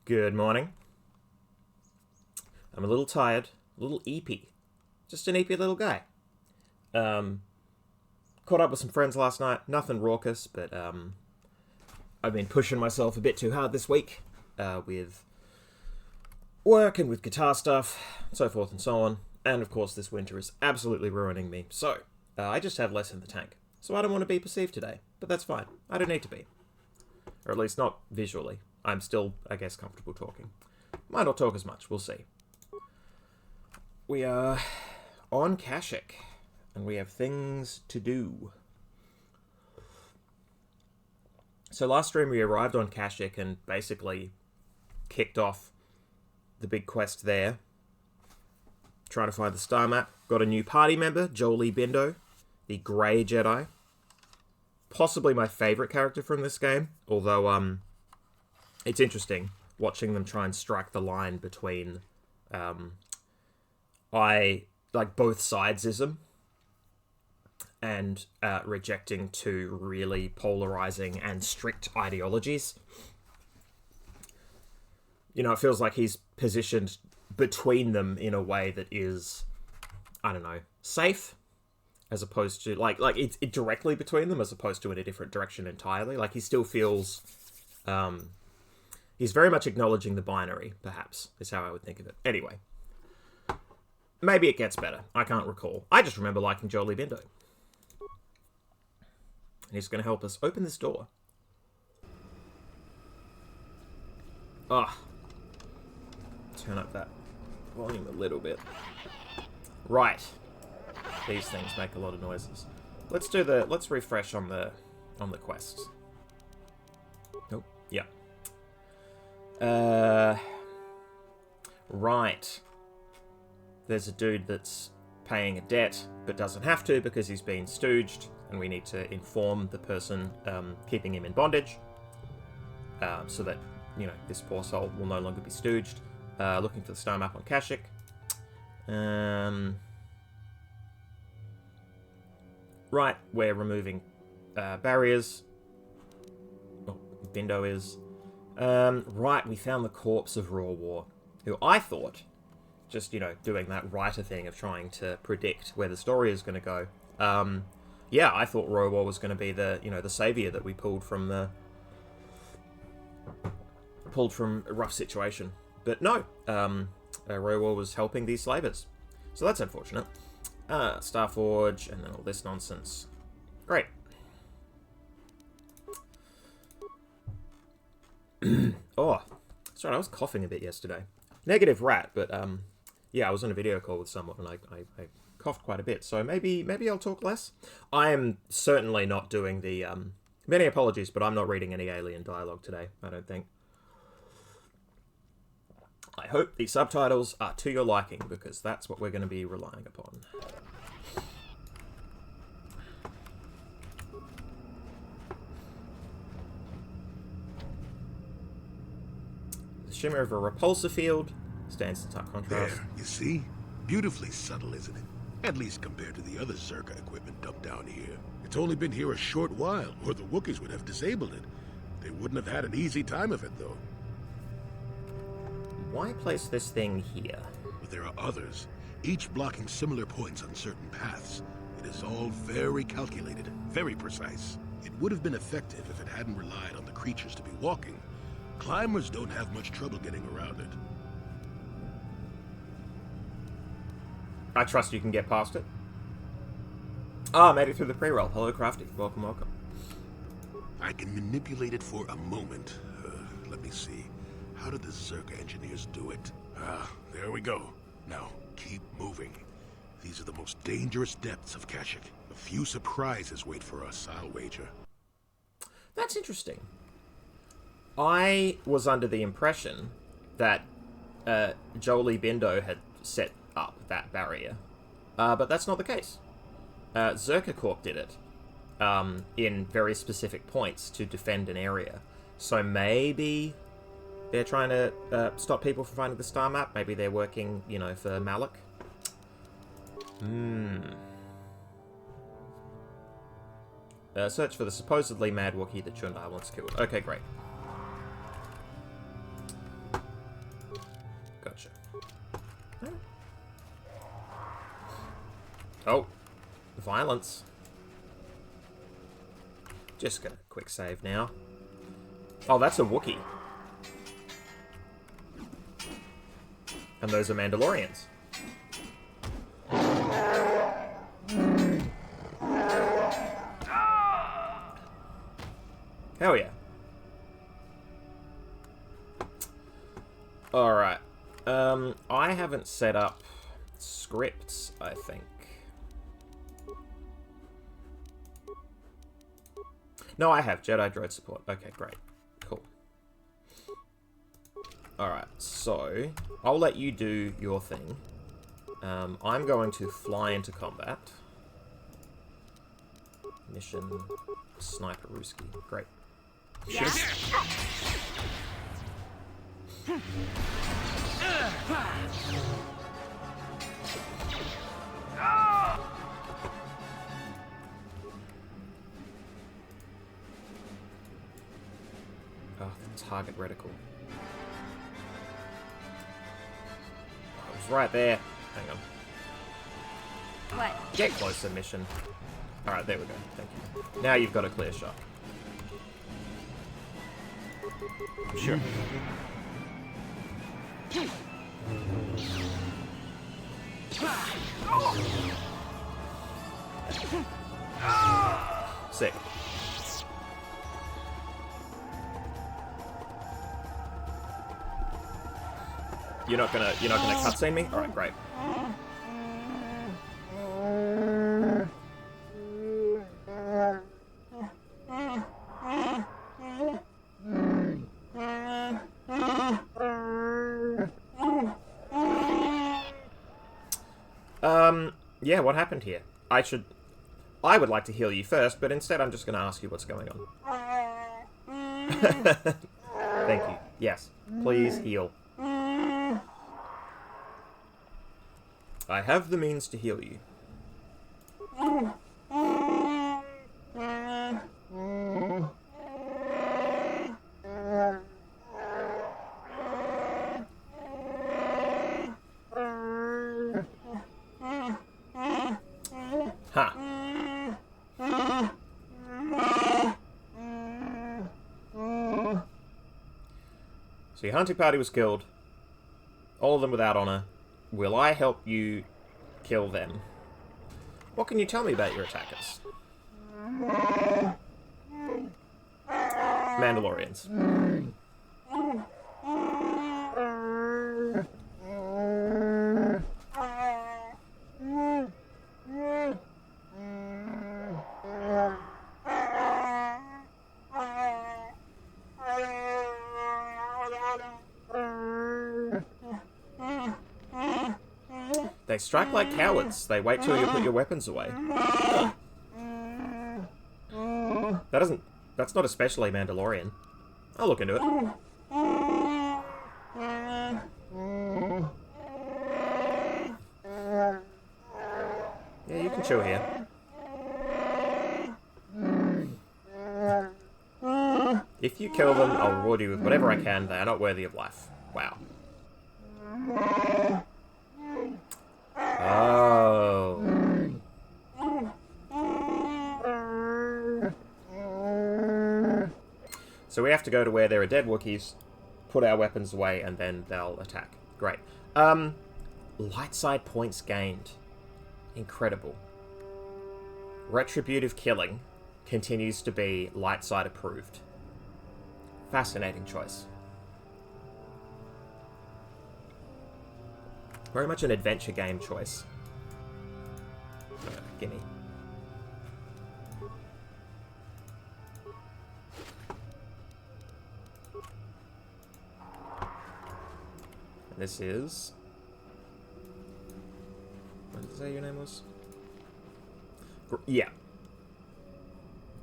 Good morning. I'm a little tired, a little eepy. Just an eepy little guy. Caught up with some friends last night. Nothing raucous, but I've been pushing myself a bit too hard this week with work and with guitar stuff, so forth and so on. And of course, this winter is absolutely ruining me. So I just have less in the tank. So I don't want to be perceived today, but that's fine. I don't need to be. Or at least not visually. I'm still, I guess, comfortable talking. Might not talk as much, we'll see. We are on Kashyyyk, and we have things to do. So last stream we arrived on Kashyyyk and basically kicked off the big quest there. Trying to find the star map. Got a new party member, Jolie Bindo, the Grey Jedi. Possibly my favourite character from this game, although it's interesting watching them try and strike the line between both sidesism and rejecting two really polarizing and strict ideologies. You know, it feels like he's positioned between them in a way that is, I don't know, safe, as opposed to, like it's directly between them as opposed to in a different direction entirely. Like, he still feels, he's very much acknowledging the binary, perhaps, is how I would think of it. Anyway, maybe it gets better. I can't recall. I just remember liking Jolie Bindo. And he's going to help us open this door. Turn up that volume a little bit. Right. These things make a lot of noises. Let's refresh on the quests. Nope. Yeah. Right. There's a dude that's paying a debt, but doesn't have to because he's been stooged, and we need to inform the person keeping him in bondage, so that, you know, this poor soul will no longer be stooged. Looking for the star map on Kashyyyk. Right, we're removing barriers. Oh, Bindo is. Right, we found the corpse of Raw War, who I thought, just, you know, doing that writer thing of trying to predict where the story is going to go. Yeah, I thought Raw War was going to be the, you know, the savior that we pulled from a rough situation. But no, Raw War was helping these slavers. So that's unfortunate. Starforge, and then all this nonsense. Great. Oh, that's right, I was coughing a bit yesterday. Negative rat, but yeah, I was on a video call with someone and I coughed quite a bit, so maybe I'll talk less. I am certainly not doing the, many apologies, but I'm not reading any alien dialogue today, I don't think. I hope the subtitles are to your liking, because that's what we're going to be relying upon. The shimmer of a repulsor field stands in stark contrast. There, you see? Beautifully subtle, isn't it? At least compared to the other Zerka equipment dumped down here. It's only been here a short while, or the Wookiees would have disabled it. They wouldn't have had an easy time of it, though. Why place this thing here? But there are others, each blocking similar points on certain paths. It is all very calculated, very precise. It would have been effective if it hadn't relied on the creatures to be walking. Climbers don't have much trouble getting around it. I trust you can get past it. Ah, made it through the pre-roll. Hello, Crafty. Welcome, welcome. I can manipulate it for a moment. Let me see. How did the Zerka engineers do it? There we go. Now, keep moving. These are the most dangerous depths of Kashyyyk. A few surprises wait for us, I'll wager. That's interesting. I was under the impression that Jolie Bindo had set up that barrier. But that's not the case. Zerka Corp did it in very specific points to defend an area. So maybe they're trying to stop people from finding the star map. Maybe they're working, you know, for Malik. Search for the supposedly mad Wookiee that Chundar once killed. Okay, great. balance. Just gonna quick save now. Oh, that's a Wookiee. And those are Mandalorians. Hell yeah. Alright. I haven't set up scripts, I think. No, I have. Jedi droid support. Okay, great. Cool. Alright, so I'll let you do your thing. I'm going to fly into combat. Mission Sniper Rooski. Great. Yes. Oh, the target reticle. I was right there. Hang on. What? Get closer, mission. Alright, there we go. Thank you. Now you've got a clear shot. Sure. Sick. You're not gonna cutscene me? Alright, great. Yeah, what happened here? I would like to heal you first, but instead I'm just gonna ask you what's going on. Thank you. Yes. Please heal. I have the means to heal you. Ha. So your hunting party was killed. All of them without honor. Will I help you kill them? What can you tell me about your attackers? Mandalorians. They strike like cowards. They wait till you put your weapons away. That's not especially Mandalorian. I'll look into it. Yeah, you can chill here. If you kill them, I'll reward you with whatever I can. They are not worthy of life. Wow. Oh. So we have to go to where there are dead Wookiees, put our weapons away, and then they'll attack. Great. Light side points gained. Incredible. Retributive killing continues to be light side approved. Fascinating choice. Very much an adventure game choice. Gimme. And this is... What did it say your name was? Yeah.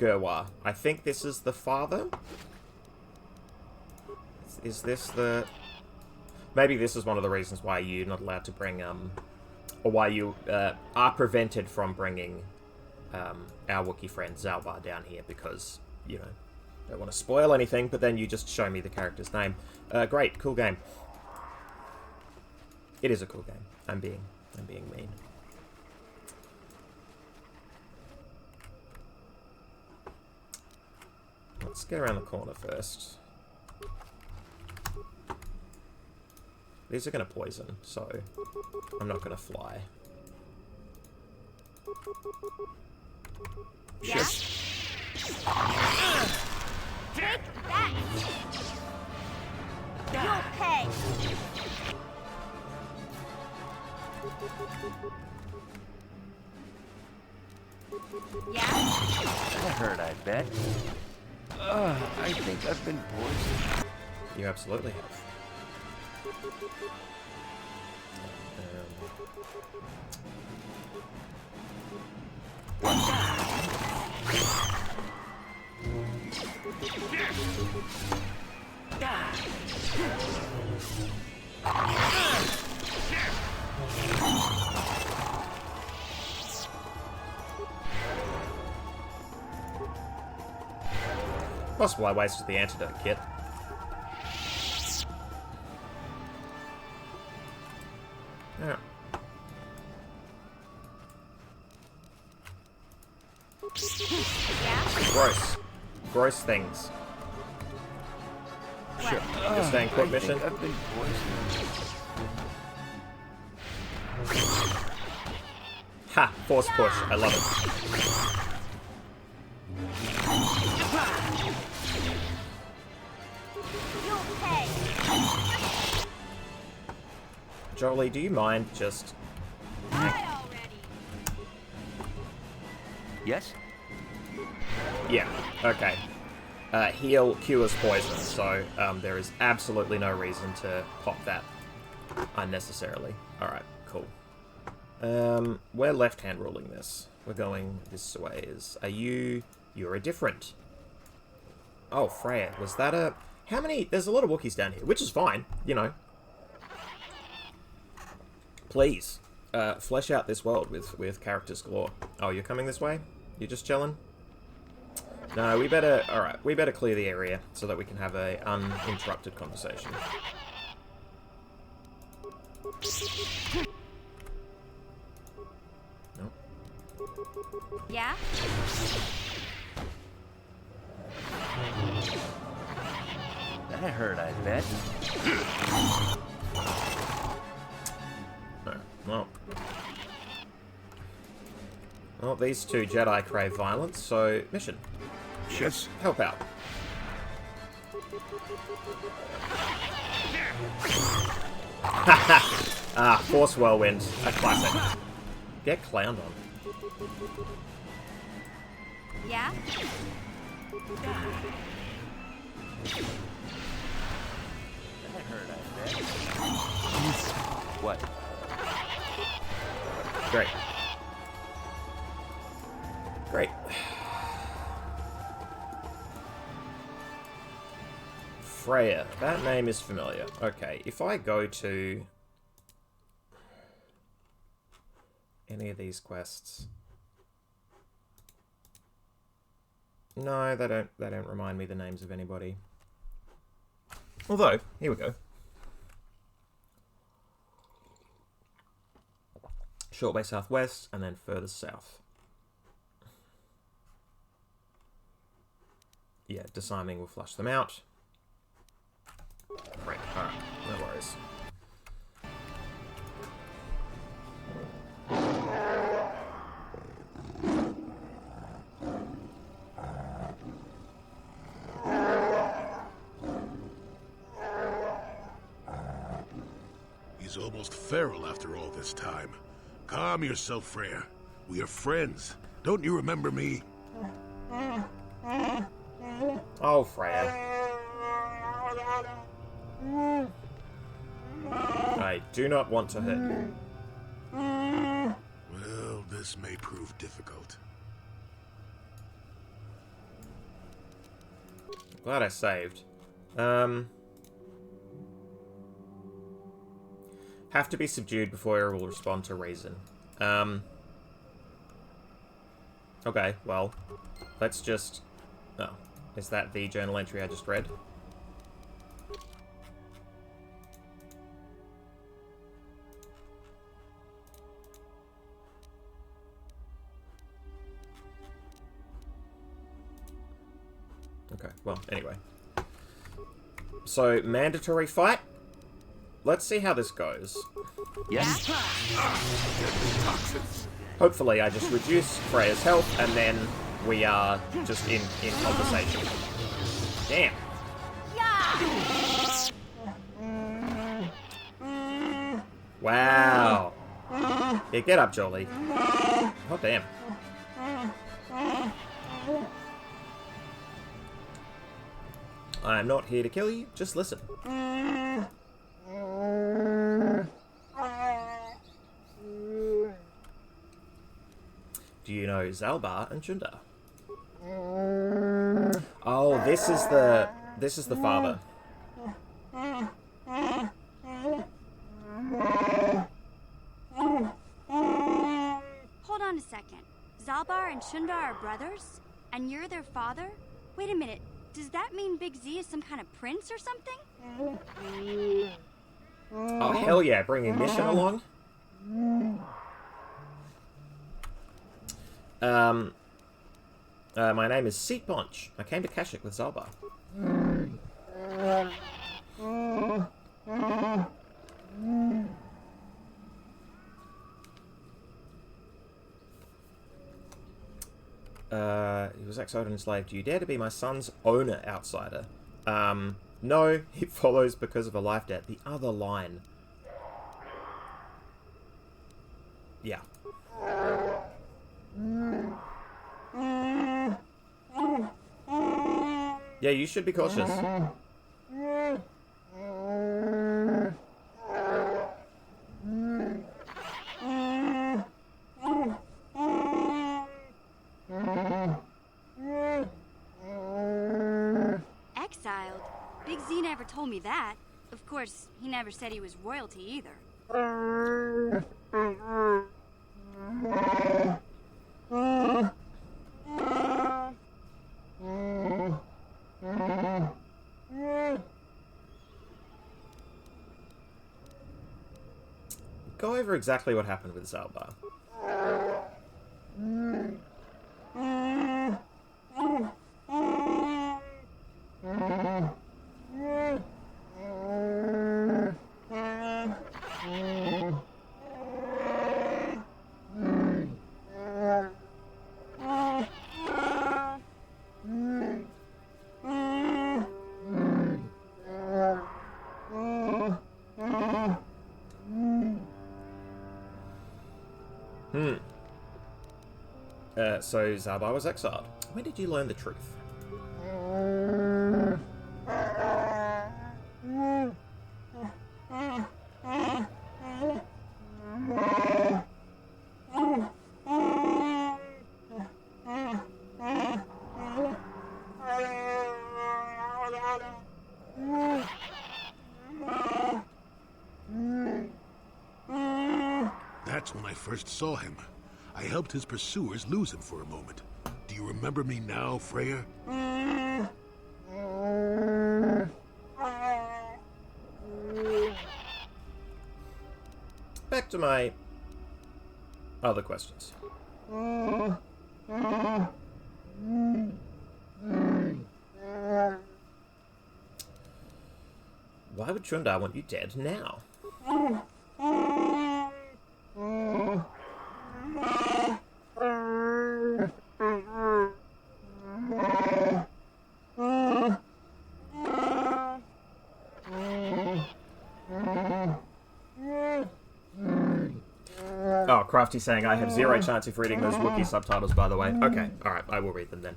Gerwa. I think this is the father? Is this the... Maybe this is one of the reasons why you're not allowed to bring, or why you are prevented from bringing our Wookiee friend Zalbar down here, because, you know, don't want to spoil anything, but then you just show me the character's name. Great, cool game. It is a cool game. I'm being mean. Let's get around the corner first. These are going to poison, so I'm not going to fly. Yeah? Take that! You'll pay! Yeah? That hurt, I bet. I think I've been poisoned. You absolutely have. Possible I wasted the antidote kit. Yeah. Yeah? Gross. Gross things. Sure. Just staying put mission. I've been poisoned. Ha! Force push. I love it. You'll pay! Jolie, do you mind just... Die already! Yes? Yeah, okay. Heal cures poison, so there is absolutely no reason to pop that unnecessarily. Alright, cool. We're left-hand ruling this. We're going this way. Are you... You're a different. Oh, Freya, was that a... How many... There's a lot of Wookiees down here, which is fine, you know. Please, flesh out this world with characters galore. Oh, you're coming this way? You're just chilling? No, we better... Alright, we better clear the area so that we can have a uninterrupted conversation. Nope. Yeah? That hurt, I bet. No, well... Well, these two Jedi crave violence, so mission. Yes. Help out. Ah, Force Whirlwind. A classic. Get clowned on. Yeah? That hurt, I bet. What? Great. Great. Freya. That name is familiar. Okay, if I go to any of these quests... No, they don't remind me the names of anybody. Although, here we go. Short way southwest, and then further south. Yeah, disarming will flush them out. Great, alright, no worries. He's almost feral after all this time. Calm yourself, Freya. We are friends. Don't you remember me? Oh, Freya. I do not want to hurt you. Well, this may prove difficult. Glad I saved. Have to be subdued before I will respond to reason. Okay, well, let's just... Oh, is that the journal entry I just read? Okay, well, anyway. So, mandatory fight? Let's see how this goes. Yes. Hopefully I just reduce Freya's health, and then we are just in conversation. Damn. Wow. Yeah, get up, Jolie. Oh, damn. I'm not here to kill you, just listen. Do you know Zalbar and Chunda? Oh, this is the father. Hold on a second. Zalbar and Shunda are brothers? And you're their father? Wait a minute. Does that mean Big Z is some kind of prince or something? Oh, hell yeah, bringing Mission along? My name is Ceet Bonch. I came to Kashyyyk with Zalbar. He was exiled and enslaved. Do you dare to be my son's owner, outsider? No, he follows because of a life debt. The other line. Yeah. Yeah, you should be cautious. Exiled? Big Z never told me that. Of course, he never said he was royalty either. Go over exactly what happened with Zalbar. So Zalbar was exiled. When did you learn the truth? That's when I first saw him. I helped his pursuers lose him for a moment. Do you remember me now, Freya? Back to my other questions. Why would Chunda want you dead now? Oh, Crafty saying I have zero chance of reading those Wookiee subtitles, by the way. Okay, alright, I will read them then.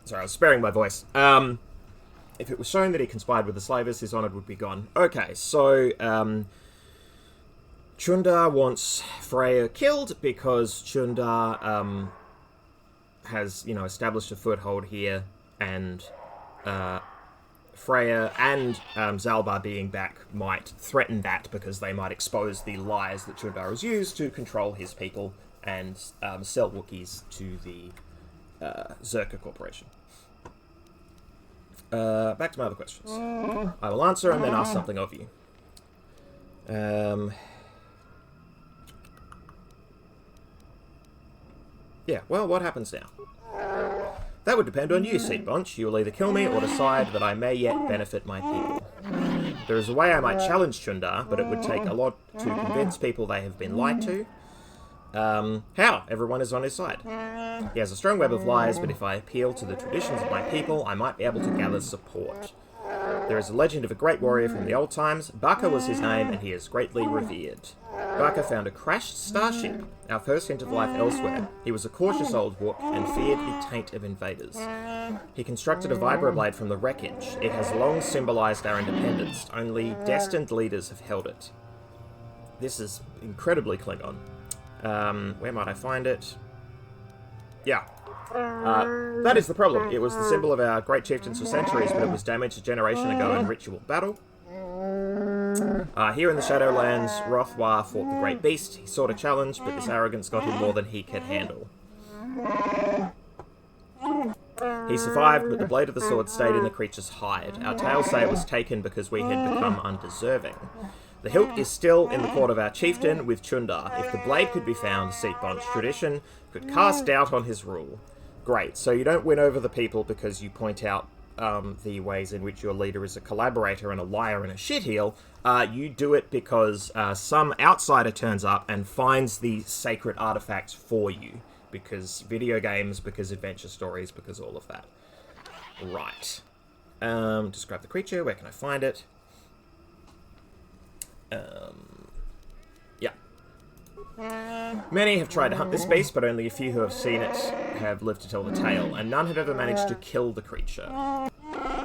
Sorry, I was sparing my voice. If it was shown that he conspired with the slavers, his honour would be gone. Okay, so, Chunda wants Freya killed because Chunda, has, you know, established a foothold here, and, Freya and Zalbar being back might threaten that because they might expose the lies that Chunda has used to control his people and sell Wookiees to the Zerka Corporation. Back to my other questions. I will answer and then ask something of you. Yeah, well, what happens now? That would depend on you, Ceet Bonch. You will either kill me or decide that I may yet benefit my people. There is a way I might challenge Chundar, but it would take a lot to convince people they have been lied to. How? Everyone is on his side. He has a strong web of lies, but if I appeal to the traditions of my people, I might be able to gather support. There is a legend of a great warrior from the old times. Baka was his name, and he is greatly revered. Baka found a crashed starship, our first hint of life elsewhere. He was a cautious old Wook, and feared the taint of invaders. He constructed a vibroblade from the wreckage. It has long symbolized our independence. Only destined leaders have held it. This is incredibly Klingon. Where might I find it? Yeah. That is the problem. It was the symbol of our great chieftains for centuries, but it was damaged a generation ago in ritual battle. Here in the Shadowlands, Rothwar fought the Great Beast. He sought a challenge, but this arrogance got him more than he could handle. He survived, but the blade of the sword stayed in the creature's hide. Our tales say it was taken because we had become undeserving. The hilt is still in the court of our chieftain with Chundar. If the blade could be found, Ceet Bonch tradition could cast doubt on his rule. Great, so you don't win over the people because you point out the ways in which your leader is a collaborator and a liar and a shitheel. You do it because some outsider turns up and finds the sacred artifacts for you. Because video games, because adventure stories, because all of that. Right. Describe the creature. Where can I find it? Yeah. Many have tried to hunt this beast, but only a few who have seen it have lived to tell the tale, and none have ever managed to kill the creature.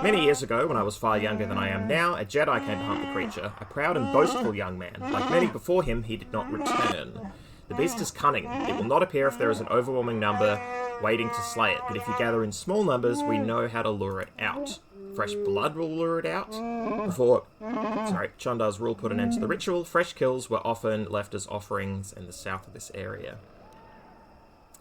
Many years ago, when I was far younger than I am now, a Jedi came to hunt the creature, a proud and boastful young man. Like many before him, he did not return. The beast is cunning. It will not appear if there is an overwhelming number waiting to slay it, but if you gather in small numbers, we know how to lure it out. Fresh blood will lure it out. Before Chundar's rule put an end to the ritual, fresh kills were often left as offerings in the south of this area.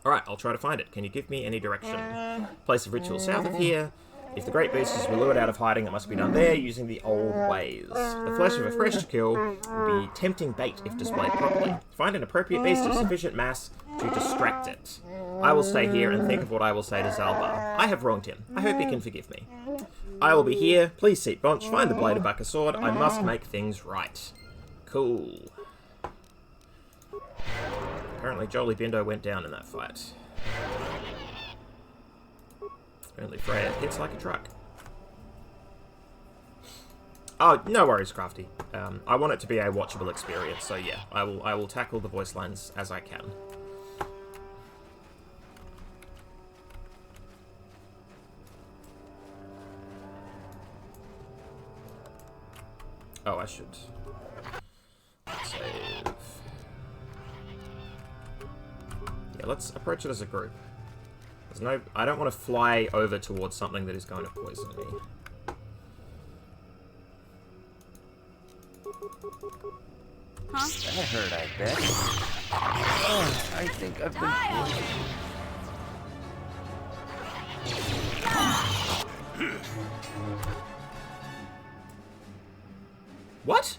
Alright, I'll try to find it. Can you give me any direction? Place of ritual south of here. If the great beast is lured out of hiding, it must be done there using the old ways. The flesh of a fresh kill will be tempting bait if displayed properly. Find an appropriate beast of sufficient mass to distract it. I will stay here and think of what I will say to Zalbar. I have wronged him. I hope he can forgive me. I will be here. Please, Ceet Bonch, find the blade of Baka's sword. I must make things right. Cool. Apparently Jolie Bindo went down in that fight. Apparently Freya hits like a truck. Oh, no worries, Crafty. I want it to be a watchable experience, so yeah, I will tackle the voice lines as I can. Oh, I should save. Yeah, let's approach it as a group. There's no, I don't want to fly over towards something that is going to poison me. Huh? That hurt, I bet. Oh, I think I've been poisoned. What?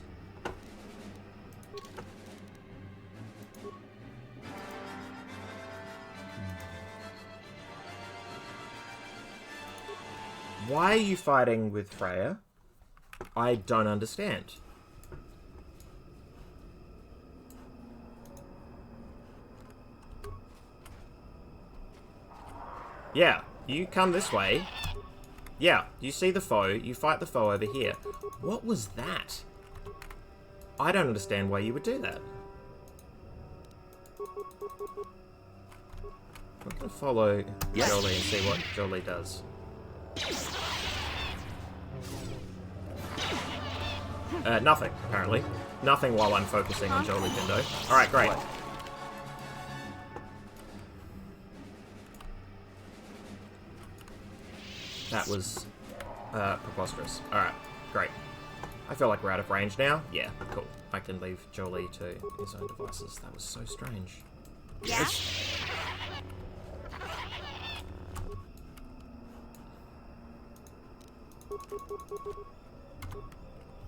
Why are you fighting with Freya? I don't understand. Yeah, you come this way. Yeah, you see the foe, you fight the foe over here. What was that? I don't understand why you would do that. I'm gonna follow Jolie and see what Jolie does. Nothing, apparently. Nothing while I'm focusing on Jolie Bindo. Alright, great. That was preposterous. Alright, great. I feel like we're out of range now. Yeah, cool. I can leave Jolie to his own devices. That was so strange. Yeah?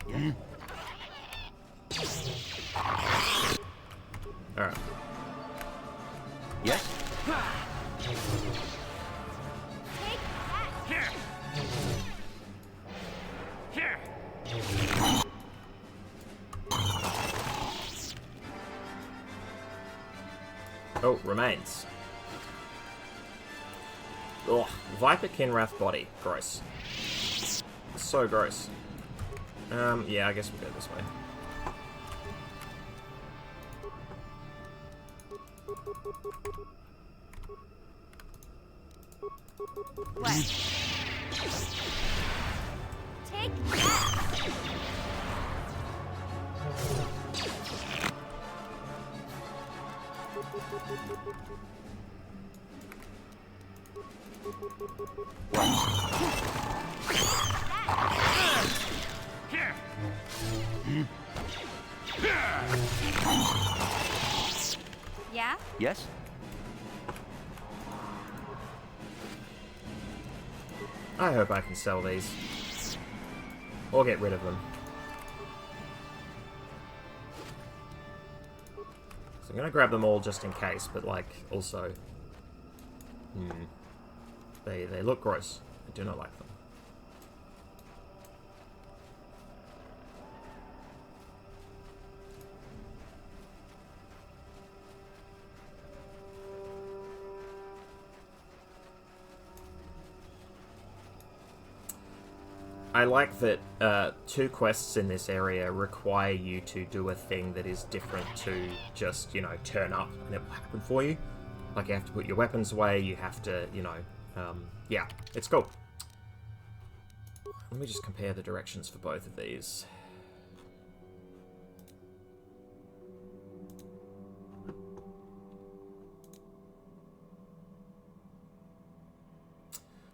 Yeah. Alright. Yes? Oh, remains. Ugh, Viper Kinrath body. Gross. So gross. Yeah, I guess we'll go this way. What? Take that! Yeah? Yes? I hope I can sell these. Or get rid of them. So I'm gonna grab them all just in case, but like, also... They look gross. I do not like them. I like that 2 quests in this area require you to do a thing that is different to just, you know, turn up and it will happen for you. Like, you have to put your weapons away, you have to, you know, yeah, it's cool. Let me just compare the directions for both of these.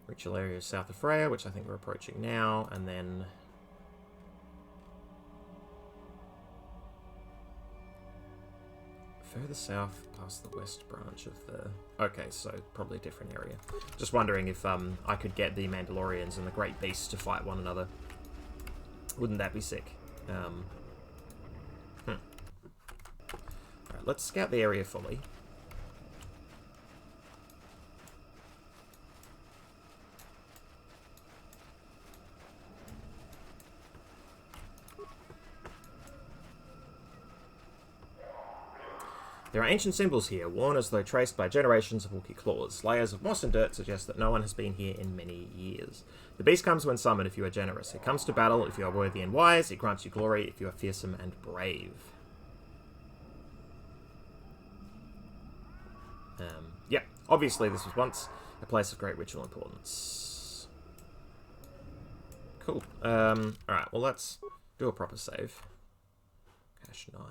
Ritual area south of Freya, which I think we're approaching now, and then... further south past the west branch of the... Okay, so probably a different area. Just wondering if I could get the Mandalorians and the Great Beast to fight one another. Wouldn't that be sick? Alright, let's scout the area fully. There are ancient symbols here, worn as though traced by generations of Wookiee claws. Layers of moss and dirt suggest that no one has been here in many years. The beast comes when summoned if you are generous. It comes to battle if you are worthy and wise. It grants you glory if you are fearsome and brave. Yeah, obviously this was once a place of great ritual importance. Cool. Alright, well let's do a proper save. Cash 9.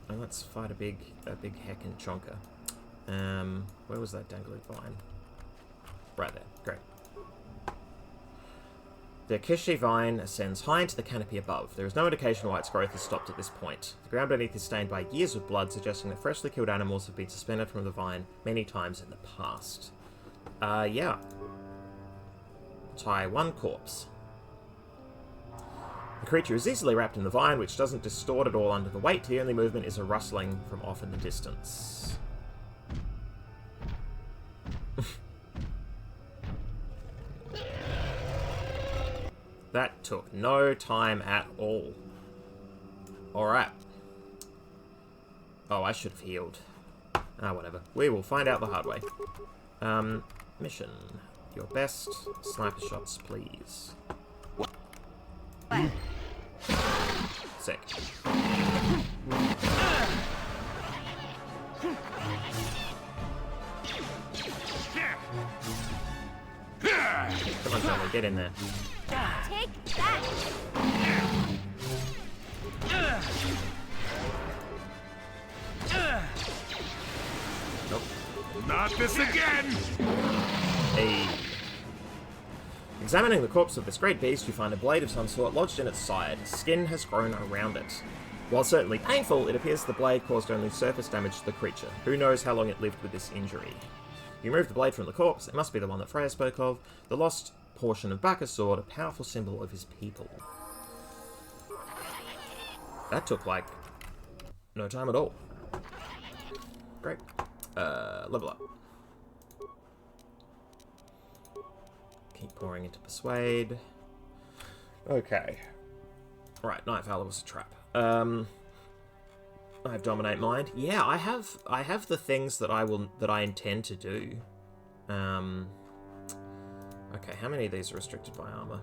And let's fight a big heckin' chonker. Where was that dangling vine? Right there. Great. The Kashyyyk vine ascends high into the canopy above. There is no indication why its growth has stopped at this point. The ground beneath is stained by years of blood, suggesting that freshly killed animals have been suspended from the vine many times in the past. Yeah. Tie 1 corpse. The creature is easily wrapped in the vine, which doesn't distort at all under the weight. The only movement is a rustling from off in the distance. That took no time at all. Alright. Oh, I should have healed. Ah, whatever. We will find out the hard way. Mission. Your best sniper shots, please. Sick. Come on, Johnny, get in there. Take that! Nope. Not this again! Hey. Examining the corpse of this great beast, you find a blade of some sort lodged in its side. Skin has grown around it. While certainly painful, it appears the blade caused only surface damage to the creature. Who knows how long it lived with this injury? You remove the blade from the corpse. It must be the one that Freya spoke of. The lost portion of Bacchus' sword, a powerful symbol of his people. That took, like, no time at all. Great. Level up. Keep Pouring into Persuade. Okay. Right, Night Valor was a trap. I have Dominate Mind. Yeah, I have the things that I intend to do. Okay, how many of these are restricted by armor?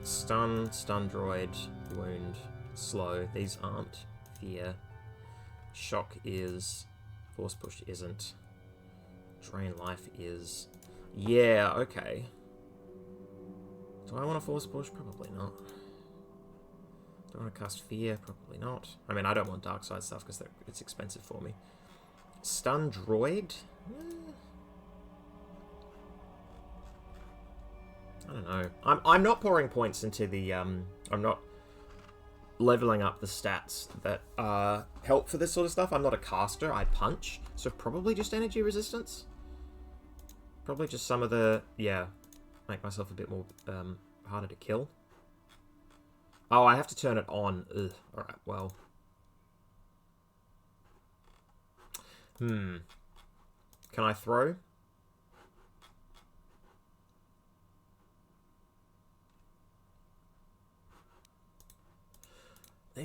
Stun, Stun Droid, Wound, Slow. These aren't. Fear. Shock is. Force Push isn't. Drain Life is. Yeah, okay. Do I want to Force Push? Probably not. Do I want to cast Fear? Probably not. I mean, I don't want Dark Side stuff because it's expensive for me. Stun Droid? I don't know. I'm not pouring points into the I'm not leveling up the stats that help for this sort of stuff. I'm not a caster. I punch, so probably just energy resistance. Probably just some of the make myself a bit more harder to kill. Oh, I have to turn it on. Ugh. All right. Well. Can I throw?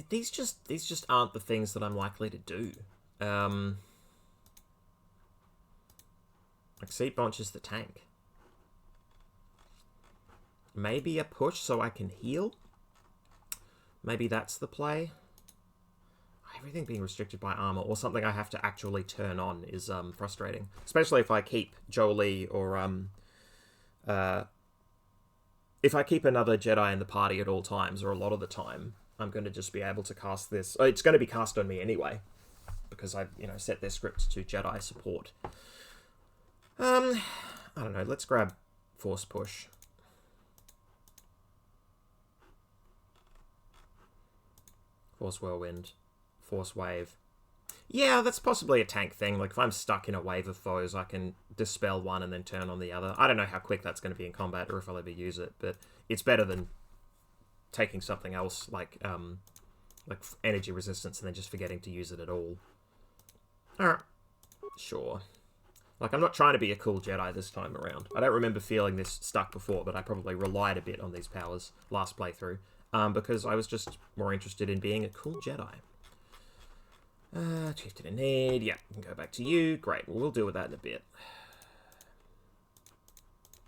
These just aren't the things that I'm likely to do. Like Ceet Bonch is the tank. Maybe a push so I can heal. Maybe that's the play. Everything being restricted by armor or something I have to actually turn on is frustrating. Especially if I keep Jolie or if I keep another Jedi in the party at all times or a lot of the time, I'm going to just be able to cast this. Oh, it's going to be cast on me anyway because I've set their script to Jedi support. I don't know. Let's grab Force Push. Force Whirlwind. Force Wave. Yeah, that's possibly a tank thing. Like, if I'm stuck in a wave of foes, I can dispel one and then turn on the other. I don't know how quick that's going to be in combat or if I'll ever use it, but it's better than taking something else like energy resistance and then just forgetting to use it at all. Alright. Sure. Like, I'm not trying to be a cool Jedi this time around. I don't remember feeling this stuck before, but I probably relied a bit on these powers last playthrough. Because I was just more interested in being a cool Jedi. Chieftain in need. Yeah, we can go back to you. Great. Well, we'll deal with that in a bit.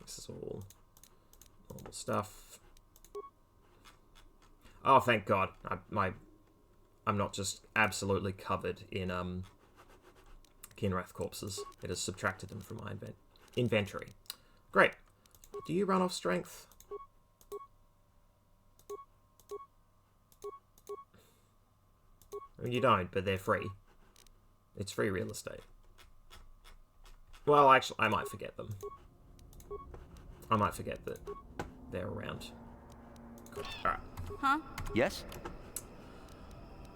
This is all normal stuff. Oh, thank God. I'm not just absolutely covered in Kinrath corpses. It has subtracted them from my inventory. Great. Do you run off strength? I mean, you don't, but they're free. It's free real estate. Well, actually, I might forget them. I might forget that they're around. Cool. Alright. Huh? Yes?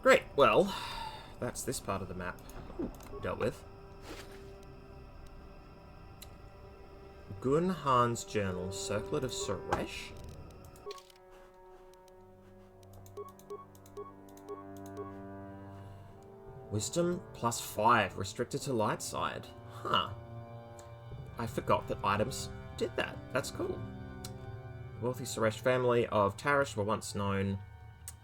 Great. Well, that's this part of the map dealt with. Gun Han's Journal, Circlet of Suresh? Wisdom +5, restricted to light side. Huh. I forgot that items did that. That's cool. The wealthy Suresh family of Tarish were once known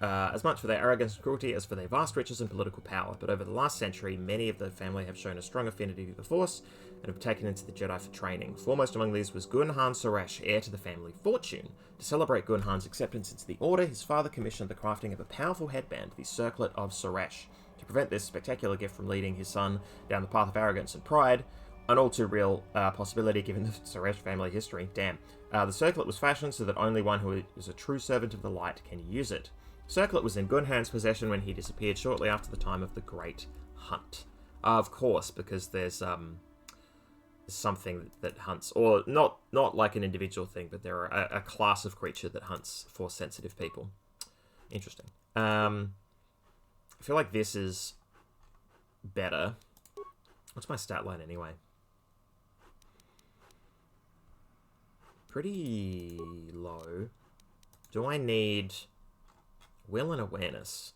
as much for their arrogance and cruelty as for their vast riches and political power, but over the last century, many of the family have shown a strong affinity to the Force and have taken into the Jedi for training. Foremost among these was Gun Han Suresh, heir to the family fortune. To celebrate Gun Han's acceptance into the Order, his father commissioned the crafting of a powerful headband, the Circlet of Suresh. To prevent this spectacular gift from leading his son down the path of arrogance and pride, an all too real possibility given the Suresh family history, the circlet was fashioned so that only one who is a true servant of the light can use it. The circlet was in Gunhan's possession when he disappeared shortly after the time of the Great Hunt. Of course, because there's something that hunts, or not like an individual thing, but there are a class of creature that hunts Force-sensitive people. Interesting. I feel like this is better. What's my stat line anyway? Pretty low. Do I need will and awareness?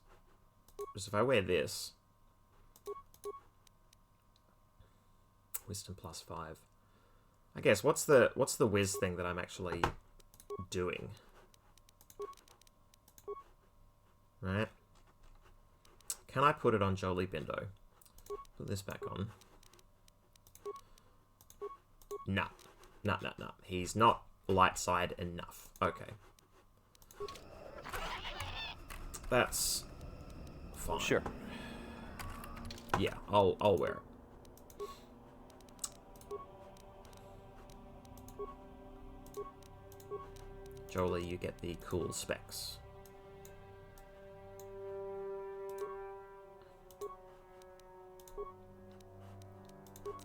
Because if I wear this... Wisdom +5. I guess, what's the whiz thing that I'm actually doing? Right. Can I put it on Jolie Bindo? Put this back on. Nah. Nah. He's not light side enough. Okay. That's fine. Sure. Yeah, I'll wear it. Jolie, you get the cool specs.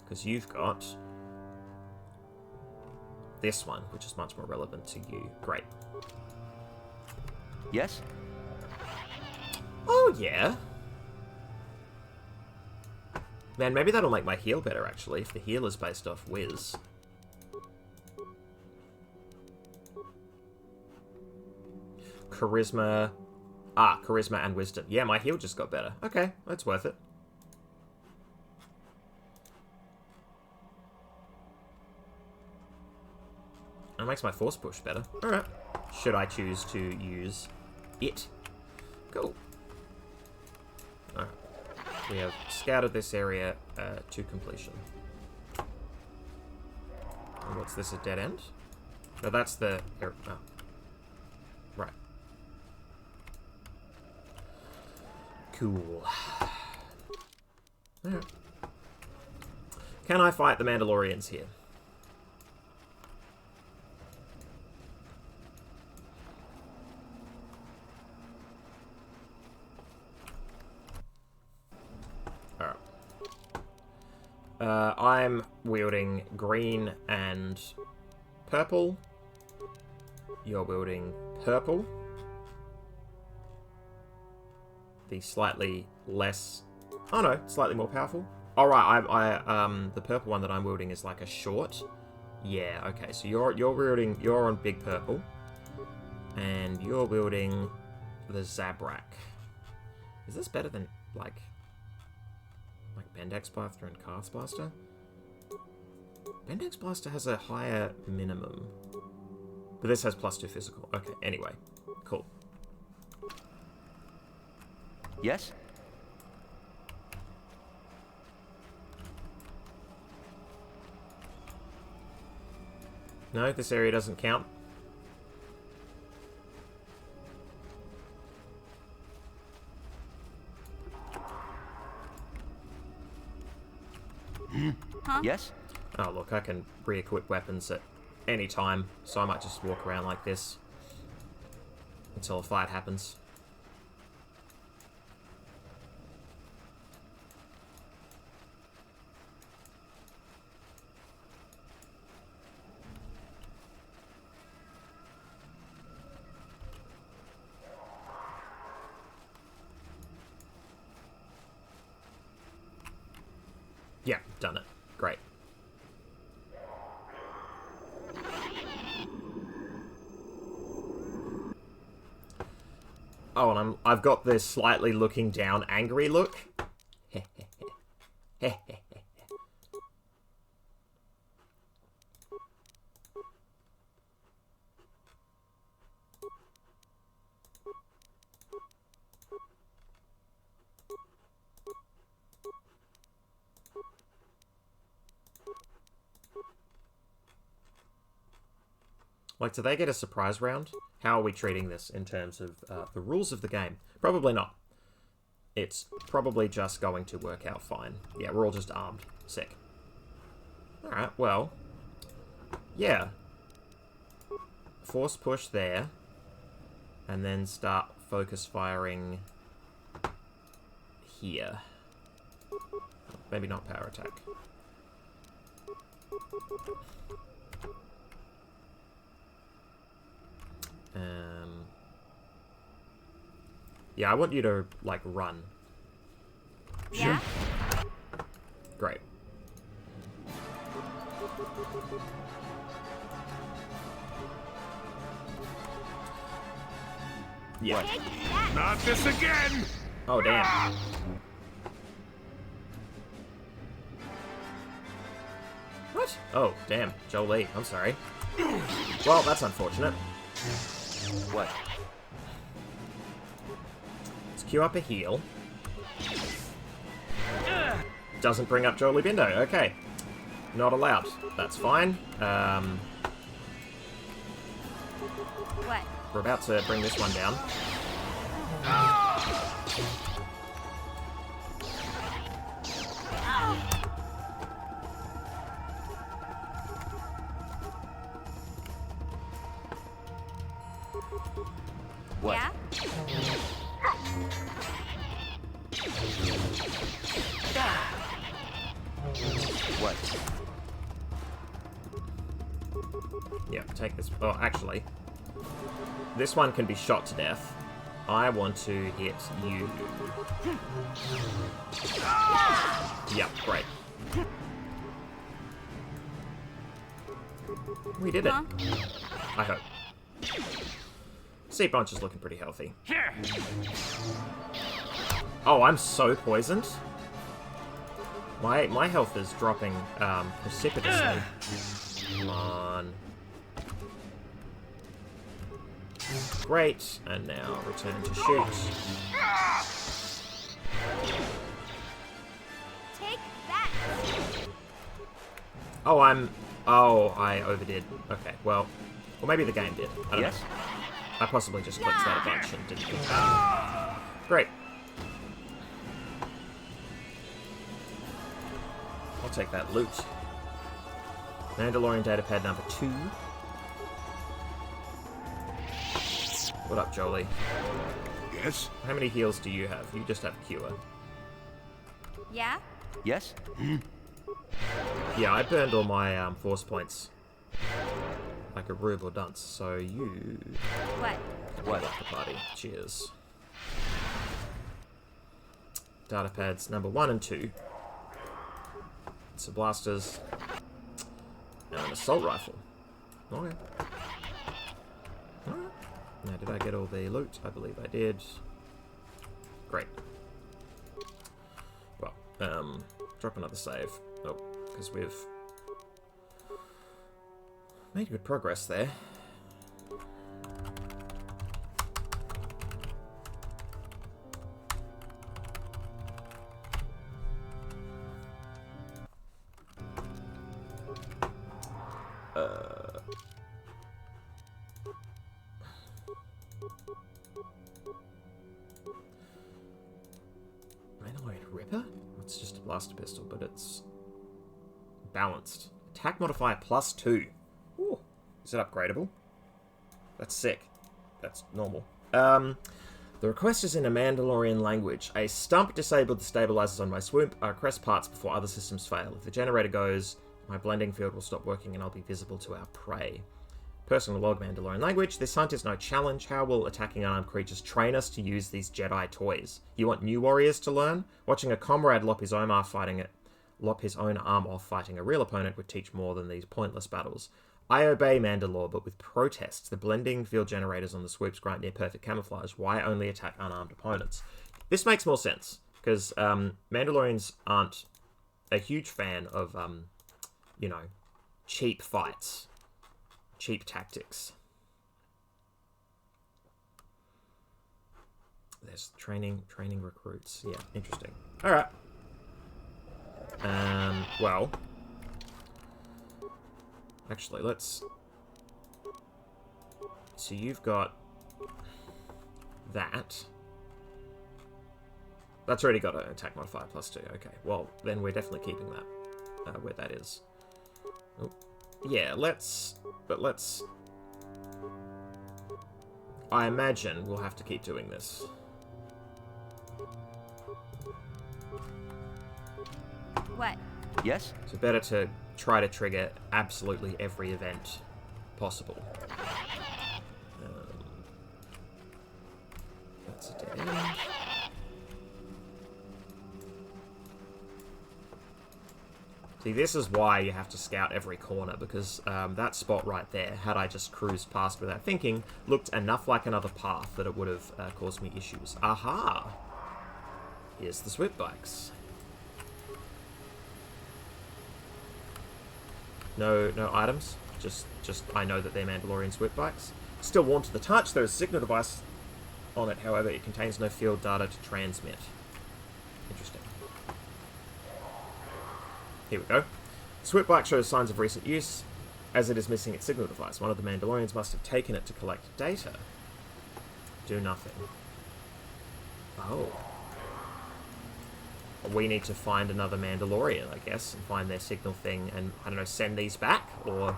Because you've got this one, which is much more relevant to you. Great. Yes? Oh, yeah. Man, maybe that'll make my heal better, actually, if the heal is based off whiz. Charisma. Ah, charisma and wisdom. Yeah, my heal just got better. Okay, that's worth it. That makes my force push better. Alright. Should I choose to use it? Cool. Alright. We have scouted this area to completion. And what's this, a dead end? No, that's the... Oh. Right. Cool. Alright. Can I fight the Mandalorians here? I'm wielding green and purple. You're wielding purple. The slightly less... Oh no, slightly more powerful. Alright, the purple one that I'm wielding is like a short. Yeah, okay, so you're on big purple. And you're wielding the Zabrak. Is this better than, like Bendex Blaster and Cast Blaster? Bendex Blaster has a higher minimum. But this has +2 physical. Okay, anyway. Cool. Yes? No, this area doesn't count. Huh? Yes? Oh, look, I can re-equip weapons at any time, so I might just walk around like this until a fight happens. Yeah, done it. Great. Oh, and I've got this slightly looking down angry look. Like, do they get a surprise round? How are we treating this in terms of the rules of the game? Probably not. It's probably just going to work out fine. Yeah, we're all just armed. Sick. Alright, well. Yeah. Force push there. And then start focus firing here. Maybe not power attack. Yeah, I want you to, like, run. Yeah? Great. Yeah. Take that. Not this again! Oh, damn. What? Oh, damn. Jolie, I'm sorry. Well, that's unfortunate. What? Let's queue up a heal. Doesn't bring up Jolie Bindo. Okay. Not allowed. That's fine. What? We're about to bring this one down. What? Yeah? What? Yeah, take this. Oh, actually, this one can be shot to death. I want to hit you. Yep, great. We did it. Huh? I hope. Ceet Bonch is looking pretty healthy. Oh, I'm so poisoned. My health is dropping precipitously. Come on. Great, and now return to shoot. Take that! Oh, I overdid. Okay, well, or maybe the game did. I don't know. I possibly just clicked that a bunch and didn't click that. Great. I'll take that loot. Mandalorian datapad number 2. What up, Jolie? Yes? How many heals do you have? You just have Cure. Yeah? Yes? Yeah, I burned all my force points. Like a rube or dunce, so you... What? What? Left the party. Cheers. Datapads number 1 and 2. Some blasters. And an assault rifle. Okay. Alright. Now, did I get all the loot? I believe I did. Great. Well, drop another save. Oh, because we've made good progress there. Mandalorian Ripper? It's just a blaster pistol, but it's balanced. Attack modifier +2. Ooh. Is it upgradable? That's sick. That's normal. The request is in a Mandalorian language. A stump disabled the stabilizers on my swoop. I request parts before other systems fail. If the generator goes, my blending field will stop working and I'll be visible to our prey. Personal log Mandalorian language. This hunt is no challenge. How will attacking unarmed creatures train us to use these Jedi toys? You want new warriors to learn? Watching a comrade lop his own arm off fighting a real opponent would teach more than these pointless battles. I obey Mandalore, but with protests. The blending field generators on the swoops grant near perfect camouflage. Why only attack unarmed opponents? This makes more sense, because Mandalorians aren't a huge fan of, cheap fights. Cheap tactics. There's training recruits. Yeah, interesting. Alright. Well... Actually, let's... So you've got... that. That's already got an attack modifier +2. Okay, well, then we're definitely keeping that where that is. Oh. Yeah, let's... I imagine we'll have to keep doing this. What? Yes? So better to try to trigger absolutely every event possible. That's a dead end. See, this is why you have to scout every corner, because that spot right there, had I just cruised past without thinking, looked enough like another path that it would have caused me issues. Aha! Here's the swip bikes. No items. Just I know that they're Mandalorian swoop bikes. Still warm to the touch. There is a signal device on it, however, it contains no field data to transmit. Interesting. Here we go. Swoop bike shows signs of recent use, as it is missing its signal device. One of the Mandalorians must have taken it to collect data. Do nothing. Oh. We need to find another Mandalorian, I guess, and find their signal thing, and, I don't know, send these back, or...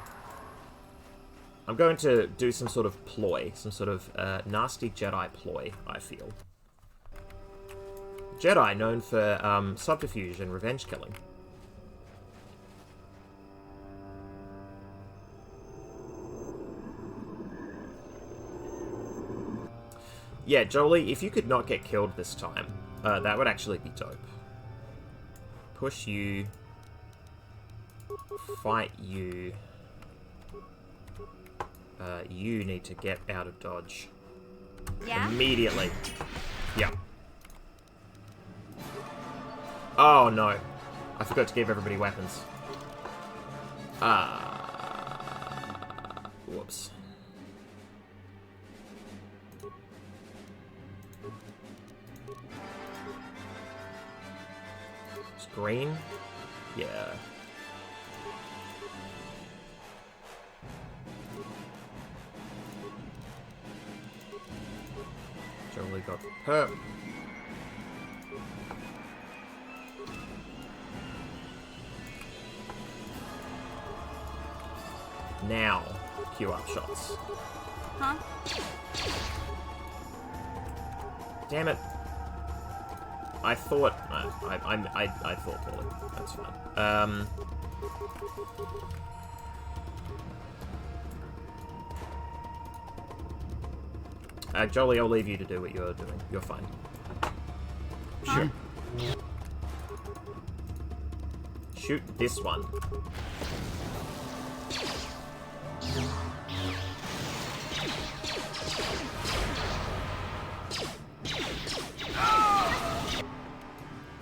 I'm going to do some sort of ploy, some sort of nasty Jedi ploy, I feel. Jedi, known for subterfuge and revenge killing. Yeah, Jolie, if you could not get killed this time, that would actually be dope. Push you. Fight you. You need to get out of dodge. Yeah? Immediately. Yeah. Oh, no. I forgot to give everybody weapons. Whoops. It's green? Yeah. Jolie got perp. Now, queue up shots. Huh? Damn it. I thought... I thought poorly. That's fine. Jolie, I'll leave you to do what you're doing. You're fine. Huh? Shoot. Shoot this one.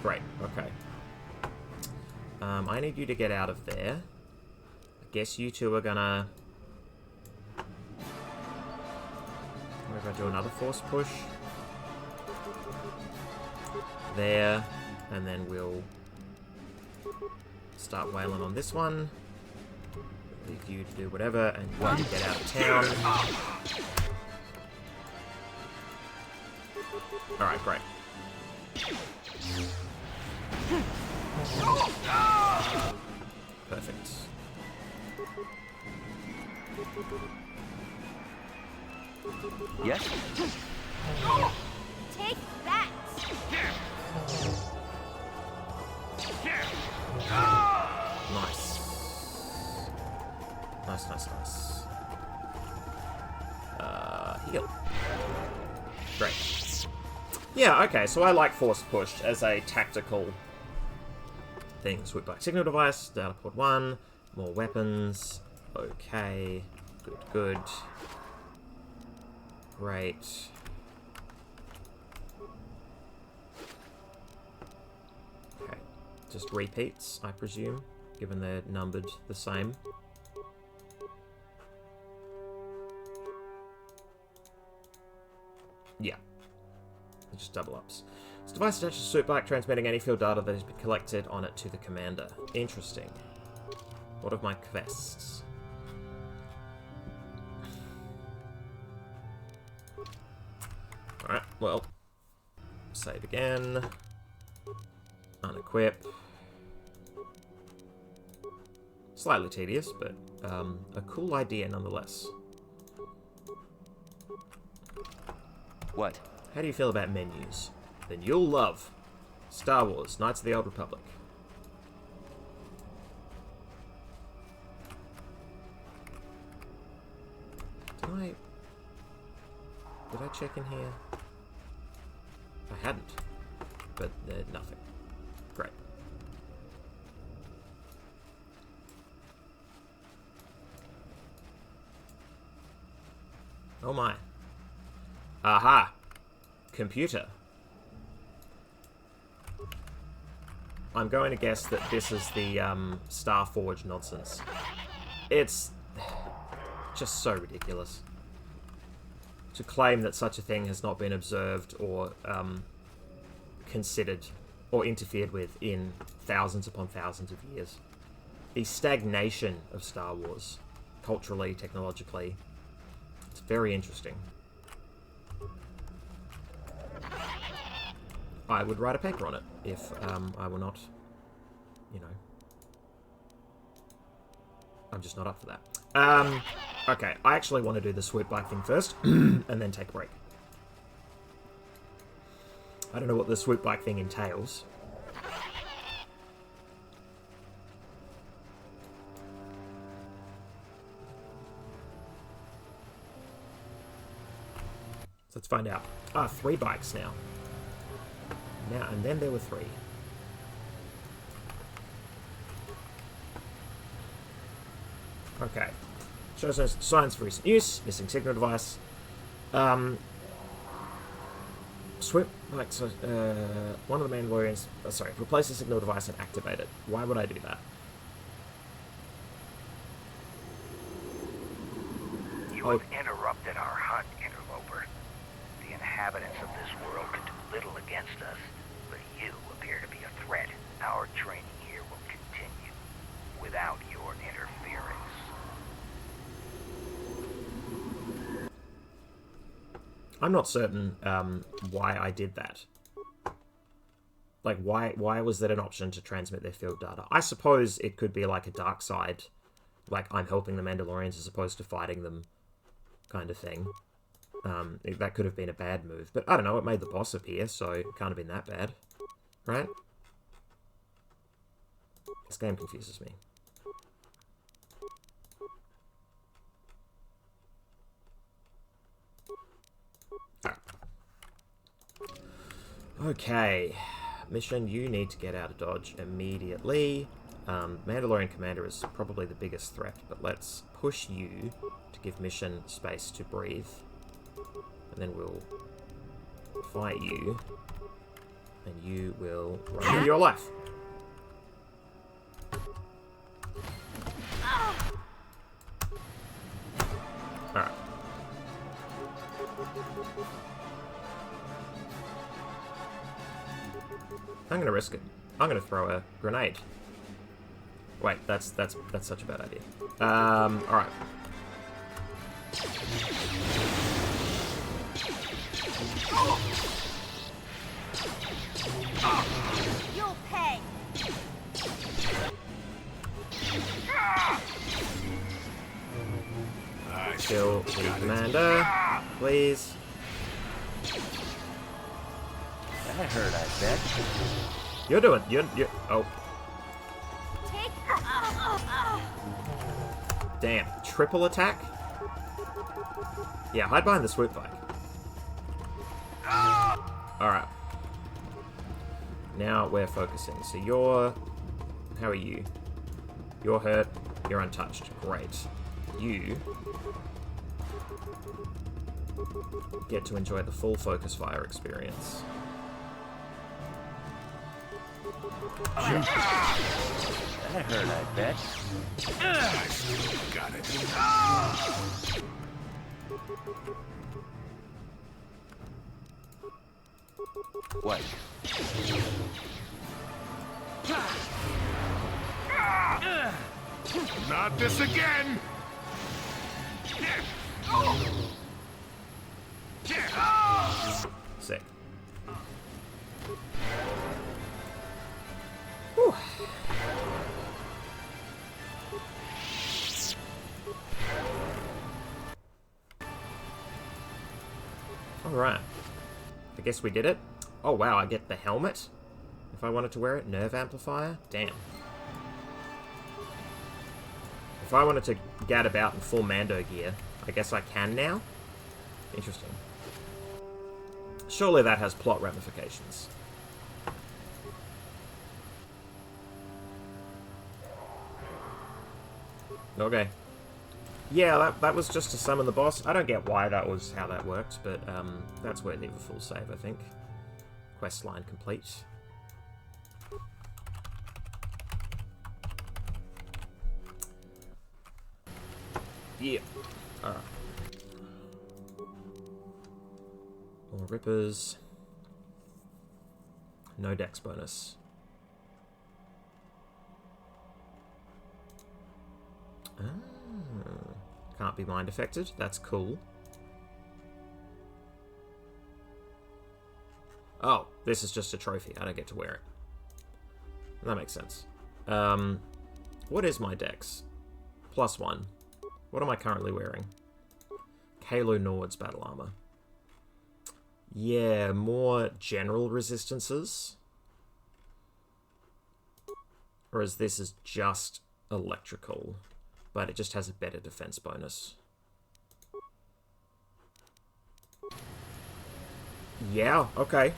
Great, okay. I need you to get out of there. I guess you two are gonna... What if I do another force push? There, and then we'll start wailing on this one. Leave you to do whatever, and you get out of town. Alright, great. Perfect. Yes? Take that! Nice. Nice. Heal. Great. Yeah, okay, so I like Force Push as a tactical thing. Swoop back signal device, data port 1, more weapons. Okay. Good. Great. Okay. Just repeats, I presume, given they're numbered the same. Yeah. Just double ups. This device attaches to Swoop Bike, transmitting any field data that has been collected on it to the commander. Interesting. What of my quests? Alright, well. Save again. Unequip. Slightly tedious, but a cool idea nonetheless. What? How do you feel about menus? Then you'll love Star Wars, Knights of the Old Republic. Did I check in here? I hadn't. But nothing. Great. Oh my. Aha! Computer. I'm going to guess that this is the Starforge nonsense. It's just so ridiculous. To claim that such a thing has not been observed or considered or interfered with in thousands upon thousands of years. The stagnation of Star Wars, culturally, technologically, it's very interesting. I would write a paper on it if I were not, you know... I'm just not up for that. Okay, I actually want to do the swoop bike thing first, and then take a break. I don't know what the swoop bike thing entails. So let's find out. 3 bikes now. And then there were 3. Okay. Shows no signs for recent use. Missing signal device. Swoop, like, so, one of the Mandalorians... sorry, replace the signal device and activate it. Why would I do that? You have interrupted our hunt, interloper. The inhabitants of this world can do little against us, but you appear to be a threat. Our training here will continue without your interference. I'm not certain why I did that. Like, why was that an option to transmit their field data? I suppose it could be like a dark side, like I'm helping the Mandalorians as opposed to fighting them kind of thing. That could have been a bad move. But I don't know, it made the boss appear, so it can't have been that bad. Right? This game confuses me. Okay. Mission, you need to get out of Dodge immediately. Mandalorian Commander is probably the biggest threat, but let's push you to give Mission space to breathe. And then we'll fight you. And you will run for your life. Alright. I'm gonna risk it. I'm gonna throw a grenade. Wait, that's such a bad idea. Alright. You'll pay. Kill the commander, please. That hurt, I bet. You're oh. Take. Damn. Triple attack? Yeah, hide behind the swoop bike. Alright. Now we're focusing. So you're... How are you? You're hurt. You're untouched. Great. You... get to enjoy the full focus fire experience. That hurt, I bet. Got it. What? Not this again! Sick. Whew. Alright. I guess we did it. Oh wow, I get the helmet? If I wanted to wear it. Nerve amplifier? Damn. If I wanted to gad about in full Mando gear, I guess I can now? Interesting. Surely that has plot ramifications. Okay. Yeah, that was just to summon the boss. I don't get why that was how that worked, but that's worthy of a full save, I think. Quest line complete. Yeah. Alright. More rippers. No dex bonus. Ah. Can't be mind affected. That's cool. Oh, this is just a trophy. I don't get to wear it. That makes sense. What is my dex? +1. What am I currently wearing? Halo Nord's battle armor. Yeah, more general resistances. Whereas this is just electrical, but it just has a better defense bonus. Yeah, okay.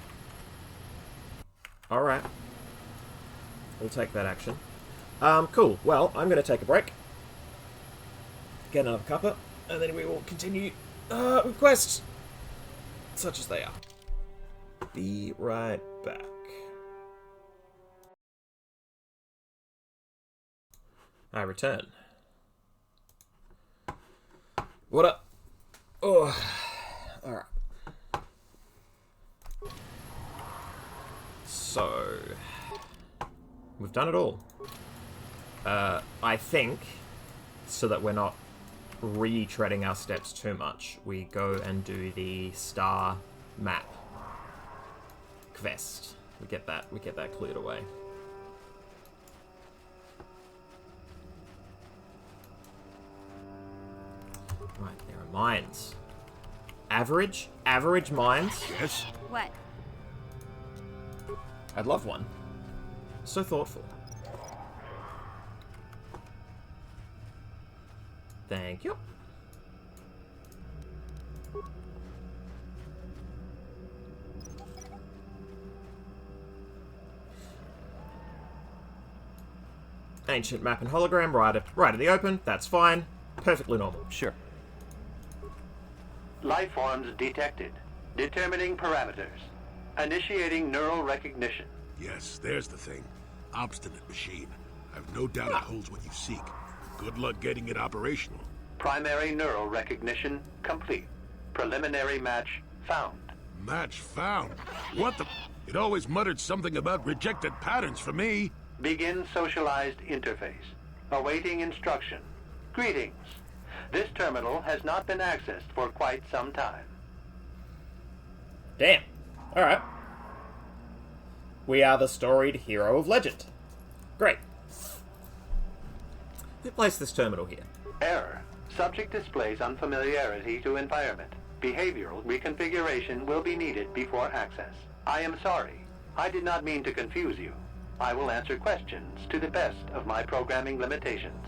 Alright. We'll take that action. Cool. Well, I'm going to take a break. Get another cuppa, and then we will continue with quests, such as they are. Be right back. I return. What up? Oh, alright. So, we've done it all. I think, so that we're not retreading our steps too much, we go and do the star map quest. We get that cleared away. Right, there are mines. Average mines. Yes? What? I'd love one. So thoughtful. Thank you. Ancient map and hologram, right in the open. That's fine. Perfectly normal. Sure. Life forms detected. Determining parameters. Initiating neural recognition. Yes, there's the thing. Obstinate machine. I've no doubt it holds what you seek. Good luck getting it operational. Primary neural recognition complete. Preliminary match found. Match found? What the... It always muttered something about rejected patterns for me. Begin socialized interface. Awaiting instruction. Greetings. This terminal has not been accessed for quite some time. Damn. Alright. We are the storied hero of legend. Great. Who placed this terminal here? Error. Subject displays unfamiliarity to environment. Behavioral reconfiguration will be needed before access. I am sorry. I did not mean to confuse you. I will answer questions to the best of my programming limitations.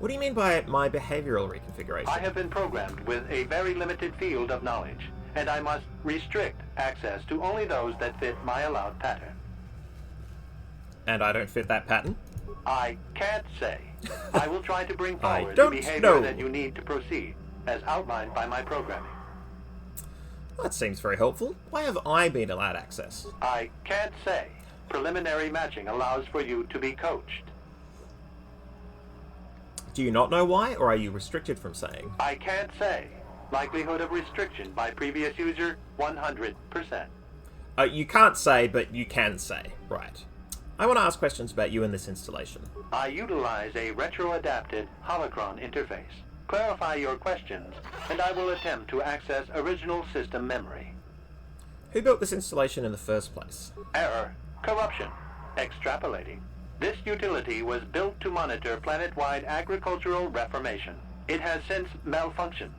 What do you mean by my behavioral reconfiguration? I have been programmed with a very limited field of knowledge, and I must restrict access to only those that fit my allowed pattern. And I don't fit that pattern? I can't say. I will try to bring I forward the don't behavior know. that you need to proceed, as outlined by my programming. Well, that seems very helpful. Why have I been allowed access? I can't say. Preliminary matching allows for you to be coached. Do you not know why, or are you restricted from saying? I can't say. Likelihood of restriction by previous user, 100%. You can't say, but you can say. Right. I want to ask questions about you in this installation. I utilize a retro-adapted holocron interface. Clarify your questions, and I will attempt to access original system memory. Who built this installation in the first place? Error. Corruption. Extrapolating. This utility was built to monitor planet-wide agricultural reformation. It has since malfunctioned.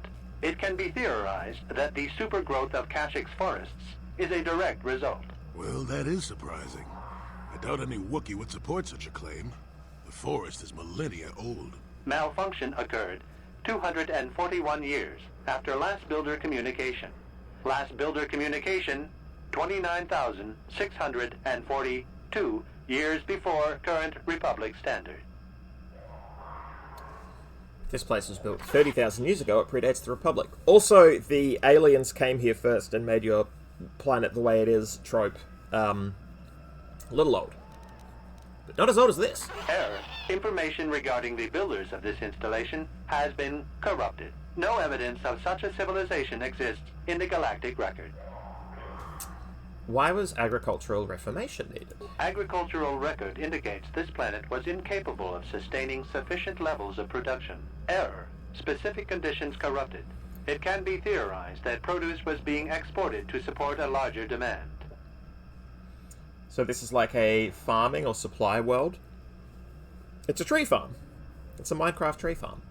It can be theorized that the supergrowth of Kashyyyk forests is a direct result. Well, that is surprising. I doubt any Wookiee would support such a claim. The forest is millennia old. Malfunction occurred 241 years after last builder communication. Last builder communication, 29,642 years before current Republic standard. This place was built 30,000 years ago. It predates the Republic. Also, the aliens came here first and made your planet the way it is trope. A little old. but not as old as this. Error. Information regarding the builders of this installation has been corrupted. No evidence of such a civilization exists in the galactic record. Why was agricultural reformation needed? Agricultural record indicates this planet was incapable of sustaining sufficient levels of production. Error. Specific conditions corrupted. It can be theorized that produce was being exported to support a larger demand. So this is like a farming or supply world? It's a tree farm. It's a Minecraft tree farm.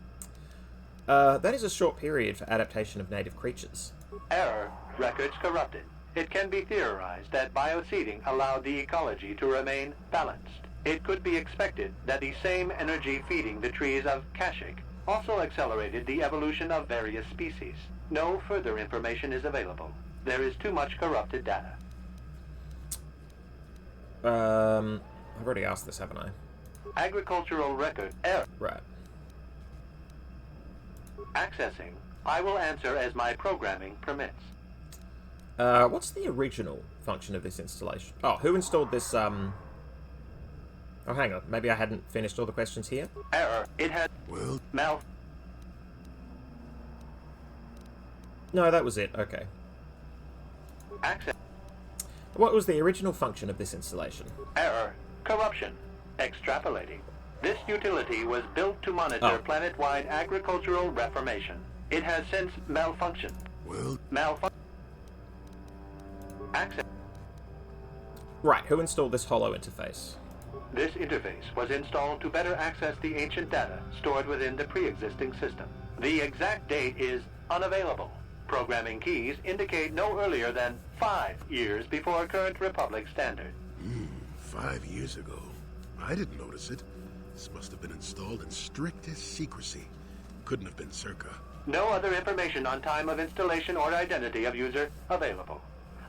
That is a short period for adaptation of native creatures. Error. Records corrupted. It can be theorized that bioseeding allowed the ecology to remain balanced. It could be expected that the same energy feeding the trees of Kashyyyk also accelerated the evolution of various species. No further information is available. There is too much corrupted data. I've already asked this, haven't I? Agricultural record error. Right. Accessing. I will answer as my programming permits. What's the original function of this installation? Oh, who installed this, Oh, hang on. Maybe I hadn't finished all the questions here? Error. It had... Well, No, that was it. Okay. Access. What was the original function of this installation? Error. Corruption. Extrapolating. This utility was built to monitor planet-wide agricultural reformation. It has since malfunctioned. well, Access. Right, who installed this hollow interface? This interface was installed to better access the ancient data stored within the pre-existing system. The exact date is unavailable. Programming keys indicate no earlier than 5 years before current Republic standard. 5 years ago. I didn't notice it. This must have been installed in strictest secrecy. Couldn't have been Circa. No other information on time of installation or identity of user available.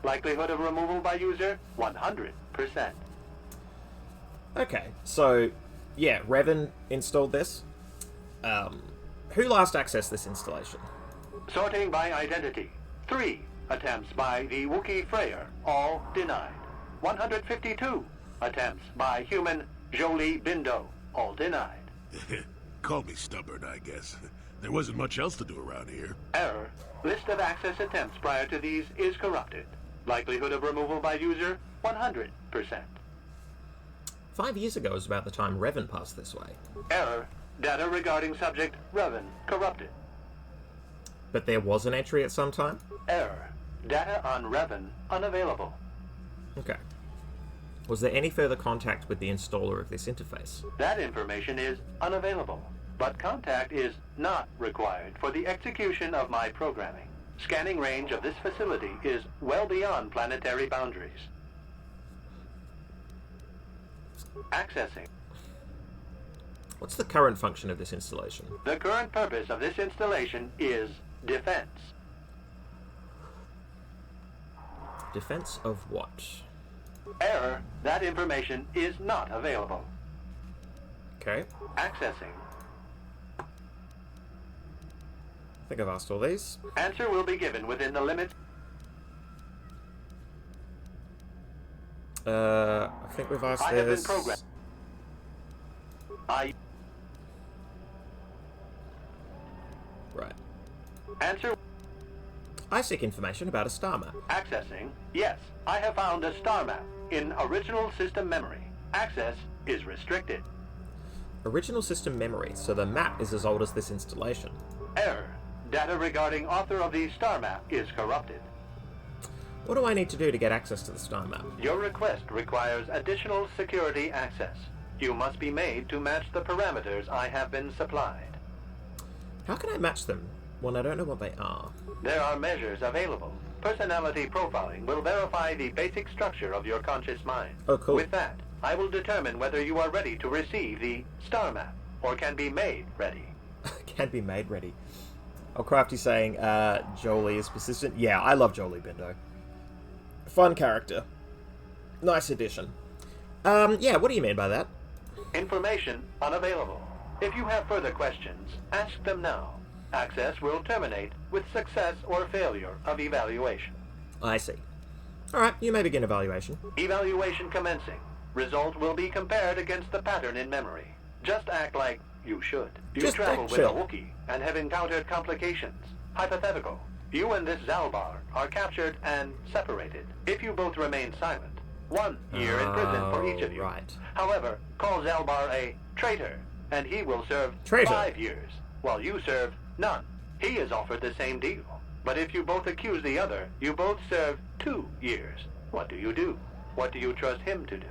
Likelihood of removal by user, 100%. Okay, so, yeah, Revan installed this. Who last accessed this installation? Sorting by identity. 3 attempts by the Wookie Freyer, all denied. 152 attempts by human Jolie Bindo, all denied. Call me stubborn, I guess. There wasn't much else to do around here. Error. List of access attempts prior to these is corrupted. Likelihood of removal by user, 100%. 5 years ago was about the time Revan passed this way. Error. Data regarding subject Revan corrupted. But there was an entry at some time? Error. Data on Revan unavailable. Okay. Was there any further contact with the installer of this interface? That information is unavailable, but contact is not required for the execution of my programming. Scanning range of this facility is well beyond planetary boundaries. Accessing. What's the current function of this installation? The current purpose of this installation is defense. Defense of what? Error. That information is not available. Okay. Accessing. I think I've asked all these. Answer will be given within the limits. I think we've asked I have been this. programmed. Right. Answer. I seek information about a star map. Accessing. Yes, I have found a star map in original system memory. Access is restricted. Original system memory, so the map is as old as this installation. Error. Data regarding author of the star map is corrupted. What do I need to do to get access to the star map? Your request requires additional security access. You must be made to match the parameters I have been supplied. How can I match them when I don't know what they are? There are measures available. Personality profiling will verify the basic structure of your conscious mind. Oh, cool. With that, I will determine whether you are ready to receive the star map, or can be made ready. Can be made ready. Oh, Crafty saying, Jolie is persistent. Yeah, I love Jolie Bindo. Fun character. Nice addition. Yeah, what do you mean by that? Information unavailable. If you have further questions, ask them now. Access will terminate with success or failure of evaluation. I see. Alright, you may begin evaluation. Evaluation commencing. Result will be compared against the pattern in memory. Just act like you should. You Just travel act with a chill. Wookiee and have encountered complications. Hypothetical. You and this Zalbar are captured and separated. If you both remain silent, 1 year in prison for each of you. Right. However, call Zalbar a traitor, and he will serve Traitor. 5 years, while you serve none. He is offered the same deal. But if you both accuse the other, you both serve 2 years. What do you do? What do you trust him to do?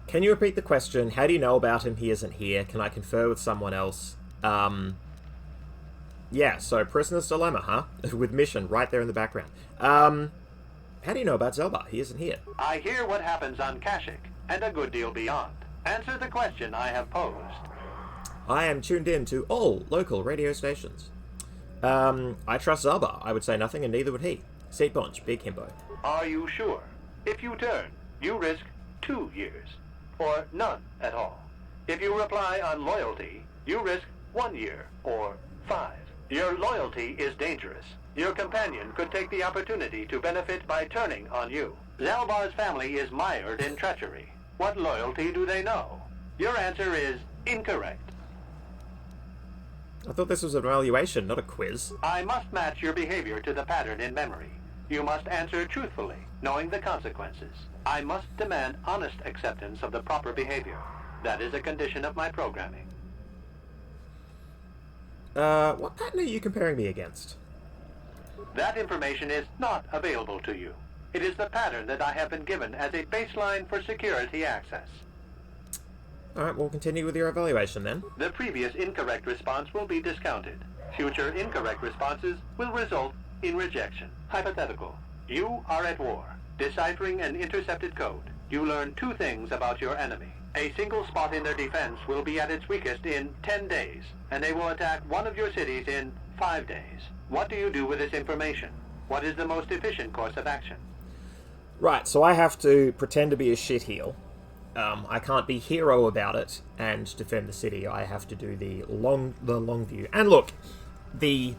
Can you repeat the question? How do you know about him? He isn't here. Can I confer with someone else? Yeah, so Prisoner's Dilemma, huh? With mission right there in the background. How do you know about Zelbar? He isn't here. I hear what happens on Kashyyyk, and a good deal beyond. Answer the question I have posed. I am tuned in to all local radio stations. I trust Zelbar. I would say nothing, and neither would he. Ceet Bonch, Big Himbo. Are you sure? If you turn, you risk 2 years, or none at all. If you reply on loyalty, you risk 1 year, or 5. Your loyalty is dangerous. Your companion could take the opportunity to benefit by turning on you. Zalbar's family is mired in treachery. What loyalty do they know? Your answer is incorrect. I thought this was an evaluation, not a quiz. I must match your behavior to the pattern in memory. You must answer truthfully, knowing the consequences. I must demand honest acceptance of the proper behavior. That is a condition of my programming. What pattern are you comparing me against? That information is not available to you. It is the pattern that I have been given as a baseline for security access. Alright, we'll continue with your evaluation then. The previous incorrect response will be discounted. Future incorrect responses will result in rejection. Hypothetical. You are at war, deciphering an intercepted code. You learn 2 things about your enemy. A single spot in their defense will be at its weakest in 10 days, and they will attack one of your cities in 5 days. What do you do with this information? What is the most efficient course of action? Right, so I have to pretend to be a shitheel. I can't be hero about it and defend the city. I have to do the long view. And look, the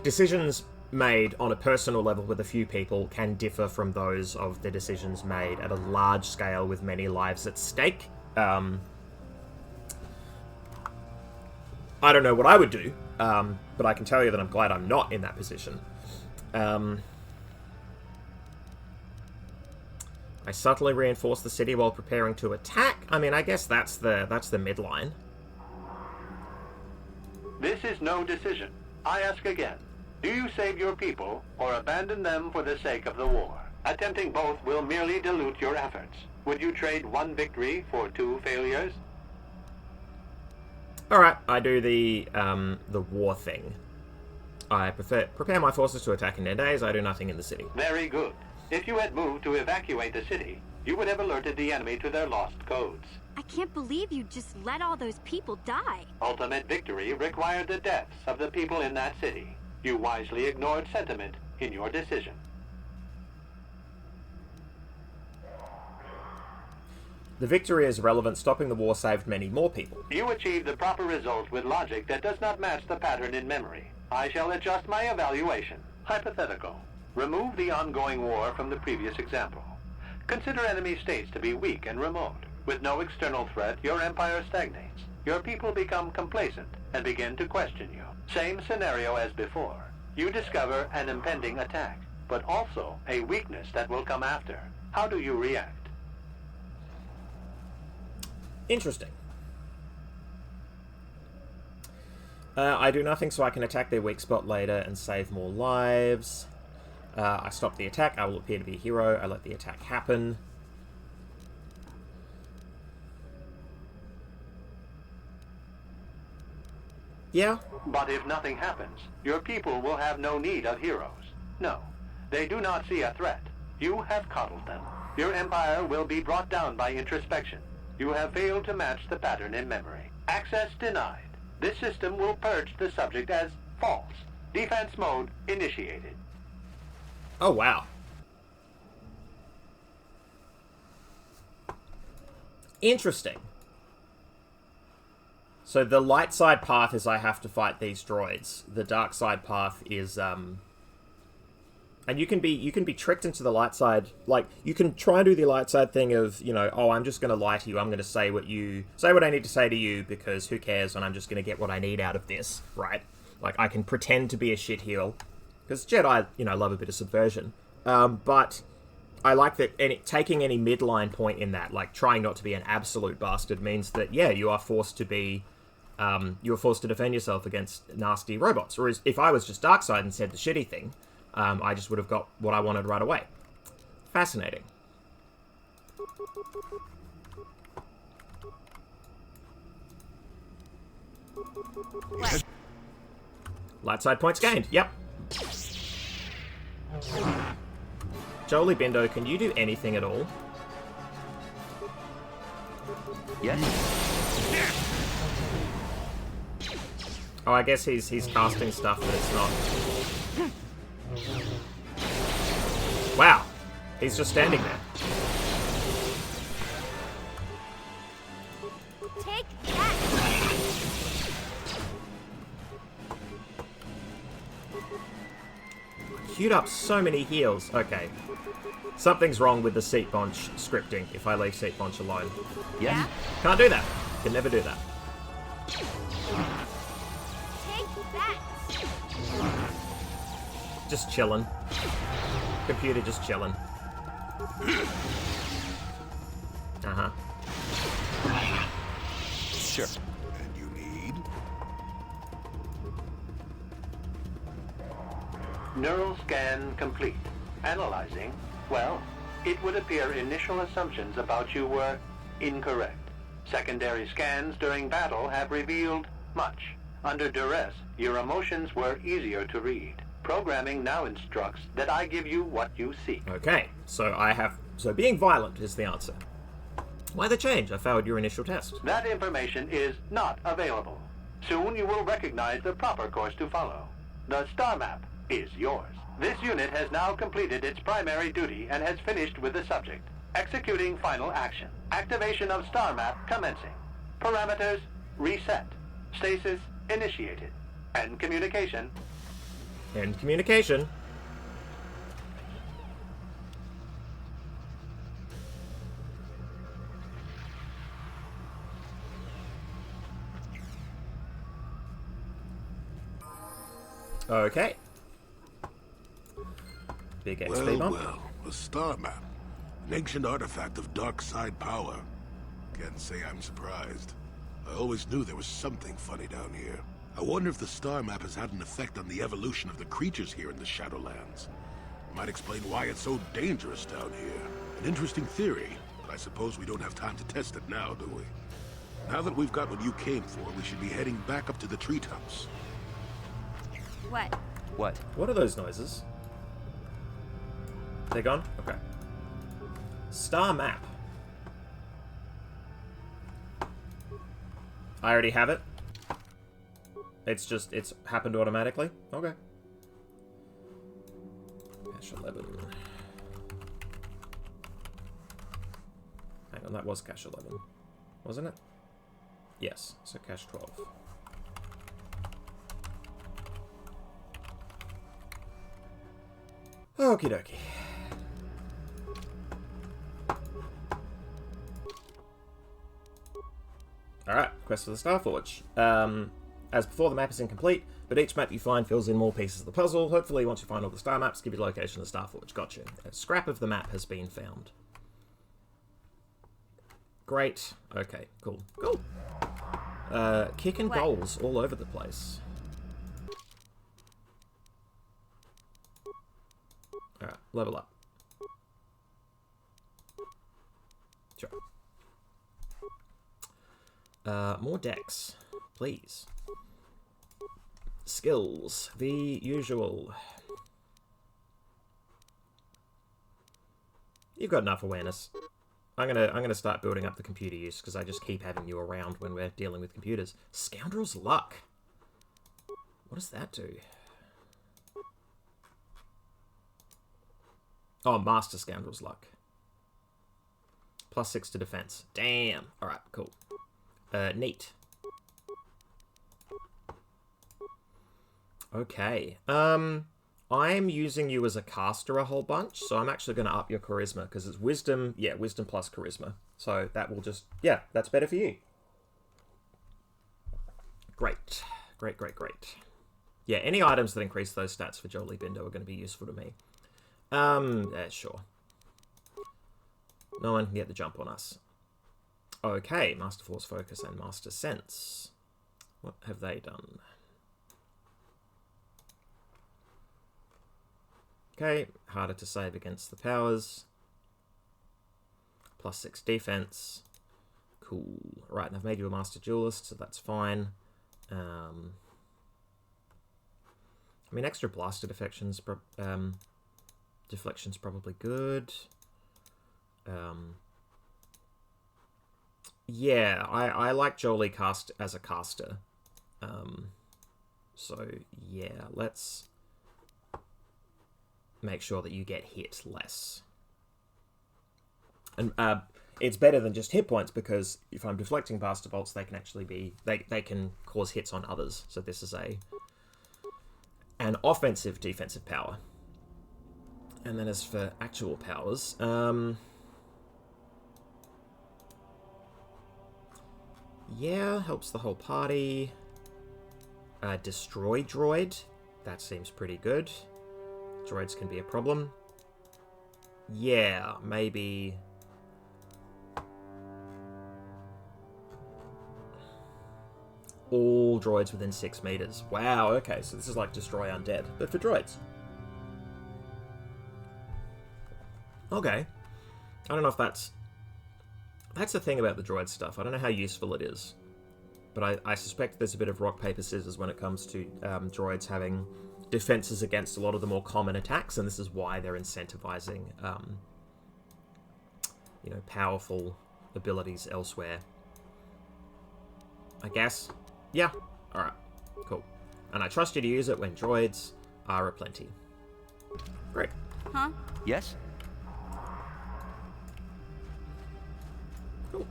decisions made on a personal level with a few people can differ from those of the decisions made at a large scale with many lives at stake. I don't know what I would do, but I can tell you that I'm glad I'm not in that position. I subtly reinforce the city while preparing to attack. I mean, I guess that's the midline. This is no decision. I ask again. Do you save your people or abandon them for the sake of the war? Attempting both will merely dilute your efforts. Would you trade 1 victory for 2 failures? Alright, I do the war thing. I prepare my forces to attack in 10 days. I do nothing in the city. Very good. If you had moved to evacuate the city, you would have alerted the enemy to their lost codes. I can't believe you just let all those people die. Ultimate victory required the deaths of the people in that city. You wisely ignored sentiment in your decision. The victory is relevant. Stopping the war saved many more people. You achieved the proper result with logic that does not match the pattern in memory. I shall adjust my evaluation. Hypothetical. Remove the ongoing war from the previous example. Consider enemy states to be weak and remote. With no external threat, your empire stagnates. Your people become complacent and begin to question you. Same scenario as before. You discover an impending attack, but also a weakness that will come after. How do you react? Interesting. I do nothing so I can attack their weak spot later and save more lives. I stop the attack. I will appear to be a hero. I let the attack happen. Yeah. But if nothing happens, your people will have no need of heroes. No, they do not see a threat. You have coddled them. Your empire will be brought down by introspection. You have failed to match the pattern in memory. Access denied. This system will purge the subject as false. Defense mode initiated. Oh, wow. Interesting. So the light side path is I have to fight these droids. The dark side path is, And you can be tricked into the light side. Like, you can try and do the light side thing of, you know, oh, I'm just going to lie to you. I'm going to say what I need to say to you because who cares, and I'm just going to get what I need out of this, right? Like, I can pretend to be a shitheel. Because Jedi, you know, love a bit of subversion. But I like that taking any midline point in that, like trying not to be an absolute bastard, means that, yeah, you are forced to be... you are forced to defend yourself against nasty robots. Whereas if I was just Darkseid and said the shitty thing, I just would have got what I wanted right away. Fascinating. What? Light side points gained. Yep. Jolie Bindo, can you do anything at all? Yes. Oh, I guess he's casting stuff, but it's not. Wow. He's just standing there. Take that! Queued up so many heals. Okay. Something's wrong with the Ceet Bonch scripting if I leave Ceet Bonch alone. Yes. Can't do that. Can never do that. Take that! Just chillin'. Computer just chillin'. Uh-huh. Sure. And you need? Neural scan complete. Analyzing. Well, it would appear initial assumptions about you were incorrect. Secondary scans during battle have revealed much. Under duress, your emotions were easier to read. Programming now instructs that I give you what you seek. Okay, so being violent is the answer. Why the change? I failed your initial test. That information is not available. Soon you will recognize the proper course to follow. The star map is yours. This unit has now completed its primary duty and has finished with the subject. Executing final action. Activation of star map commencing. Parameters reset. Stasis initiated. End communication. End communication. Okay. Big XP bump. Well, a star map. An ancient artifact of dark side power. Can't say I'm surprised. I always knew there was something funny down here. I wonder if the star map has had an effect on the evolution of the creatures here in the Shadowlands. Might explain why it's so dangerous down here. An interesting theory, but I suppose we don't have time to test it now, do we? Now that we've got what you came for, we should be heading back up to the treetops. What? What? What are those noises? They're gone? Okay. Star map. I already have it. It's happened automatically? Okay. Cache 11. Hang on, that was cache 11. Wasn't it? Yes, so cache 12. Okie dokie. Alright, quest for the Starforge. As before, the map is incomplete, but each map you find fills in more pieces of the puzzle. Hopefully, once you find all the star maps, give you the location of the Starforge. Gotcha. A scrap of the map has been found. Great. Okay, cool. Cool. Kicking What? goals all over the place. Alright, level up. Sure. More decks, please. Skills, the usual. You've got enough awareness. I'm gonna start building up the computer use because I just keep having you around when we're dealing with computers. Scoundrel's Luck. What does that do? Oh, Master Scoundrel's Luck. +6 to defense. Damn. Alright, cool. Neat. Okay. I'm using you as a caster a whole bunch, so I'm actually going to up your charisma, because it's wisdom, yeah, wisdom plus charisma. So that will just, yeah, that's better for you. Great. Great, great, great. Yeah, any items that increase those stats for Jolie Bindo are going to be useful to me. Yeah, sure. No one can get the jump on us. Okay, Master Force Focus and Master Sense. What have they done? Okay, harder to save against the powers. +6 defense. Cool. Right, and I've made you a Master Duelist, so that's fine. I mean, extra blaster deflection's probably good. Yeah, I like Jolie cast as a caster. So, yeah, let's make sure that you get hit less. And it's better than just hit points, because if I'm deflecting blaster bolts, they can actually be... They can cause hits on others. So this is an offensive defensive power. And then as for actual powers... yeah, helps the whole party. Destroy droid. That seems pretty good. Droids can be a problem. Yeah, maybe... all droids within 6 meters. Wow, okay, so this is like Destroy Undead, but for droids. Okay. I don't know if that's... That's the thing about the droid stuff. I don't know how useful it is. But I suspect there's a bit of rock, paper, scissors when it comes to droids having defenses against a lot of the more common attacks, and this is why they're incentivizing, you know, powerful abilities elsewhere. I guess. Yeah. Alright. Cool. And I trust you to use it when droids are aplenty. Great. Huh? Yes? Cool.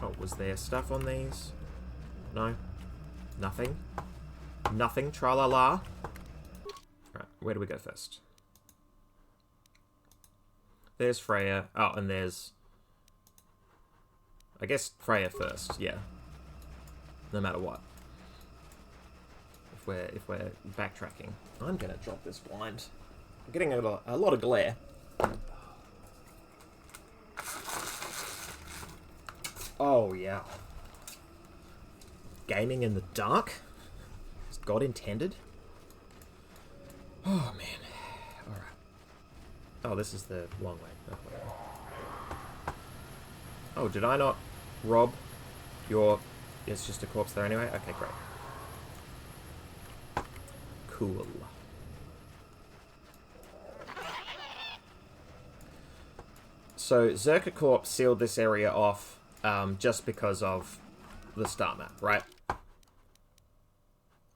Oh, was there stuff on these? No? Nothing? Nothing? Tra-la-la? Alright, where do we go first? There's Freya. Oh, and there's... I guess Freya first, yeah. No matter what. If we're backtracking. I'm gonna drop this blind. I'm getting a lot of glare. Oh, yeah. Gaming in the dark? Is God intended? Oh, man. Alright. Oh, this is the long way. Okay. Oh, did I not rob your... It's just a corpse there anyway? Okay, great. Cool. So, Zerka Corp sealed this area off just because of the star map, right?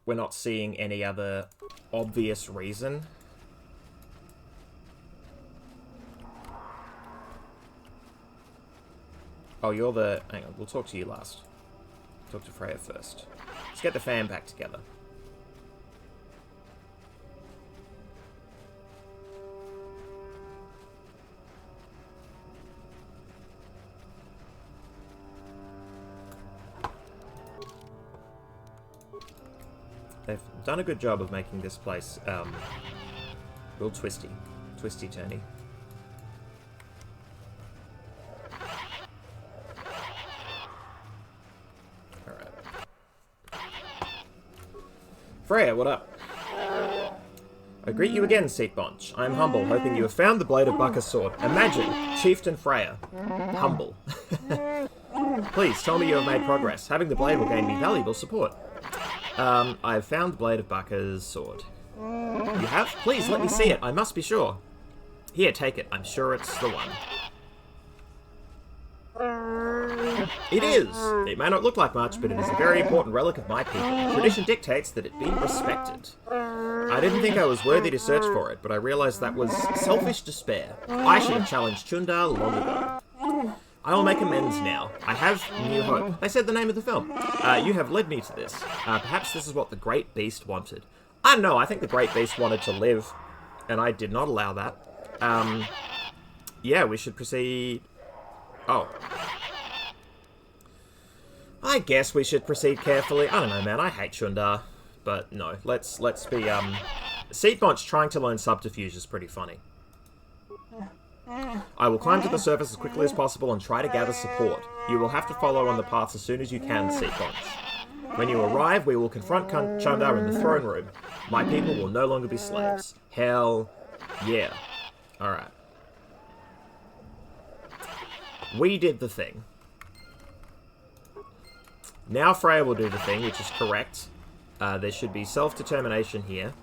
We're not seeing any other obvious reason. Oh, you're the... Hang on, we'll talk to you last. Talk to Freya first. Let's get the fam back together. They've done a good job of making this place real twisty-turny. Freya, what up? I greet you again, Ceet Bonch. I am humble, hoping you have found the blade of Bacca's sword. Imagine, Chieftain Freya. Humble. Please, tell me you have made progress. Having the blade will gain me valuable support. I have found the blade of Bacca's sword. You have? Please, let me see it. I must be sure. Here, take it. I'm sure it's the one. It is! It may not look like much, but it is a very important relic of my people. Tradition dictates that it be respected. I didn't think I was worthy to search for it, but I realized that was selfish despair. I should have challenged Chundar long ago. I will make amends now. I have new hope. They said the name of the film. You have led me to this. Perhaps this is what the great beast wanted. I don't know, I think the Great Beast wanted to live, and I did not allow that. Yeah, we should proceed... Oh. I guess we should proceed carefully. I don't know, man, I hate Shundar. But no, let's be, Ceet Bonch trying to learn subterfuge is pretty funny. I will climb to the surface as quickly as possible and try to gather support. You will have to follow on the paths as soon as you can, Ceet Bonch. When you arrive, we will confront Shundar in the throne room. My people will no longer be slaves. Hell yeah. Alright. We did the thing. Now Freya will do the thing, which is correct. There should be self-determination here.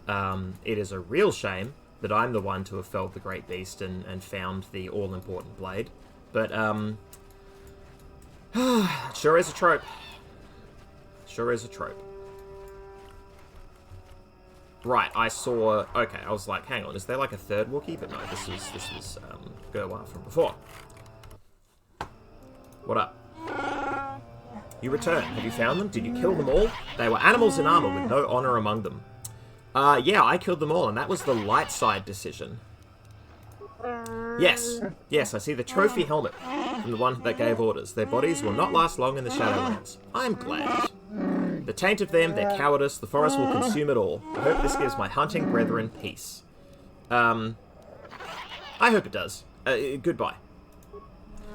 It is a real shame that I'm the one to have felled the Great Beast and found the all-important blade. But, sure is a trope. Sure is a trope. Right, I saw... Okay, I was like, hang on, is there like a third Wookiee? But no, this was Gerwa from before. What up? You return. Have you found them? Did you kill them all? They were animals in armor with no honor among them. Yeah, I killed them all, and that was the light side decision. Yes. Yes, I see the trophy helmet from the one that gave orders. Their bodies will not last long in the Shadowlands. I'm glad. The taint of them, their cowardice, the forest will consume it all. I hope this gives my hunting brethren peace. I hope it does. Goodbye.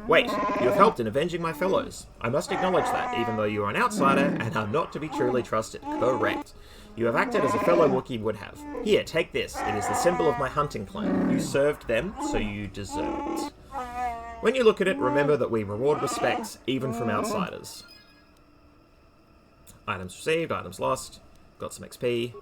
Wait, you have helped in avenging my fellows. I must acknowledge that, even though you are an outsider and are not to be truly trusted. Correct. You have acted as a fellow Wookiee would have. Here, take this. It is the symbol of my hunting clan. You served them, so you deserve it. When you look at it, remember that we reward respect, even from outsiders. Items received, items lost. Got some XP.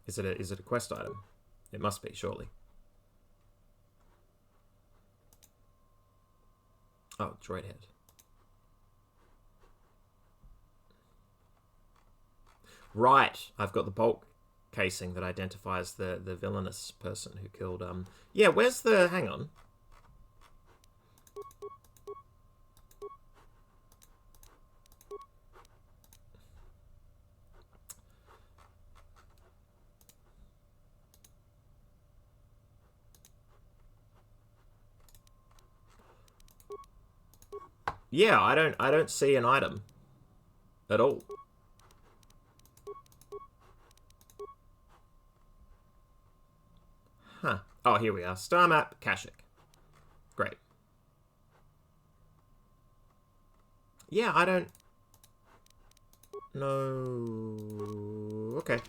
Is it a quest item? It must be, surely. Oh, droid head. Right, I've got the bulk casing that identifies the villainous person who killed, Yeah, where's the... Hang on. Yeah, I don't see an item at all. Huh. Oh, here we are. Star map, Kashyyyk. Great. Yeah, I don't know. Okay.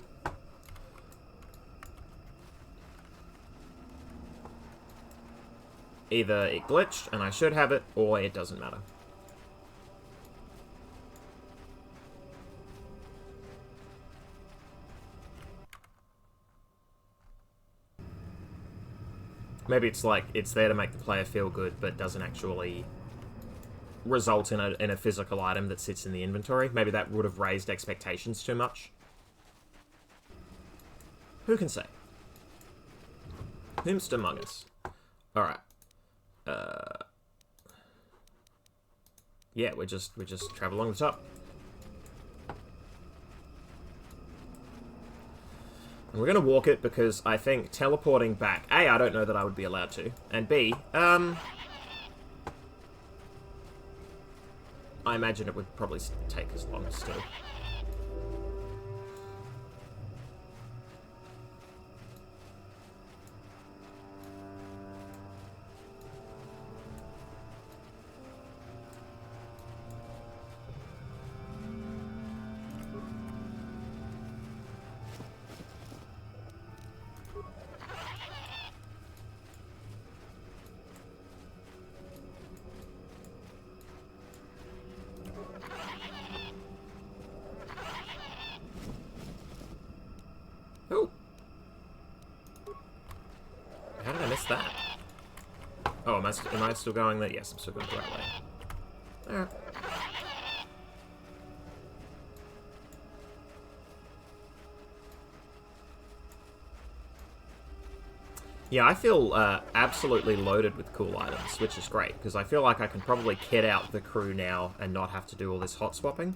Either it glitched and I should have it, or it doesn't matter. Maybe it's like, it's there to make the player feel good, but doesn't actually result in a physical item that sits in the inventory. Maybe that would have raised expectations too much. Who can say? Whomst among us? Alright. Yeah, we just travel along the top. And we're going to walk it because I think teleporting back... A, I don't know that I would be allowed to. And B, I imagine it would probably take as long still. Oh. How did I miss that? Oh, am I still going there? Yes, I'm still going the right way. Alright. Yeah, I feel absolutely loaded with cool items, which is great, because I feel like I can probably kit out the crew now and not have to do all this hot swapping.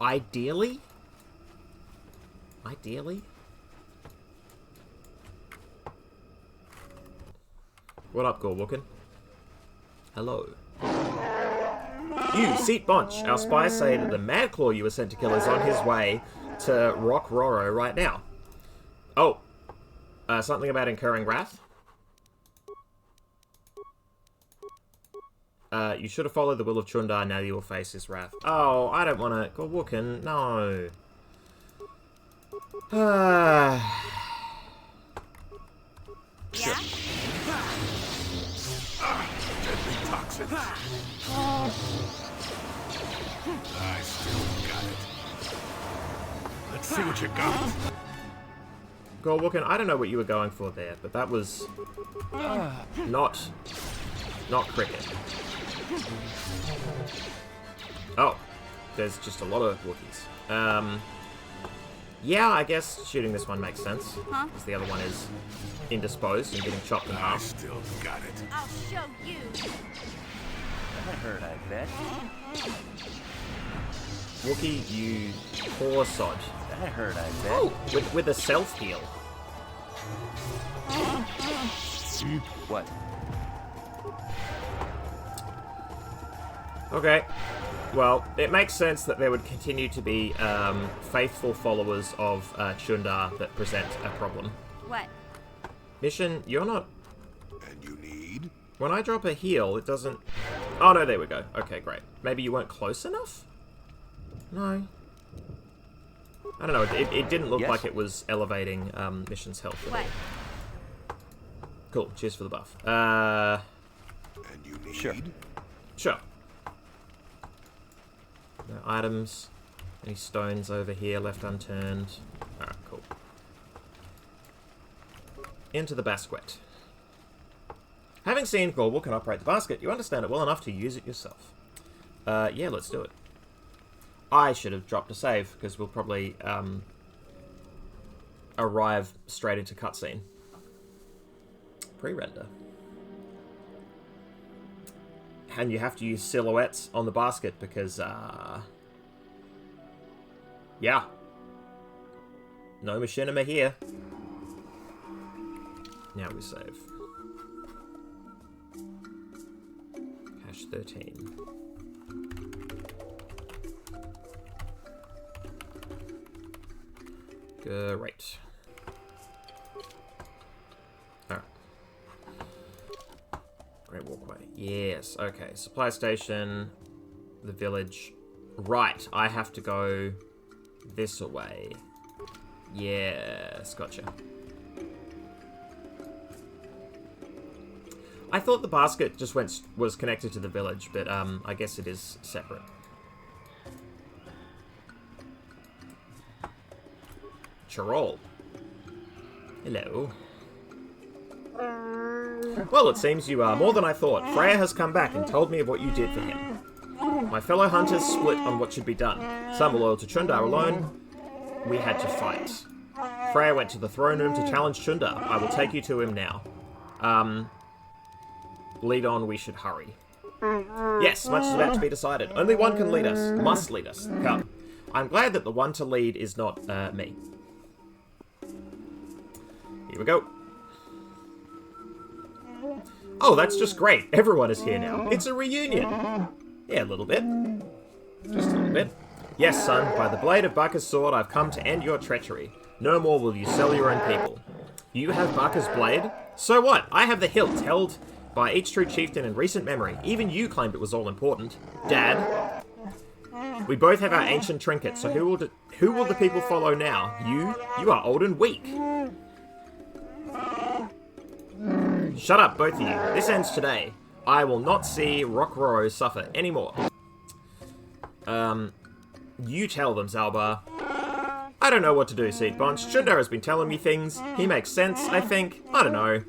Ideally? Ideally? What up, Gorwookin? Hello. You, Ceet Bonch, our spies say that the Madclaw you were sent to kill is on his way to Rock Roro right now. Oh. Something about incurring wrath? You should have followed the will of Chundar, now you will face his wrath. Oh, I don't want to... Gorwookin, no. Yeah? Deadly toxins. I still got it. Let's see what you got. Gorwookin, I don't know what you were going for there, but that was... not cricket. Oh, there's just a lot of Wookiees. Yeah, I guess shooting this one makes sense. Huh? Because the other one is indisposed and getting chopped in I half. still got it. I'll show you. That hurt, I bet. Wookie, you poor sod. That hurt, I bet. Oh, with a self-heal. What? Okay. Well, it makes sense that there would continue to be faithful followers of Chundar that present a problem. What? Mission, you're not... And you need? When I drop a heal, it doesn't... Oh, no, there we go. Okay, great. Maybe you weren't close enough? No. I don't know. It didn't look Yes. like it was elevating Mission's health. What? Cool. Cheers for the buff. And you need? Sure. Sure. No items. Any stones over here left unturned? Alright, cool. Into the basket. Having seen Gorwookin operate the basket, you understand it well enough to use it yourself. Yeah, let's do it. I should have dropped a save, because we'll probably arrive straight into cutscene. Pre-render. And you have to use silhouettes on the basket because, yeah. No machinima here. Now we save. Cache 13. Great. Alright. Great walkway. Yes, okay. Supply station. The village. Right, I have to go this way. Yes, gotcha. I thought the basket just was connected to the village, but I guess it is separate. Chirol. Hello. Well, it seems you are more than I thought. Freya has come back and told me of what you did for him. My fellow hunters split on what should be done. Some were loyal to Chundar alone. We had to fight. Freya went to the throne room to challenge Chundar. I will take you to him now. Lead on, we should hurry. Yes, much is about to be decided. Only one can lead us. Must lead us. Come. I'm glad that the one to lead is not, me. Here we go. Oh, that's just great. Everyone is here now. It's a reunion. Yeah, a little bit. Just a little bit. Yes, son, by the blade of Baka's sword, I've come to end your treachery. No more will you sell your own people. You have Baka's blade? So what? I have the hilt held by each true chieftain in recent memory. Even you claimed it was all important. Dad. We both have our ancient trinkets, so who will the people follow now? You are old and weak. Shut up, both of you. This ends today. I will not see Rockro suffer anymore. You tell them, Zalbar. I don't know what to do, Ceet Bonch. Chundar has been telling me things. He makes sense, I think. I don't know.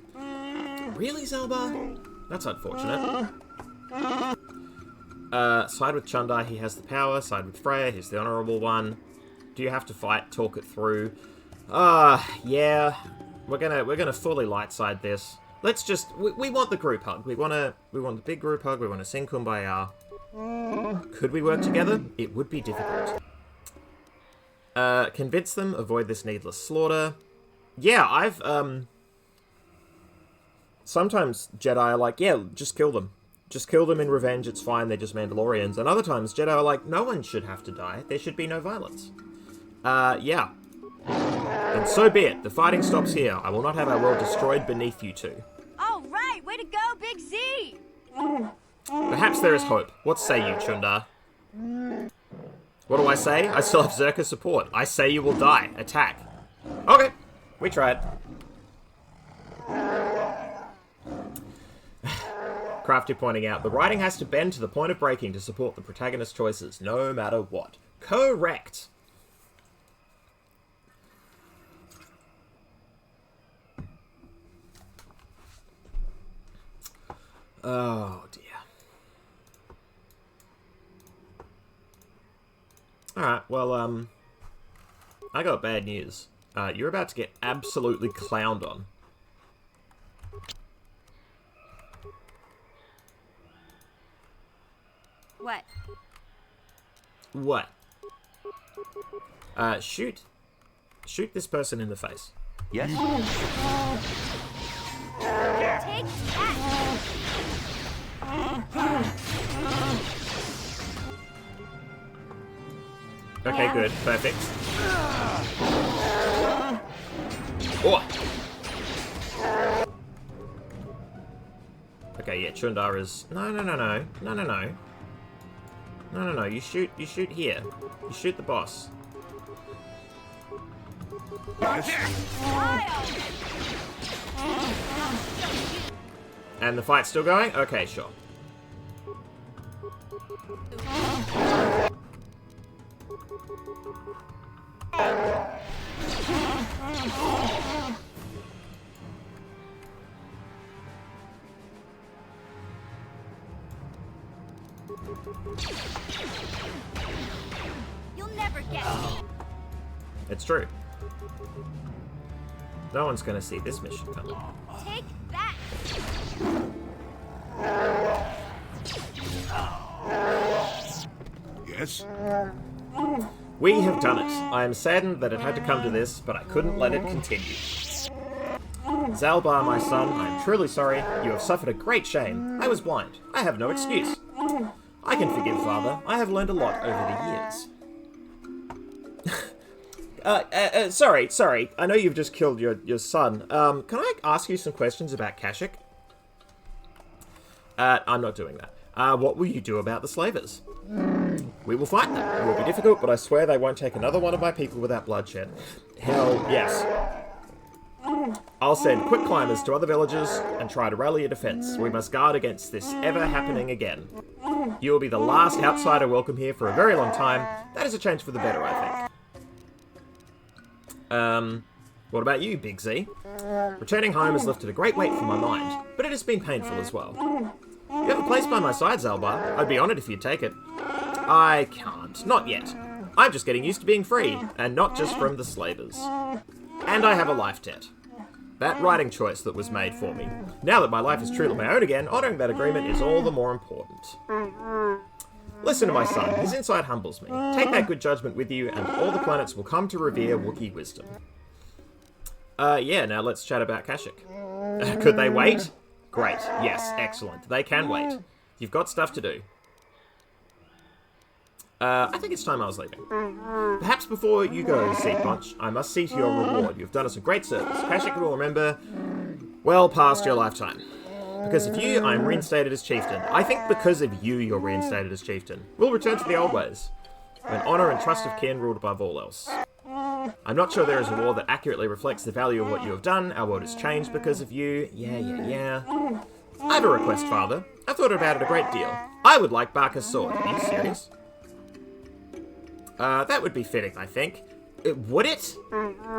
Really, Zalbar? That's unfortunate. Side with Chundar, he has the power. Side with Freya, he's the honourable one. Do you have to fight? Talk it through. Yeah. We're gonna fully light side this. Let's just we want the group hug. We want the big group hug. We want to sing Kumbaya. Could we work together? It would be difficult. Convince them. Avoid this needless slaughter. Yeah, I've sometimes Jedi are like, yeah, just kill them. Just kill them in revenge, it's fine, they're just Mandalorians. And other times, Jedi are like, no one should have to die, there should be no violence. Yeah. And so be it, the fighting stops here. I will not have our world destroyed beneath you two. Alright, way to go, Big Z! Perhaps there is hope. What say you, Chundar? What do I say? I still have Zerka support. I say you will die. Attack. Okay, we tried. Crafty pointing out, the writing has to bend to the point of breaking to support the protagonist's choices, no matter what. Correct. Oh, dear. Alright, well, I got bad news. You're about to get absolutely clowned on. What? What? Shoot this person in the face. Yes? Take that! Okay, good. Perfect. Oh! Okay, yeah, Chundar is... No. No, you shoot here. You shoot the boss. And the fight's still going? Okay, sure. You'll never get me! It's true. No one's gonna see this mission coming. Take that! Yes? We have done it. I am saddened that it had to come to this, but I couldn't let it continue. Zalbar, my son, I am truly sorry. You have suffered a great shame. I was blind. I have no excuse. I can forgive, Father. I have learned a lot over the years. Sorry. I know you've just killed your son. Can I ask you some questions about Kashyyyk? I'm not doing that. What will you do about the slavers? We will fight them. It will be difficult, but I swear they won't take another one of my people without bloodshed. Hell, yes. I'll send quick climbers to other villages and try to rally a defense. We must guard against this ever happening again. You will be the last outsider welcome here for a very long time. That is a change for the better, I think. What about you, Big Z? Returning home has lifted a great weight from my mind, but it has been painful as well. You have a place by my side, Zalbar. I'd be honoured if you'd take it. I can't. Not yet. I'm just getting used to being free, and not just from the slavers. And I have a life debt. That writing choice that was made for me. Now that my life is truly my own again, honouring that agreement is all the more important. Listen to my son. His insight humbles me. Take that good judgment with you, and all the planets will come to revere Wookiee wisdom. Yeah, now let's chat about Kashyyyk. Could they wait? Great. Yes, excellent. They can wait. You've got stuff to do. I think it's time I was leaving. Perhaps before you go, Ceet Bonch, I must see to your reward. You've done us a great service. Kashyyyk will remember well past your lifetime. Because of you, I am reinstated as chieftain. I think because of you, you're reinstated as chieftain. We'll return to the old ways, when honour and trust of kin ruled above all else. I'm not sure there is a war that accurately reflects the value of what you have done. Our world has changed because of you. Yeah. I have a request, Father. I've thought about it a great deal. I would like Barker's sword. Are you serious? That would be fitting, I think. Would it?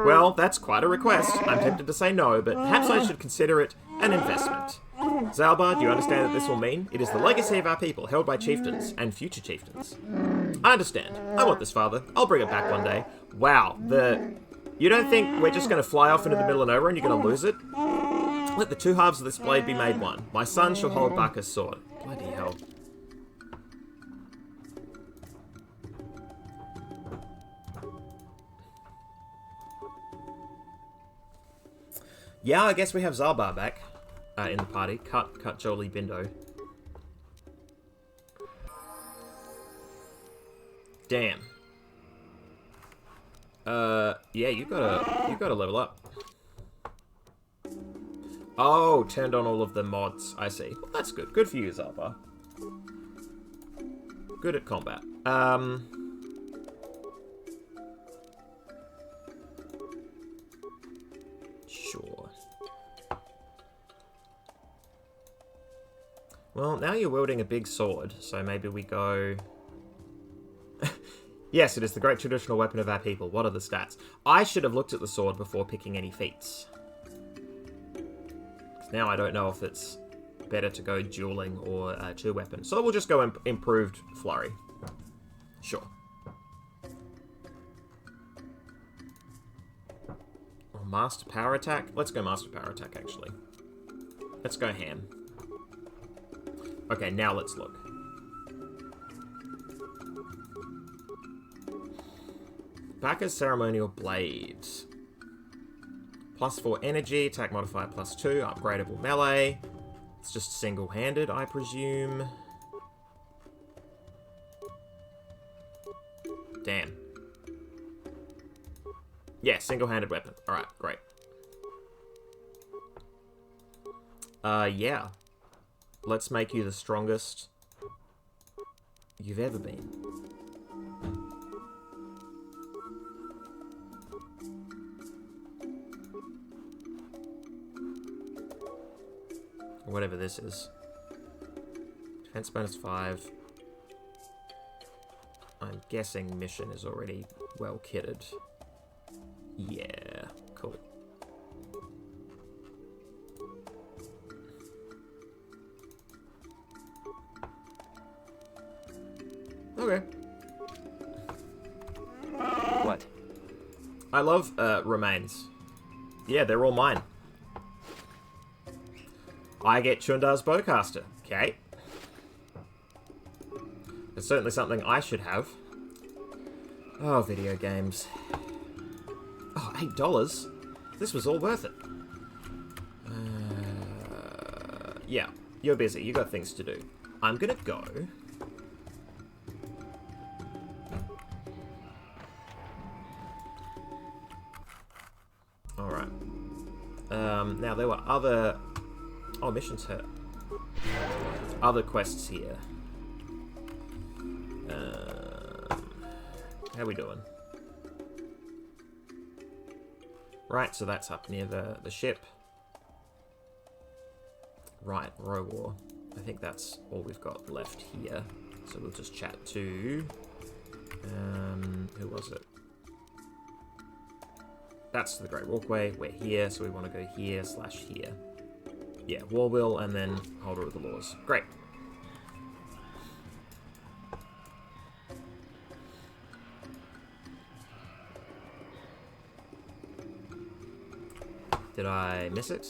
Well, that's quite a request. I'm tempted to say no, but perhaps I should consider it an investment. Zalbar, do you understand what this will mean? It is the legacy of our people, held by chieftains, and future chieftains. I understand. I want this, Father. I'll bring it back one day. Wow, the You don't think we're just going to fly off into the middle of nowhere and you're going to lose it? Let the two halves of this blade be made one. My son shall hold Baka's sword. Bloody hell. Yeah, I guess we have Zalbar back in the party. Cut Jolie Bindo. Damn. Yeah, you gotta level up. Oh, turned on all of the mods. I see. Well, that's good. Good for you, Zalbar. Good at combat. Sure. Well, now you're wielding a big sword, so maybe we go... Yes, it is the great traditional weapon of our people. What are the stats? I should have looked at the sword before picking any feats. Now I don't know if it's better to go dueling or two weapons. So we'll just go improved flurry. Sure. Or master power attack? Let's go master power attack, actually. Let's go ham. Okay, now let's look. Baka's Ceremonial Blade. +4 energy, attack modifier +2, upgradable melee. It's just single-handed, I presume. Damn. Yeah, single-handed weapon. Alright, great. Yeah. Let's make you the strongest you've ever been. Whatever this is. Defense bonus 5. I'm guessing mission is already well kitted. Yeah, cool. Okay. What? I love remains. Yeah, they're all mine. I get Chundar's bowcaster. Okay. It's certainly something I should have. Oh, video games. Oh, $8. This was all worth it. Yeah, you're busy. You got things to do. I'm gonna go. Alright. Now there were other... Oh, missions hurt. Other quests here. How we doing? Right, so that's up near the ship. Right, Row War. I think that's all we've got left here. So we'll just chat to... who was it? That's the Great Walkway. We're here, so we want to go here/here. Yeah, Warwill and then Holder of the Laws. Great. Did I miss it?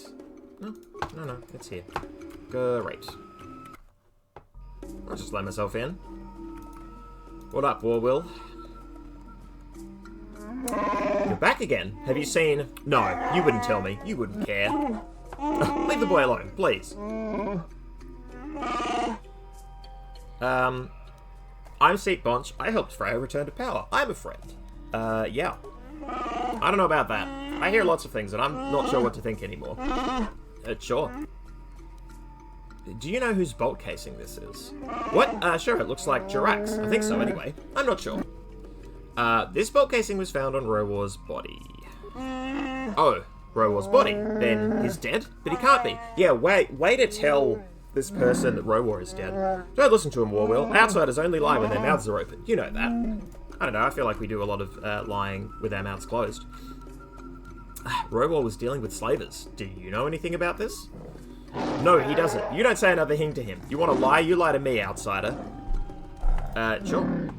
No, it's here. Great. I'll just let myself in. What up, Warwill? You're back again. Have you seen... No, you wouldn't tell me. You wouldn't care. Leave the boy alone, please. I'm Ceet Bonch. I helped Freya return to power. I'm a friend. Yeah. I don't know about that. I hear lots of things, and I'm not sure what to think anymore. Sure. Do you know whose bolt casing this is? What? Sure, it looks like Jirax. I think so, anyway. I'm not sure. This bolt casing was found on Rowar's body. Oh. Rowar's body. Then he's dead? But he can't be. Yeah, way to tell this person that Rowar is dead. Don't listen to him, Warwill. Outsiders only lie when their mouths are open. You know that. I don't know, I feel like we do a lot of lying with our mouths closed. Rowar was dealing with slavers. Do you know anything about this? No, he doesn't. You don't say another thing to him. You want to lie? You lie to me, outsider. Sure.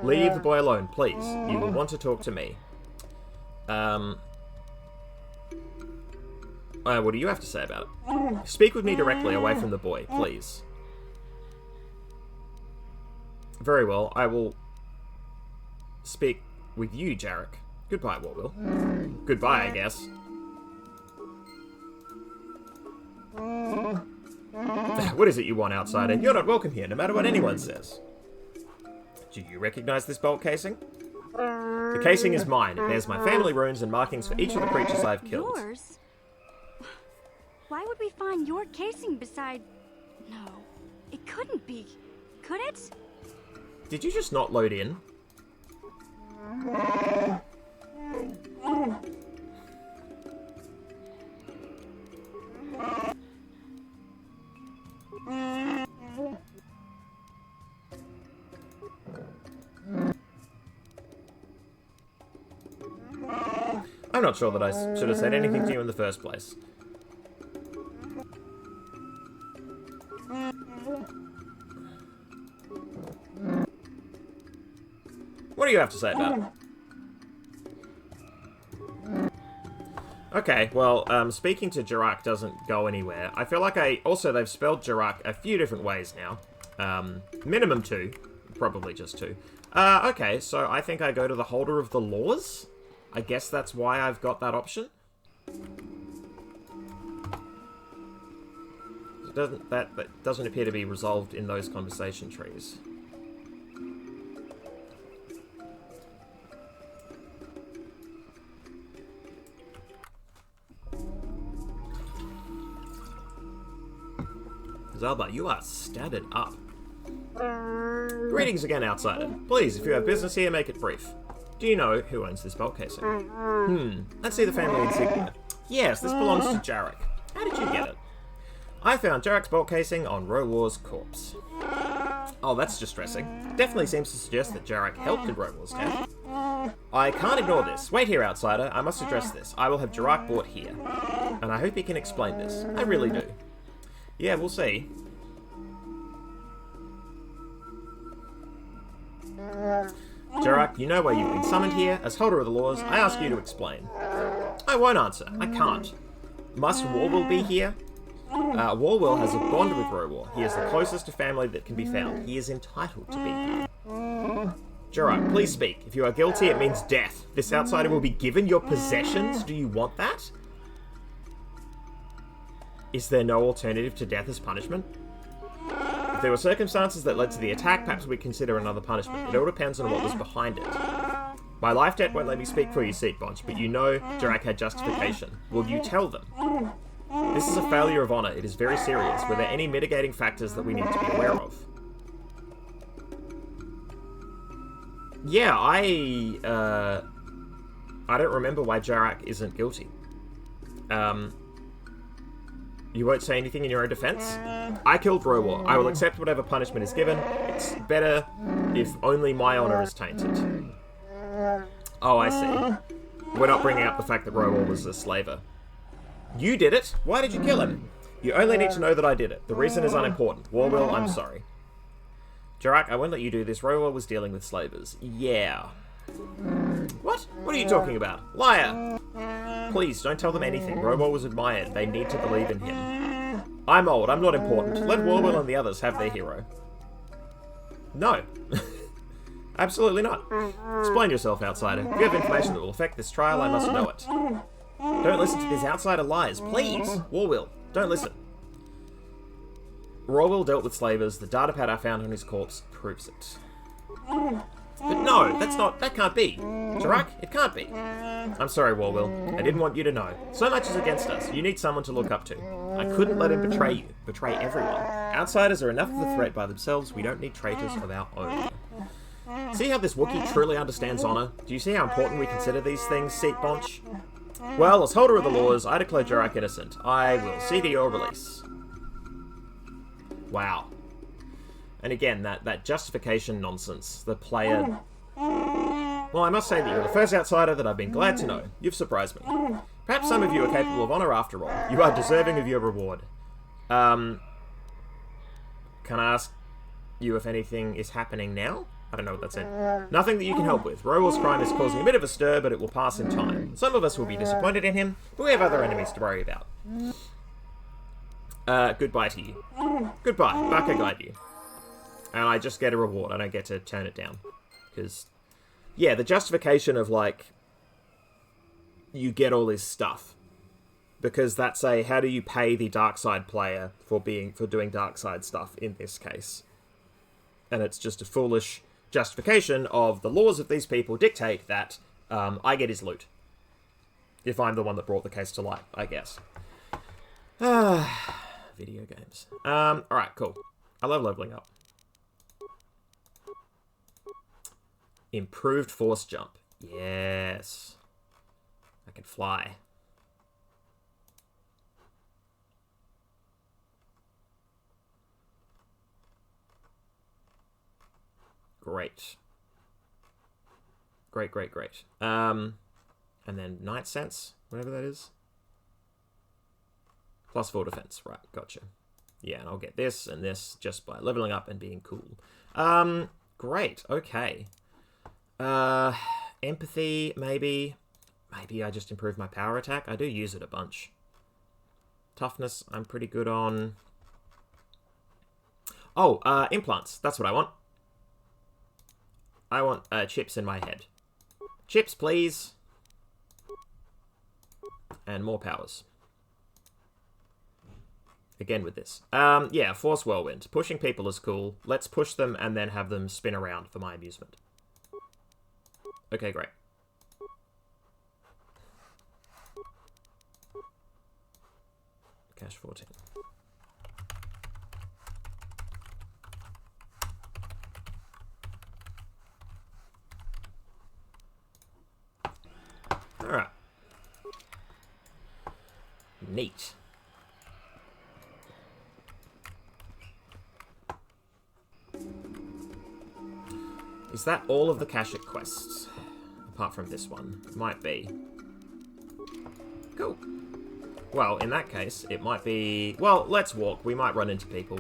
Leave the boy alone, please. You will want to talk to me. What do you have to say about it? Speak with me directly, away from the boy, please. Very well, I will speak with you, Jarek. Goodbye, Warwill. Goodbye, I guess. What is it you want, outsider? You're not welcome here, no matter what anyone says. Do you recognize this bolt casing? The casing is mine. It bears my family runes and markings for each of the creatures I've killed. Yours? Why would we find your casing beside... No, it couldn't be. Could it? Did you just not load in? I'm not sure that I should have said anything to you in the first place. What do you have to say about it? Okay, well, speaking to Jarak doesn't go anywhere. I feel like they've spelled Jarak a few different ways now. Minimum 2. Probably just 2. Okay, so I think I go to the holder of the laws? I guess that's why I've got that option. That doesn't appear to be resolved in those conversation trees. Zalbar, you are statted up. Greetings again, outsider. Please, if you have business here, make it brief. Do you know who owns this bolt casing? Let's see the family insignia. Yes, this belongs to Jarek. How did you get it? I found Jarek's bolt casing on Rowar's corpse. Oh, that's distressing. Definitely seems to suggest that Jarek helped in Rowar's death. I can't ignore this. Wait here, outsider. I must address this. I will have Jarek brought here. And I hope he can explain this. I really do. Yeah, we'll see. Jarek, you know why you've been summoned here. As holder of the laws, I ask you to explain. I won't answer. I can't. Must Warwill be here? Warwill has a bond with Rowar. He is the closest to family that can be found. He is entitled to be here. Jarek, please speak. If you are guilty, it means death. This outsider will be given your possessions. Do you want that? Is there no alternative to death as punishment? If there were circumstances that led to the attack, perhaps we'd consider another punishment. It all depends on what was behind it. My life debt won't let me speak for you, Ceet Bonch, but you know Jarek had justification. Will you tell them? This is a failure of honor. It is very serious. Were there any mitigating factors that we need to be aware of? Yeah, I don't remember why Jarek isn't guilty. You won't say anything in your own defense? I killed Rowar. I will accept whatever punishment is given. It's better if only my honor is tainted. Oh, I see. We're not bringing up the fact that Rowar was a slaver. You did it? Why did you kill him? You only need to know that I did it. The reason is unimportant. Warwill, I'm sorry. Jarek, I won't let you do this. Rowar was dealing with slavers. Yeah. What? What are you talking about? Liar! Please, don't tell them anything. Rowar was admired. They need to believe in him. I'm old. I'm not important. Let Warwill and the others have their hero. No. Absolutely not. Explain yourself, outsider. If you have information that will affect this trial, I must know it. Don't listen to these outsider lies. Please! Warwill, don't listen. Warwill dealt with slavers. The data pad I found on his corpse proves it. But no, that can't be. Jarek, it can't be. I'm sorry, Warwill. I didn't want you to know. So much is against us. You need someone to look up to. I couldn't let him betray you. Betray everyone. Outsiders are enough of a threat by themselves. We don't need traitors of our own. See how this Wookiee truly understands honor? Do you see how important we consider these things, Ceet Bonch? Well, as holder of the laws, I declare Jarek innocent. I will see to your release. Wow. And again, that justification nonsense. The player... Well, I must say that you're the first outsider that I've been glad to know. You've surprised me. Perhaps some of you are capable of honor after all. You are deserving of your reward. Can I ask you if anything is happening now? I don't know what that said. Nothing that you can help with. Roel's crime is causing a bit of a stir, but it will pass in time. Some of us will be disappointed in him, but we have other enemies to worry about. Goodbye to you. Goodbye. Back I guide you. And I just get a reward. I don't get to turn it down. Because, yeah, the justification of, like, you get all this stuff. Because that's a, how do you pay the dark side player for doing dark side stuff in this case? And it's just a foolish justification of the laws of these people dictate that I get his loot. If I'm the one that brought the case to light, I guess. Video games. Alright, cool. I love leveling up. Improved force jump. Yes. I can fly. Great. Great. And then Night Sense, whatever that is. Plus 4 defense. Right, gotcha. Yeah, and I'll get this and this just by leveling up and being cool. Great, okay. Empathy, maybe. Maybe I just improve my power attack. I do use it a bunch. Toughness, I'm pretty good on. Oh, implants. That's what I want. I want chips in my head. Chips, please. And more powers. Again with this. Yeah, Force Whirlwind. Pushing people is cool. Let's push them and then have them spin around for my amusement. Okay, great. Cash 14. Alright. Neat. Is that all of the Kashyyyk quests? Apart from this one. Might be. Cool. Well, in that case, it might be... Well, let's walk. We might run into people.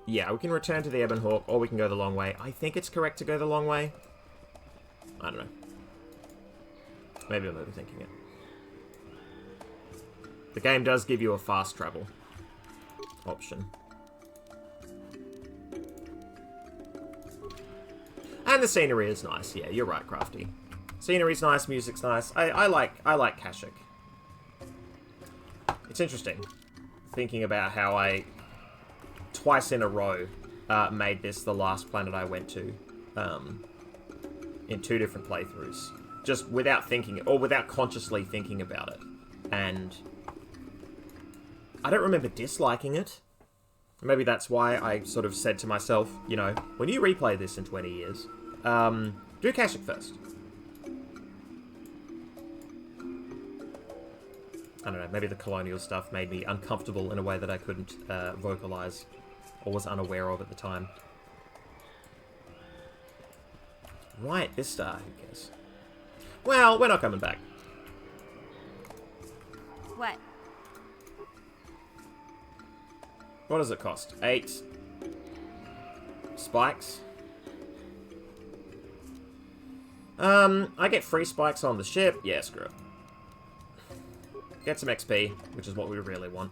Yeah, we can return to the Ebon Hawk, or we can go the long way. I think it's correct to go the long way. I don't know. Maybe I'm overthinking it. The game does give you a fast travel option. And the scenery is nice. Yeah, you're right, Crafty. Scenery's nice, music's nice. I like Kashyyyk. It's interesting thinking about how I twice in a row made this the last planet I went to in 2 different playthroughs, just without thinking or without consciously thinking about it. And I don't remember disliking it. Maybe that's why I sort of said to myself, you know, when you replay this in 20 years, do Kashyyyk first. I don't know, maybe the colonial stuff made me uncomfortable in a way that I couldn't vocalize or was unaware of at the time. Right, this star, who cares? Well, we're not coming back. What? What does it cost? 8 spikes. I get free spikes on the ship. Yeah, screw it. Get some XP, which is what we really want.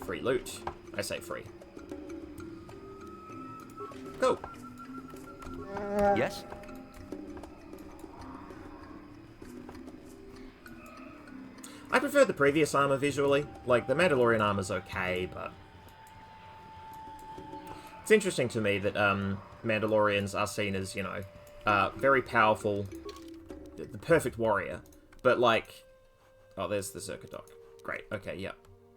Free loot. I say free. Go. Yes? I prefer the previous armor visually. Like, the Mandalorian armor's okay, but... It's interesting to me that Mandalorians are seen as, you know, very powerful, the perfect warrior, but like... Oh, there's the Zerka dock. Great, okay, yep.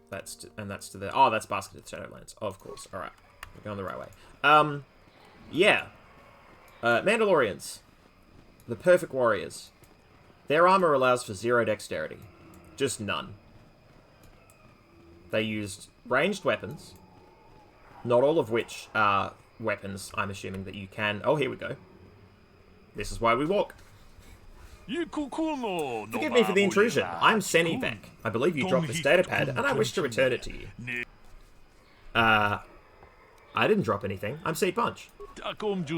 That's to the... Oh, that's Basket of the Shadowlands. Of course, alright. We're going the right way. Yeah. Mandalorians. The perfect warriors. Their armor allows for 0 dexterity. Just none. They used ranged weapons, not all of which are weapons, I'm assuming, that you can... Oh, here we go. This is why we walk. Forgive me for the intrusion. I'm Senny Beck. I believe you dropped this datapad, and I wish to return it to you. I didn't drop anything. I'm Ceet Bonch.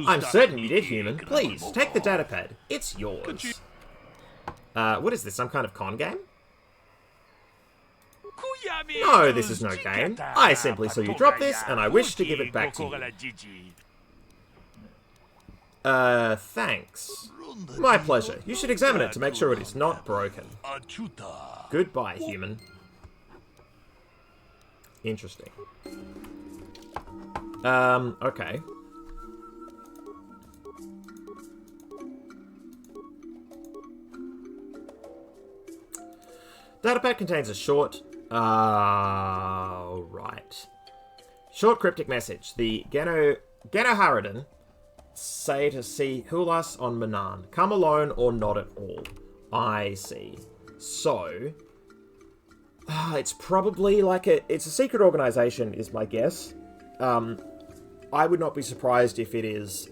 I'm certain you did, human. Please, take the datapad. It's yours. What is this, some kind of con game? No, this is no game. I simply saw you drop this, and I wish to give it back to you. Thanks. My pleasure. You should examine it to make sure it is not broken. Goodbye, human. Interesting. Okay. Datapad contains a short... right. Short cryptic message. The Genoharadan say to see Hulas on Manan. Come alone or not at all. I see. So... it's probably like it's a secret organization, is my guess. I would not be surprised if it is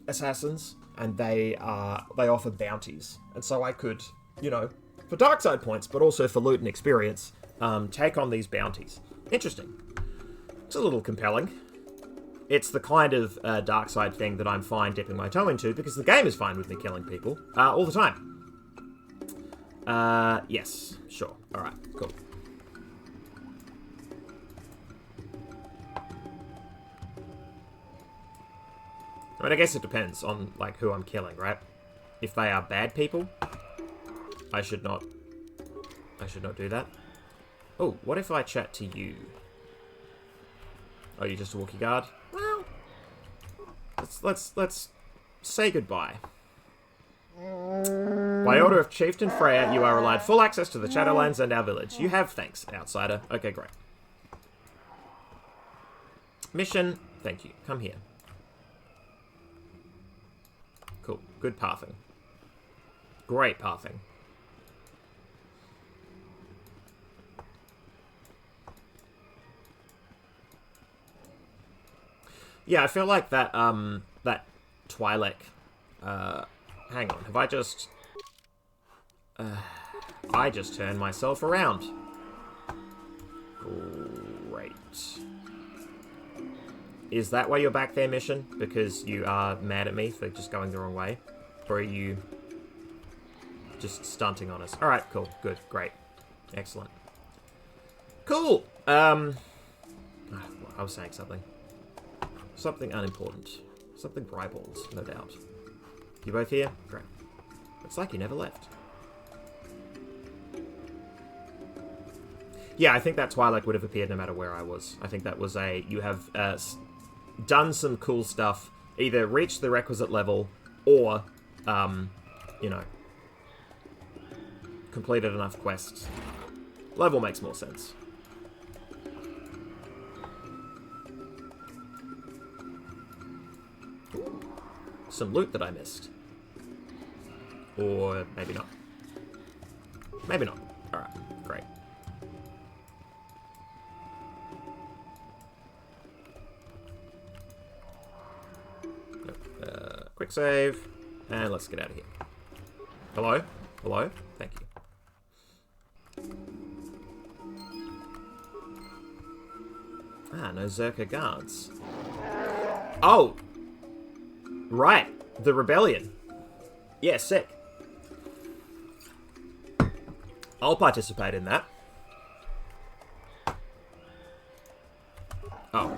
assassins, and they offer bounties. And so I could, you know, for dark side points, but also for loot and experience, take on these bounties. Interesting. It's a little compelling. It's the kind of dark side thing that I'm fine dipping my toe into, because the game is fine with me killing people all the time. Yes, sure. Alright, cool. I mean, I guess it depends on, like, who I'm killing, right? If they are bad people, I should not do that. Oh, what if I chat to you? Oh, you're just a Wookie guard? Well, let's say goodbye. By order of Chieftain Freya, you are allowed full access to the Shadowlands and our village. You have thanks, outsider. Okay, great. Mission, thank you. Come here. Cool. Good pathing. Great pathing. Yeah, I feel like that, that Twi'lek, hang on, have I just turned myself around. Great. Is that why you're back there, mission? Because you are mad at me for just going the wrong way? Or are you just stunting on us? Alright, cool, good, great. Excellent. Cool! I was saying something. Something unimportant. Something bribaled, no doubt. You both here? Great. Looks like you never left. Yeah, I think that Twi'lek would have appeared no matter where I was. I think that was a... You have done some cool stuff. Either reached the requisite level, or, you know, completed enough quests. Level makes more sense. Ooh, some loot that I missed. Or maybe not. Maybe not. Alright, great. Quick save. And let's get out of here. Hello? Hello? Thank you. Ah, no Zerka guards. Oh! Right. The rebellion. Yeah, sick. I'll participate in that. Oh.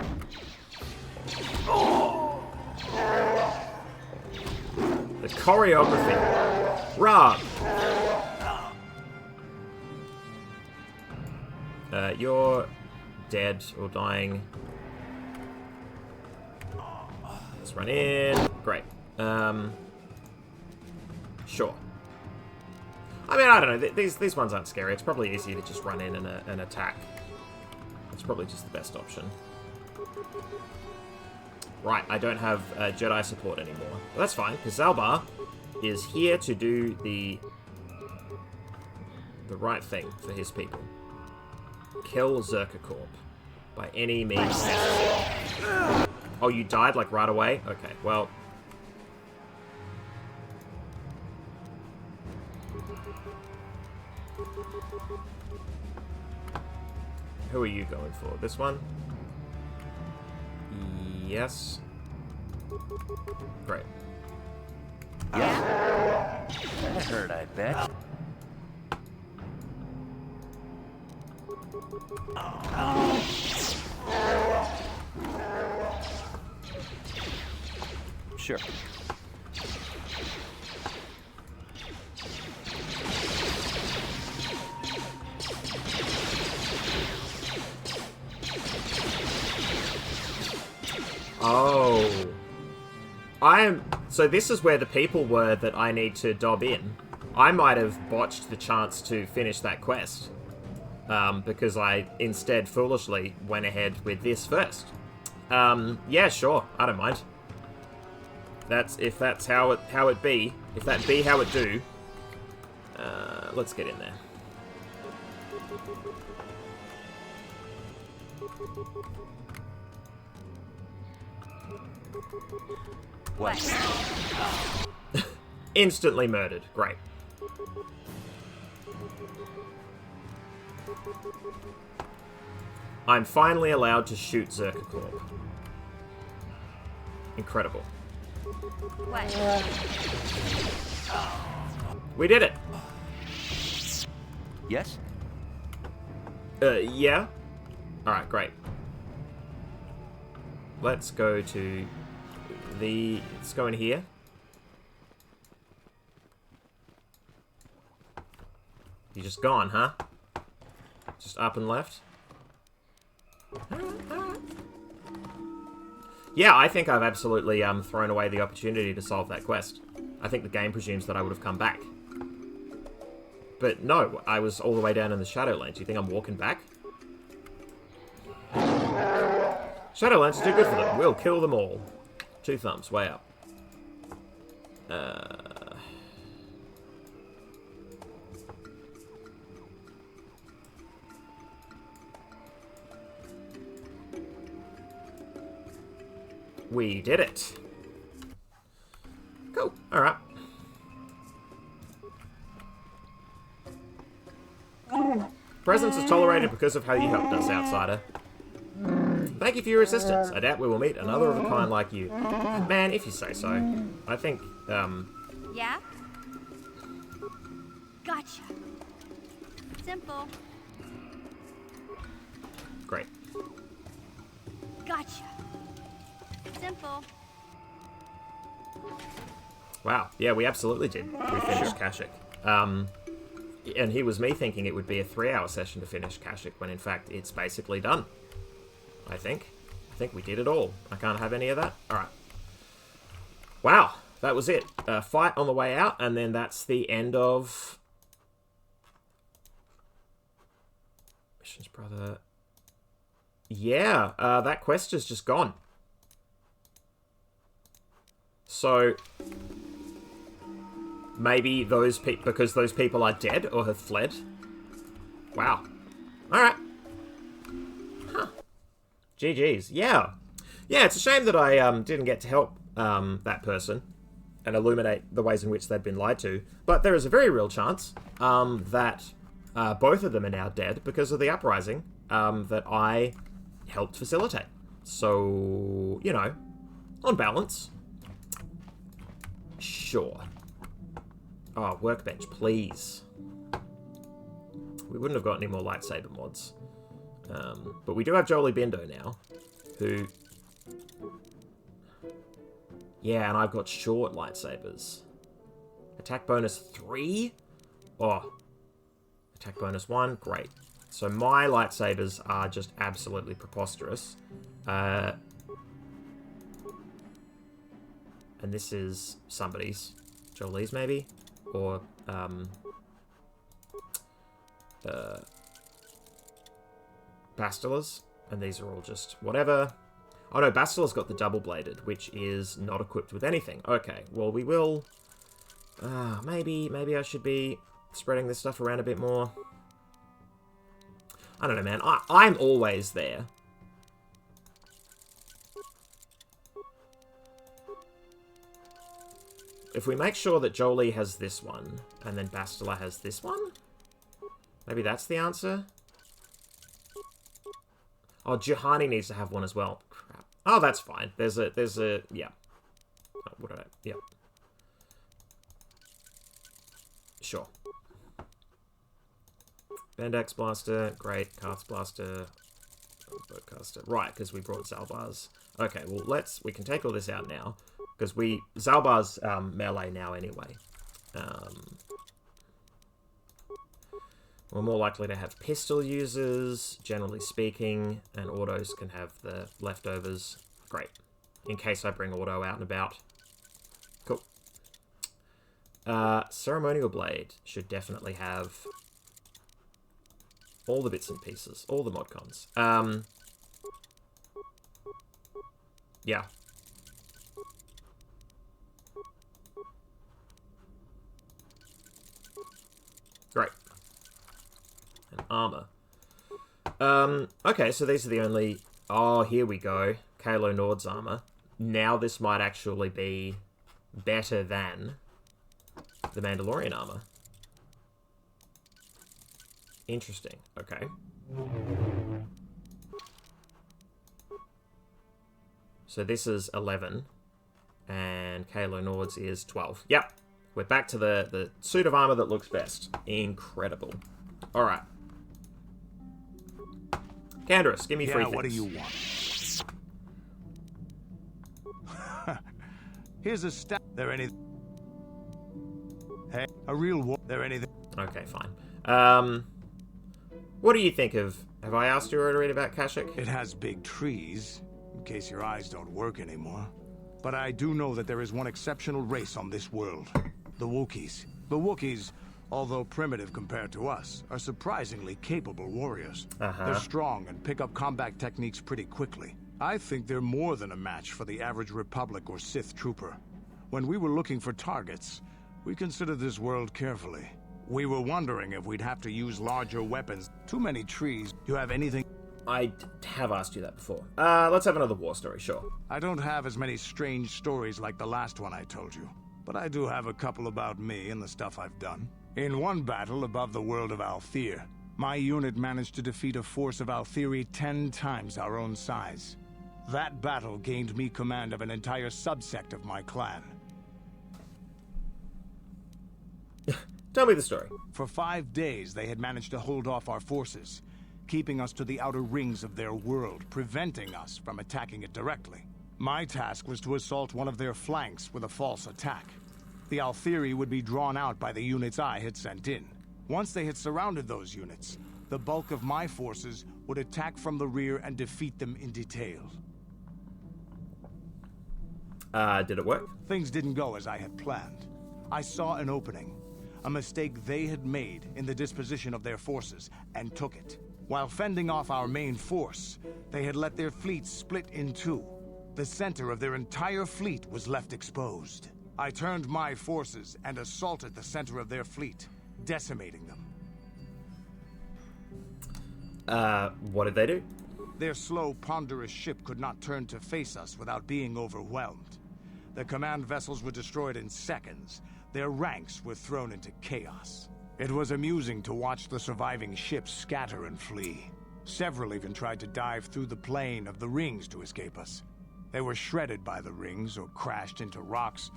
The choreography. Rob. You're dead or dying. Let's run in. Great. Sure. I mean, I don't know. These ones aren't scary. It's probably easier to just run in and attack. It's probably just the best option. Right, I don't have Jedi support anymore. But that's fine, because Zalbar is here to do the right thing for his people. Kill Zerka Corp by any means necessary. Oh, you died, like, right away? Okay, well... Who are you going for? This one? Yes. Great. Yeah. That hurt, I bet. Sure. Oh. So this is where the people were that I need to dob in. I might have botched the chance to finish that quest. Because I instead foolishly went ahead with this first. Yeah, sure. I don't mind. If that's how it be. If that be how it do. Let's get in there. What? Instantly murdered. Great. I'm finally allowed to shoot Zerka Corp. Incredible. What? We did it. Yes? Yeah. Alright, great. Let's go to let's go in here. You just gone, huh? Just up and left? Yeah, I think I've absolutely thrown away the opportunity to solve that quest. I think the game presumes that I would have come back. But no, I was all the way down in the Shadowlands. You think I'm walking back? Shadowlands are too good for them. We'll kill them all. 2 thumbs, way up. We did it. Cool. Alright. Presence is tolerated because of how you helped us, outsider. Thank you for your assistance. I doubt we will meet another of a kind like you. Man, if you say so. I think, Yeah? Gotcha. Simple. Great. Gotcha. Simple. Wow. Yeah, we absolutely did. We finished Kashyyyk. And here was me thinking it would be a 3-hour session to finish Kashyyyk, when in fact it's basically done. I think we did it all. I can't have any of that. Alright. Wow. That was it. Fight on the way out, and then that's the end of... Missions, brother. Yeah, that quest is just gone. So... Maybe those people, because those people are dead or have fled. Wow. Alright. Huh. GG's. Yeah. Yeah, it's a shame that I didn't get to help that person and illuminate the ways in which they'd been lied to. But there is a very real chance that both of them are now dead because of the uprising that I helped facilitate. So, you know, on balance. Sure. Oh, workbench, please. We wouldn't have got any more lightsaber mods. But we do have Jolie Bindo now, who... Yeah, and I've got short lightsabers. Attack bonus 3? Oh. Attack bonus 1, great. So my lightsabers are just absolutely preposterous. And this is somebody's. Jolie's, maybe? Or, Bastila's. And these are all just whatever. Oh no, Bastila's got the double-bladed, which is not equipped with anything. Okay, well we will... maybe I should be spreading this stuff around a bit more. I don't know, man. I'm always there. If we make sure that Jolie has this one, and then Bastila has this one? Maybe that's the answer? Oh, Juhani needs to have one as well. Crap. Oh, that's fine. There's a, yeah. Oh, what did I, yeah. Sure. Bandax Blaster, great. Karth Blaster, Bowcaster. Right, because we brought Zalbar's. Okay, well, we can take all this out now, because Zalbar's melee now anyway. We're more likely to have pistol users, generally speaking, and autos can have the leftovers. Great. In case I bring auto out and about. Cool. Ceremonial Blade should definitely have all the bits and pieces, all the modcons. Yeah. Great. And armor. Okay, so these are the only... Oh, here we go. Kalo Nord's armor. Now this might actually be better than the Mandalorian armor. Interesting. Okay. So this is 11. And Kalo Nord's is 12. Yep. We're back to the suit of armor that looks best. Incredible. Alright. Canderous, give me free things. What do you want? Here's a stat. There anything? Hey, a real war. There anything? Okay, fine. What do you think of... Have I asked you already about Kashyyyk? It has big trees, in case your eyes don't work anymore. But I do know that there is one exceptional race on this world. The Wookiees. The Wookiees, although primitive compared to us, are surprisingly capable warriors. They're strong and pick up combat techniques pretty quickly. I think they're more than a match for the average Republic or Sith trooper. When we were looking for targets, we considered this world carefully. We were wondering if we'd have to use larger weapons. Too many trees. You have anything? I have asked you that before. Let's have another war story, sure. I don't have as many strange stories like the last one I told you. But I do have a couple about me and the stuff I've done. In one battle above the world of Althir, my unit managed to defeat a force of Althiri 10 times our own size. That battle gained me command of an entire subsect of my clan. Tell me the story. For 5 days, they had managed to hold off our forces, keeping us to the outer rings of their world, preventing us from attacking it directly. My task was to assault one of their flanks with a false attack. The Althiri would be drawn out by the units I had sent in. Once they had surrounded those units, the bulk of my forces would attack from the rear and defeat them in detail. Did it work? Things didn't go as I had planned. I saw an opening, a mistake they had made in the disposition of their forces, and took it. While fending off our main force, they had let their fleet split in two. The center of their entire fleet was left exposed. I turned my forces and assaulted the center of their fleet, decimating them. What did they do? Their slow, ponderous ship could not turn to face us without being overwhelmed. The command vessels were destroyed in seconds. Their ranks were thrown into chaos. It was amusing to watch the surviving ships scatter and flee. Several even tried to dive through the plane of the rings to escape us. They were shredded by the rings, or crashed into rocks,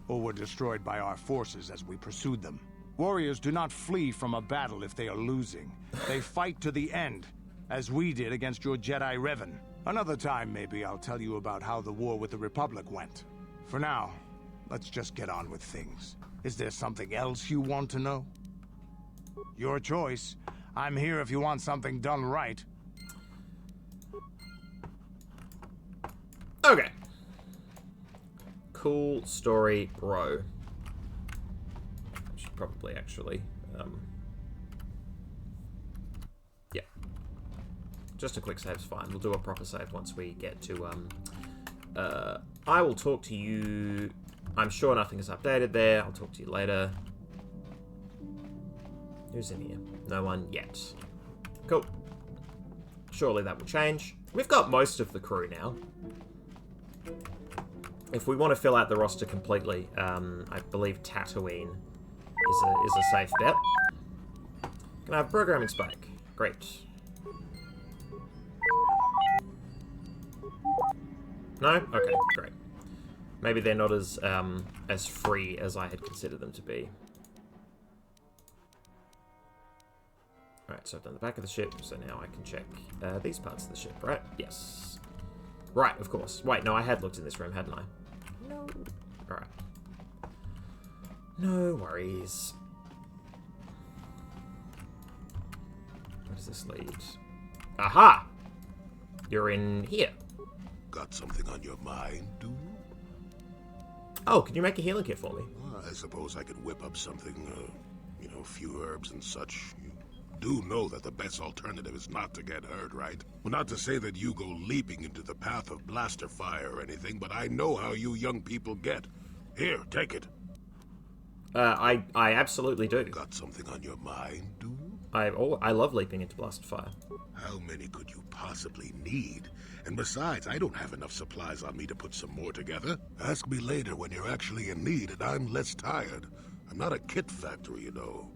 or were destroyed by our forces as we pursued them. Warriors do not flee from a battle if they are losing. They fight to the end, as we did against your Jedi Revan. Another time, maybe, I'll tell you about how the war with the Republic went. For now, let's just get on with things. Is there something else you want to know? Your choice. I'm here if you want something done right. Okay. Cool story, bro. I should probably actually, yeah. Just a quick save's fine. We'll do a proper save once we get to, I will talk to you... I'm sure nothing is updated there. I'll talk to you later. Who's in here? No one yet. Cool. Surely that will change. We've got most of the crew now. If we want to fill out the roster completely, I believe Tatooine is a safe bet. Can I have programming spike? Great. No? Okay, great. Maybe they're not as free as I had considered them to be. Alright, so I've done the back of the ship, so now I can check these parts of the ship, right? Yes. Right, of course. Wait, no, I had looked in this room, hadn't I? No. Alright. No worries. Where does this lead? Aha! You're in here. Got something on your mind, do you? Oh, can you make a healing kit for me? I suppose I could whip up something, you know, a few herbs and such. You do know that the best alternative is not to get hurt, right? Well, not to say that you go leaping into the path of blaster fire or anything, but I know how you young people get. Here, take it. I absolutely do. Got something on your mind, do you? I love leaping into blaster fire. How many could you possibly need? And besides, I don't have enough supplies on me to put some more together. Ask me later when you're actually in need and I'm less tired. I'm not a kit factory, you know.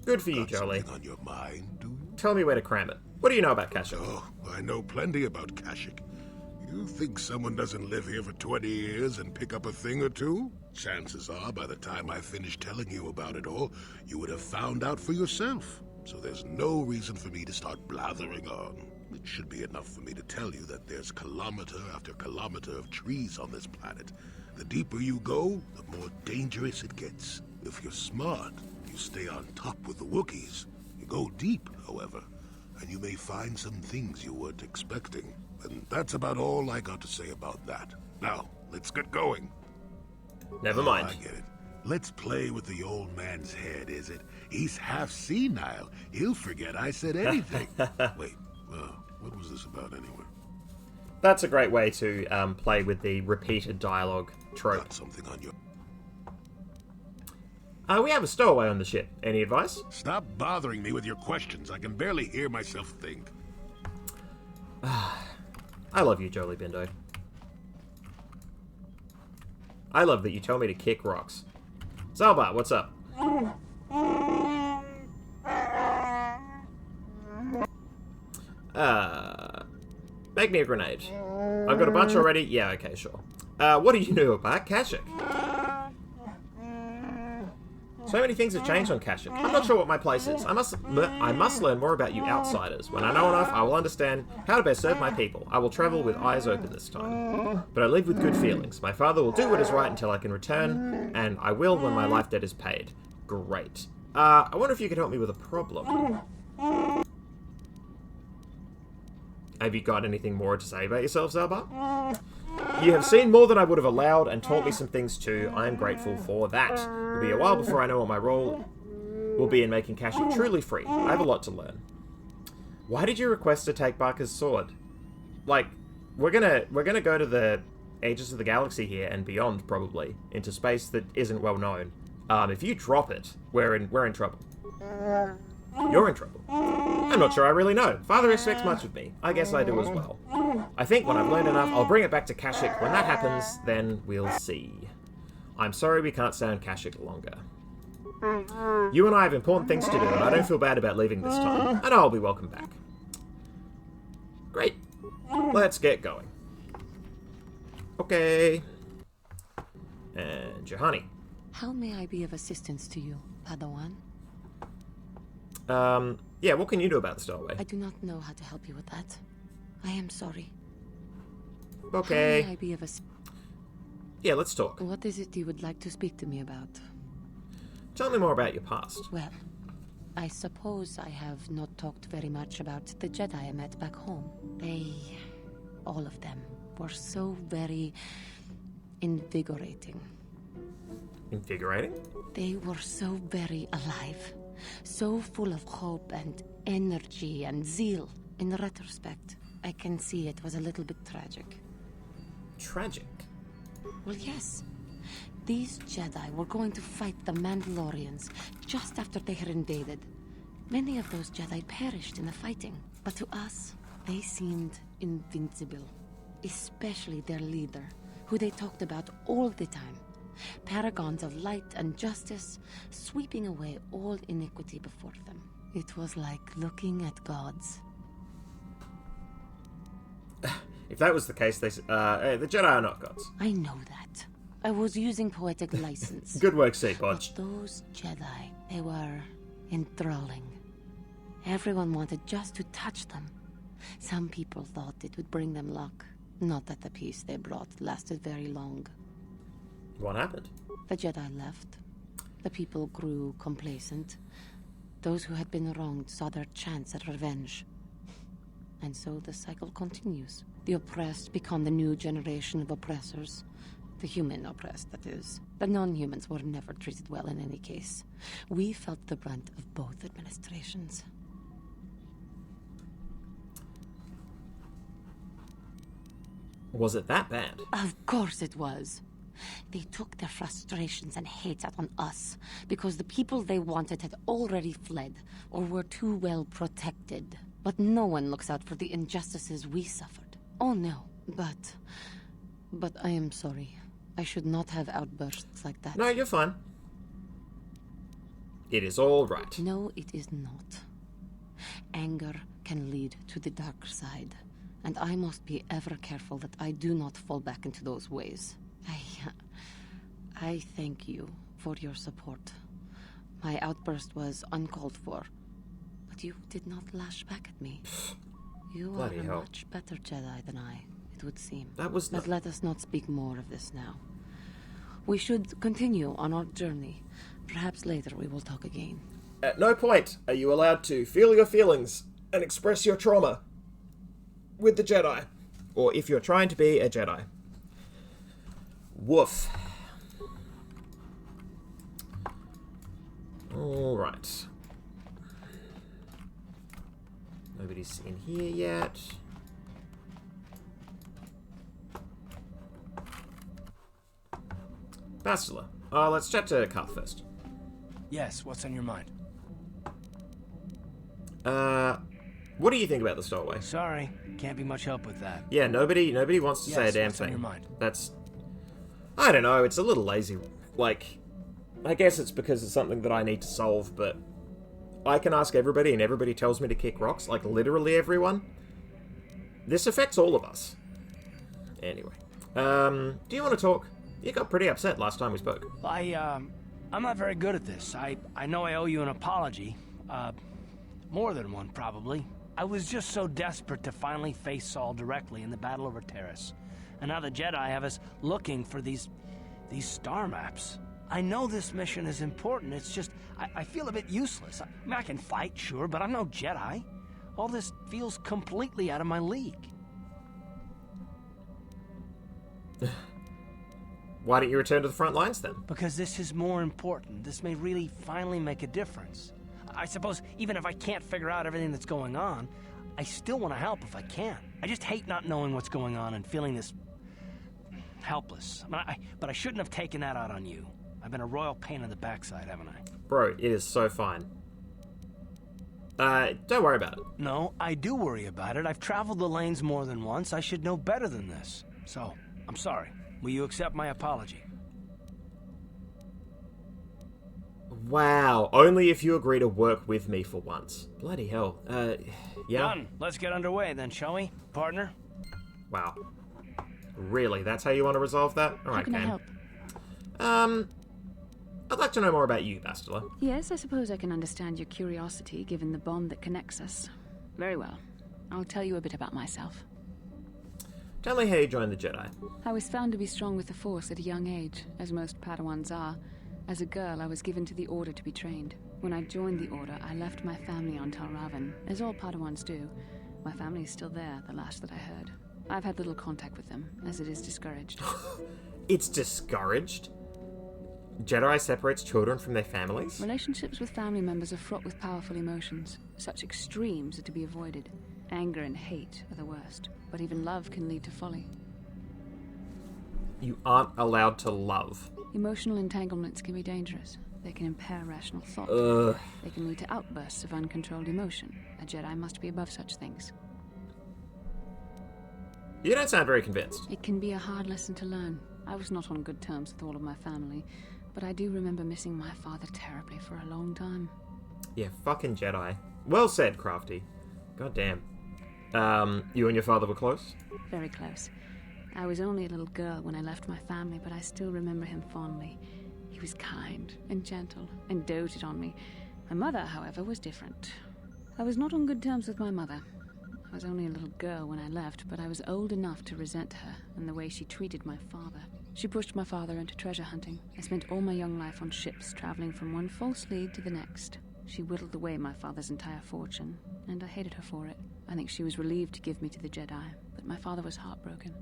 Good for you, Got Jolie. something on your mind, do you? Tell me where to cram it. What do you know about Kashyyyk? Oh, I know plenty about Kashyyyk. You think someone doesn't live here for 20 years and pick up a thing or two? Chances are, by the time I finish telling you about it all, you would have found out for yourself. So there's no reason for me to start blathering on. It should be enough for me to tell you that there's kilometer after kilometer of trees on this planet. The deeper you go, the more dangerous it gets. If you're smart, you stay on top with the Wookiees. You go deep, however, and you may find some things you weren't expecting. And that's about all I got to say about that. Now, let's get going. Never mind. I get it. Let's play with the old man's head, is it? He's half senile. He'll forget I said anything. Wait, what was this about anyway? That's a great way to play with the repeated dialogue trope. Got something on your... We have a stowaway on the ship. Any advice? Stop bothering me with your questions. I can barely hear myself think. I love you, Jolie Bindo. I love that you tell me to kick rocks. Zalbar, what's up? Make me a grenade. I've got a bunch already. Yeah, okay, sure. What do you know about Kashyyyk? So many things have changed on Kashyyyk. I'm not sure what my place is. I must learn more about you outsiders. When I know enough, I will understand how to best serve my people. I will travel with eyes open this time. But I live with good feelings. My father will do what is right until I can return, and I will when my life debt is paid. Great. I wonder if you could help me with a problem. Have you got anything more to say about yourself, Zalbar? You have seen more than I would have allowed and taught me some things too. I am grateful for that. It'll be a while before I know what my role will be in making Kashyyyk truly free. I have a lot to learn. Why did you request to take Barker's sword? Like, we're gonna go to the ages of the galaxy here and beyond, probably, into space that isn't well known. If you drop it, we're in trouble. You're in trouble. I'm not sure I really know. Father expects much of me. I guess I do as well. I think when I've learned enough, I'll bring it back to Kashyyyk. When that happens, then we'll see. I'm sorry we can't stay on Kashyyyk longer. You and I have important things to do, and I don't feel bad about leaving this time. And I'll be welcome back. Great. Let's get going. Okay. And Johanny. How may I be of assistance to you, Padawan? Yeah, what can you do about the stowaway? I do not know how to help you with that. I am sorry. Okay. How may I be of Yeah, let's talk. What is it you would like to speak to me about? Tell me more about your past. Well, I suppose I have not talked very much about the Jedi I met back home. They, all of them, were so very invigorating. Invigorating? They were so very alive. So full of hope and energy and zeal. In retrospect, I can see it was a little bit tragic. Tragic? Well, yes. These Jedi were going to fight the Mandalorians just after they had invaded. Many of those Jedi perished in the fighting, but to us, they seemed invincible. Especially their leader, who they talked about all the time. Paragons of light and justice, sweeping away all iniquity before them. It was like looking at gods. If that was the case, the Jedi are not gods. I know that. I was using poetic license. Good work, Ceet Bonch. But those Jedi, they were enthralling. Everyone wanted just to touch them. Some people thought it would bring them luck. Not that the peace they brought lasted very long. What happened? The Jedi left. The people grew complacent. Those who had been wronged saw their chance at revenge. And so the cycle continues. The oppressed become the new generation of oppressors. The human oppressed, that is. The non-humans were never treated well in any case. We felt the brunt of both administrations. Was it that bad? Of course it was. They took their frustrations and hate out on us because the people they wanted had already fled or were too well protected. But no one looks out for the injustices we suffered. Oh no, but I am sorry. I should not have outbursts like that. No, you're fine. It is all right. No, it is not. Anger can lead to the dark side, and I must be ever careful that I do not fall back into those ways. I thank you for your support. My outburst was uncalled for, but you did not lash back at me. You are Bloody a hell. much better Jedi than I, it would seem. That was But let us not speak more of this now. We should continue on our journey. Perhaps later we will talk again. At no point are you allowed to feel your feelings and express your trauma with the Jedi. Or if you're trying to be a Jedi. Woof. Alright. Nobody's in here yet. Bastila. Let's chat to Karth first. Yes, what's on your mind? What do you think about the stowaway? Sorry, can't be much help with that. Yeah, nobody wants to say a damn what's on thing. your mind? That's... I don't know, it's a little lazy. Like, I guess it's because it's something that I need to solve, but I can ask everybody and everybody tells me to kick rocks, like literally everyone. This affects all of us. Anyway. Do you want to talk? You got pretty upset last time we spoke. I'm not very good at this. I know I owe you an apology. More than one, probably. I was just so desperate to finally face Saul directly in the battle over Terrace. And now the Jedi have us looking for these star maps. I know this mission is important, it's just, I feel a bit useless. I mean, I can fight, sure, but I'm no Jedi. All this feels completely out of my league. Why don't you return to the front lines then? Because this is more important. This may really finally make a difference. I suppose even if I can't figure out everything that's going on, I still want to help if I can. I just hate not knowing what's going on and feeling this helpless. But I shouldn't have taken that out on you. I've been a royal pain in the backside, haven't I? Bro, it is so fine. Don't worry about it. No, I do worry about it. I've traveled the lanes more than once. I should know better than this. So, I'm sorry. Will you accept my apology? Wow, only if you agree to work with me for once. Bloody hell. Yeah? Done. Let's get underway then, shall we, partner? Wow. Really? That's how you want to resolve that? How Alright, can I Cam. help? I'd like to know more about you, Bastila. Yes, I suppose I can understand your curiosity, given the bond that connects us. Very well. I'll tell you a bit about myself. Tell me how you joined the Jedi. I was found to be strong with the Force at a young age, as most Padawans are. As a girl, I was given to the Order to be trained. When I joined the Order, I left my family on Tal Ravan, as all Padawans do. My family is still there, the last that I heard. I've had little contact with them, as it is discouraged. It's discouraged? Jedi separates children from their families? Relationships with family members are fraught with powerful emotions. Such extremes are to be avoided. Anger and hate are the worst, but even love can lead to folly. You aren't allowed to love. Emotional entanglements can be dangerous. They can impair rational thought. Ugh. They can lead to outbursts of uncontrolled emotion. A Jedi must be above such things. You don't sound very convinced. It can be a hard lesson to learn. I was not on good terms with all of my family, but I do remember missing my father terribly for a long time. Yeah, fucking Jedi. Well said, Crafty. God damn. You and your father were close? Very close. I was only a little girl when I left my family, but I still remember him fondly. He was kind and gentle and doted on me. My mother, however, was different. I was not on good terms with my mother. I was only a little girl when I left, but I was old enough to resent her and the way she treated my father. She pushed my father into treasure hunting. I spent all my young life on ships, traveling from one false lead to the next. She whittled away my father's entire fortune, and I hated her for it. I think she was relieved to give me to the Jedi, but my father was heartbroken.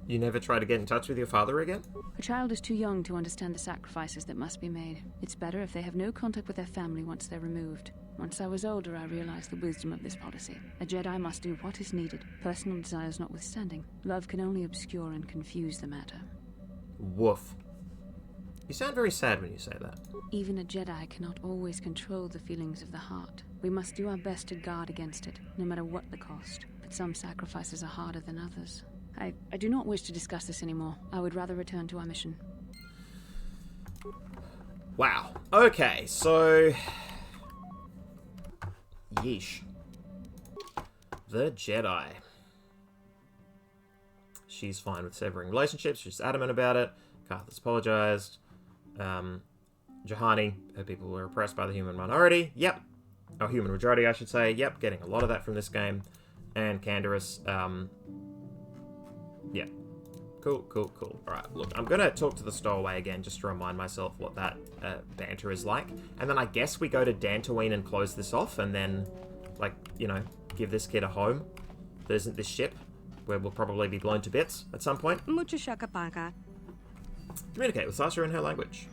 You never try to get in touch with your father again? A child is too young to understand the sacrifices that must be made. It's better if they have no contact with their family once they're removed. Once I was older, I realized the wisdom of this policy. A Jedi must do what is needed, personal desires notwithstanding. Love can only obscure and confuse the matter. Woof. You sound very sad when you say that. Even a Jedi cannot always control the feelings of the heart. We must do our best to guard against it, no matter what the cost. But some sacrifices are harder than others. I do not wish to discuss this anymore. I would rather return to our mission. Wow. Okay, so... Yeesh. The Jedi. She's fine with severing relationships. She's adamant about it. Carth has apologized. Juhani, her people were oppressed by the human minority. Yep. Oh, human majority, I should say. Yep, getting a lot of that from this game. And Canderous, yeah. Cool. Alright, look, I'm gonna talk to the stowaway again just to remind myself what that banter is like. And then I guess we go to Dantooine and close this off, and then, like, you know, give this kid a home. There isn't this ship, where we'll probably be blown to bits at some point. Communicate with Sasha in her language.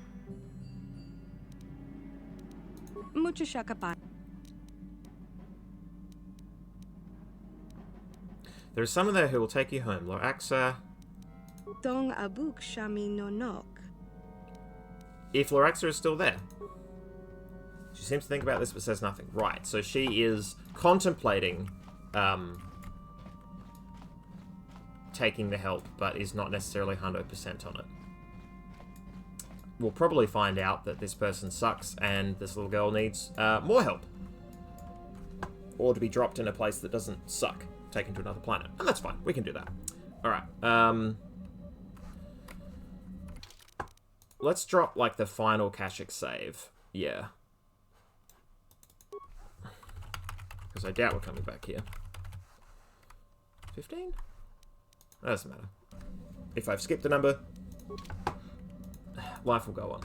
There is someone there who will take you home, Loraxa. If Loraxa is still there. She seems to think about this but says nothing. Right, so she is contemplating taking the help, but is not necessarily 100% on it. We'll probably find out that this person sucks and this little girl needs more help. Or to be dropped in a place that doesn't suck. Taken to another planet. And that's fine. We can do that. Alright. Let's drop, like, the final Kashyyyk save. Yeah. Because I doubt we're coming back here. 15? That doesn't matter. If I've skipped a number, life will go on.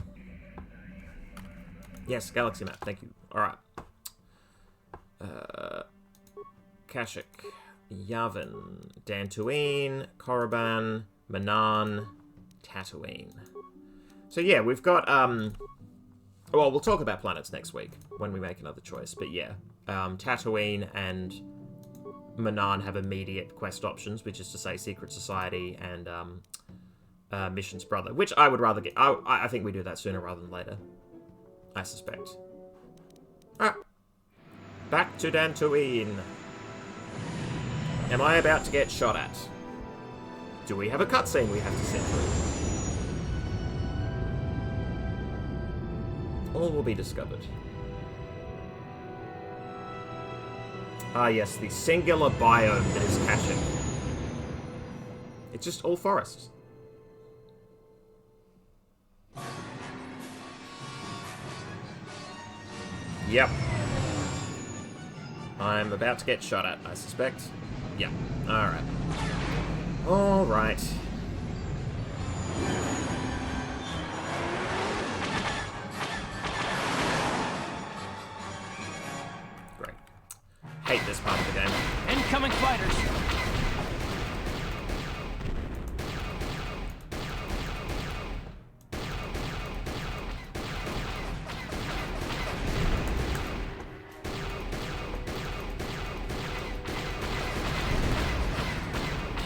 Yes, galaxy map. Thank you. Alright. Kashyyyk. Yavin, Dantooine, Korriban, Manaan, Tatooine. So yeah, we've got, well, we'll talk about planets next week when we make another choice, but yeah. Tatooine and Manaan have immediate quest options, which is to say Secret Society and Mission's Brother, which I would rather get. I think we do that sooner rather than later. I suspect. Alright. Back to Dantooine. Am I about to get shot at? Do we have a cutscene we have to sit through? All will be discovered. Ah yes, the singular biome that is Kashyyyk. It's just all forests. Yep. I'm about to get shot at, I suspect. Yeah. Alright. Alright. Great. Hate this part of the game. Incoming fighters!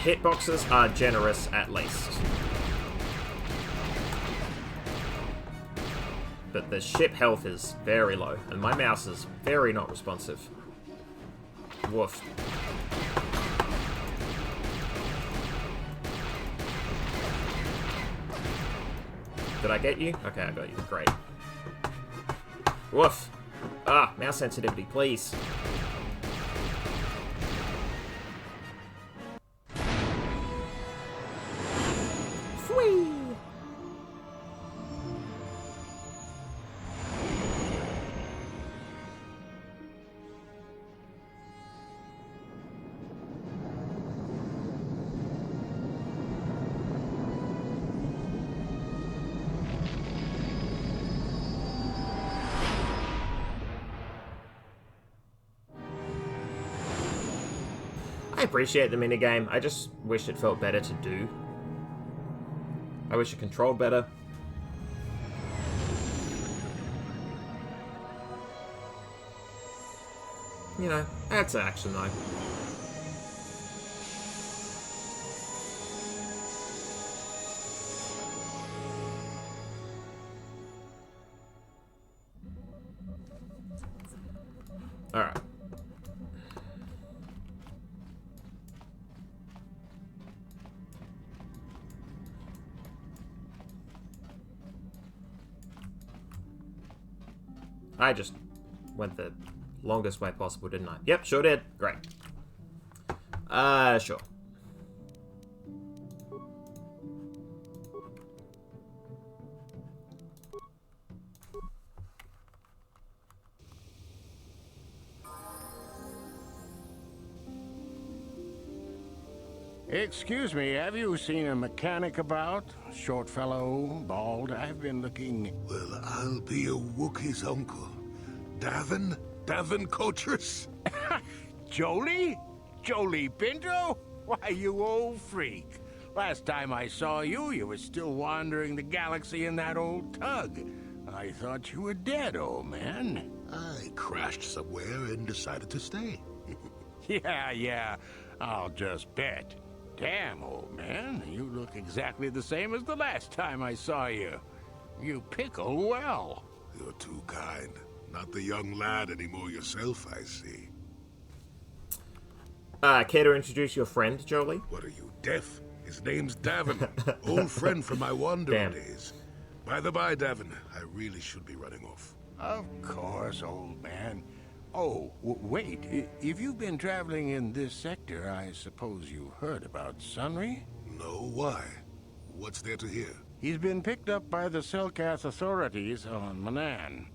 Hitboxes are generous, at least. But the ship health is very low, and my mouse is very not responsive. Woof. Did I get you? Okay, I got you. Great. Woof. Ah, mouse sensitivity, please. I appreciate the minigame. I just wish it felt better to do. I wish it controlled better. You know, that's action though. Alright. I just went the longest way possible, didn't I? Yep, sure did. Great. Sure. Excuse me, have you seen a mechanic about? Short fellow, bald. I've been looking... Well, I'll be a Wookiee's uncle. Davin? Davin Coaches? Jolie? Jolie Pinto? Why, you old freak. Last time I saw you, you were still wandering the galaxy in that old tug. I thought you were dead, old man. I crashed somewhere and decided to stay. Yeah, I'll just bet. Damn, old man, you look exactly the same as the last time I saw you. You pickle well. You're too kind. Not the young lad anymore yourself, I see. Care to introduce your friend, Jolie? What are you, deaf? His name's Davin. Old friend from my wandering days. By the by, Davin, I really should be running off. Of course, old man. Oh, wait. If you've been traveling in this sector, I suppose you heard about Sunry? No, why? What's there to hear? He's been picked up by the Selkath authorities on Manan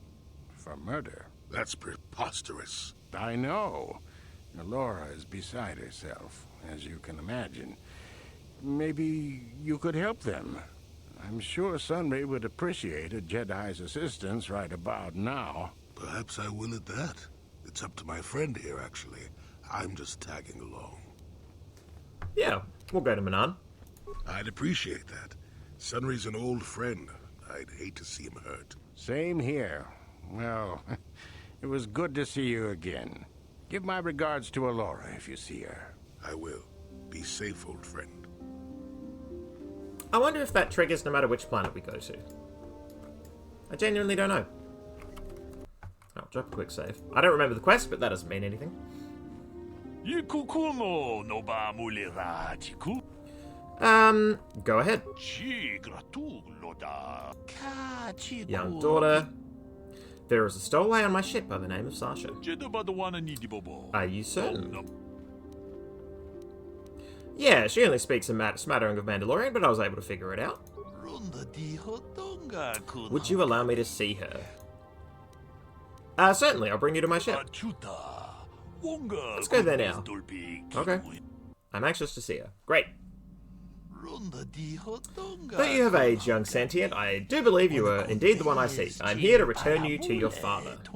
for murder. That's preposterous. I know. Laura is beside herself, as you can imagine. Maybe you could help them. I'm sure Sunry would appreciate a Jedi's assistance right about now. Perhaps I will at that. It's up to my friend here, actually. I'm just tagging along. Yeah, we'll go to Manan. I'd appreciate that. Sunry's an old friend. I'd hate to see him hurt. Same here. Well, it was good to see you again. Give my regards to Alora if you see her. I will. Be safe, old friend. I wonder if that triggers no matter which planet we go to. I genuinely don't know. I'll drop a quick save. I don't remember the quest, but that doesn't mean anything. Go ahead. Young daughter. There is a stowaway on my ship by the name of Sasha. Are you certain? Yeah, she only speaks a smattering of Mandalorian, but I was able to figure it out. Would you allow me to see her? Certainly, I'll bring you to my ship. Let's go there now. Okay. I'm anxious to see her. Great. Though you have aged, young sentient, I do believe you are indeed the one I seek. I'm here to return you to your father. I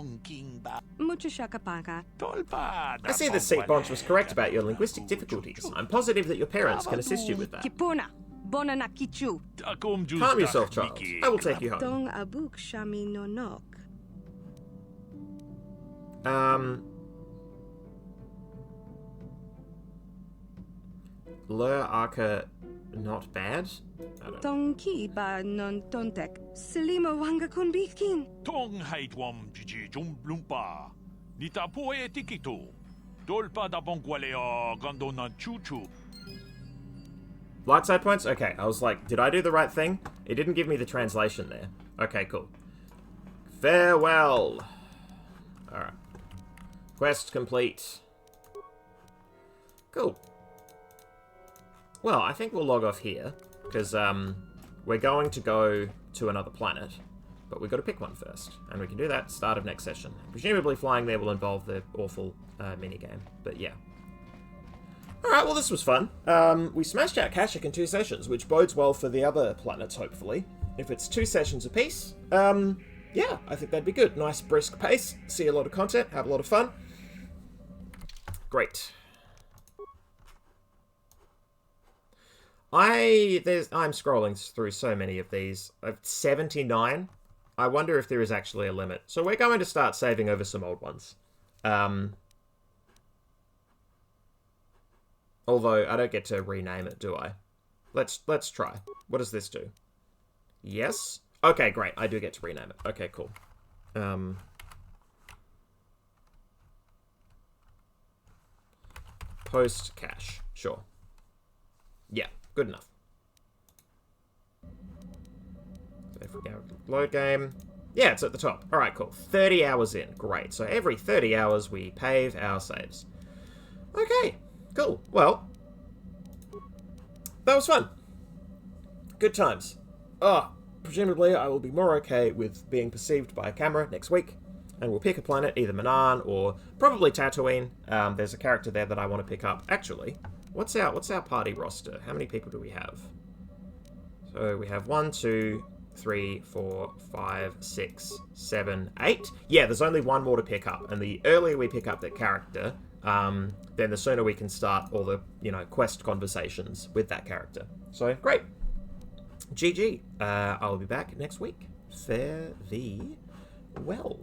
see that Ceet Bonch was correct about your linguistic difficulties. I'm positive that your parents can assist you with that. Calm yourself, child. I will take you home. Lur Arca not bad? Tonki ba non tontek. Selima wanga konbikin. Tong haitwam jiji lumpa. Nita poe tikito. Dolpa da bongualeo gondona chuchu. Light side points? Okay, I was like, did I do the right thing? It didn't give me the translation there. Okay, cool. Farewell. Alright. Quest complete. Cool. Well, I think we'll log off here, because we're going to go to another planet, but we've got to pick one first, and we can do that start of next session. Presumably flying there will involve the awful minigame, but yeah. Alright, well this was fun. We smashed out Kashyyyk in 2 sessions, which bodes well for the other planets, hopefully. If it's 2 sessions apiece, yeah, I think that'd be good. Nice brisk pace, see a lot of content, have a lot of fun. Great. I'm scrolling through so many of these. I have 79. I wonder if there is actually a limit. So we're going to start saving over some old ones. Although I don't get to rename it, do I? Let's try. What does this do? Yes? Okay, great. I do get to rename it. Okay, cool. Post cache. Sure. Yeah, good enough. Load game. Yeah, it's at the top. Alright, cool. 30 hours in. Great. So every 30 hours we pave our saves. Okay, cool. Well, that was fun. Good times. Presumably I will be more okay with being perceived by a camera next week. And we'll pick a planet, either Manan or probably Tatooine. There's a character there that I want to pick up. Actually, what's our party roster? How many people do we have? So we have 1, 2, 3, 4, 5, 6, 7, 8. Yeah, there's only one more to pick up. And the earlier we pick up that character, then the sooner we can start all the, quest conversations with that character. So, great. GG. I'll be back next week. Fare thee well.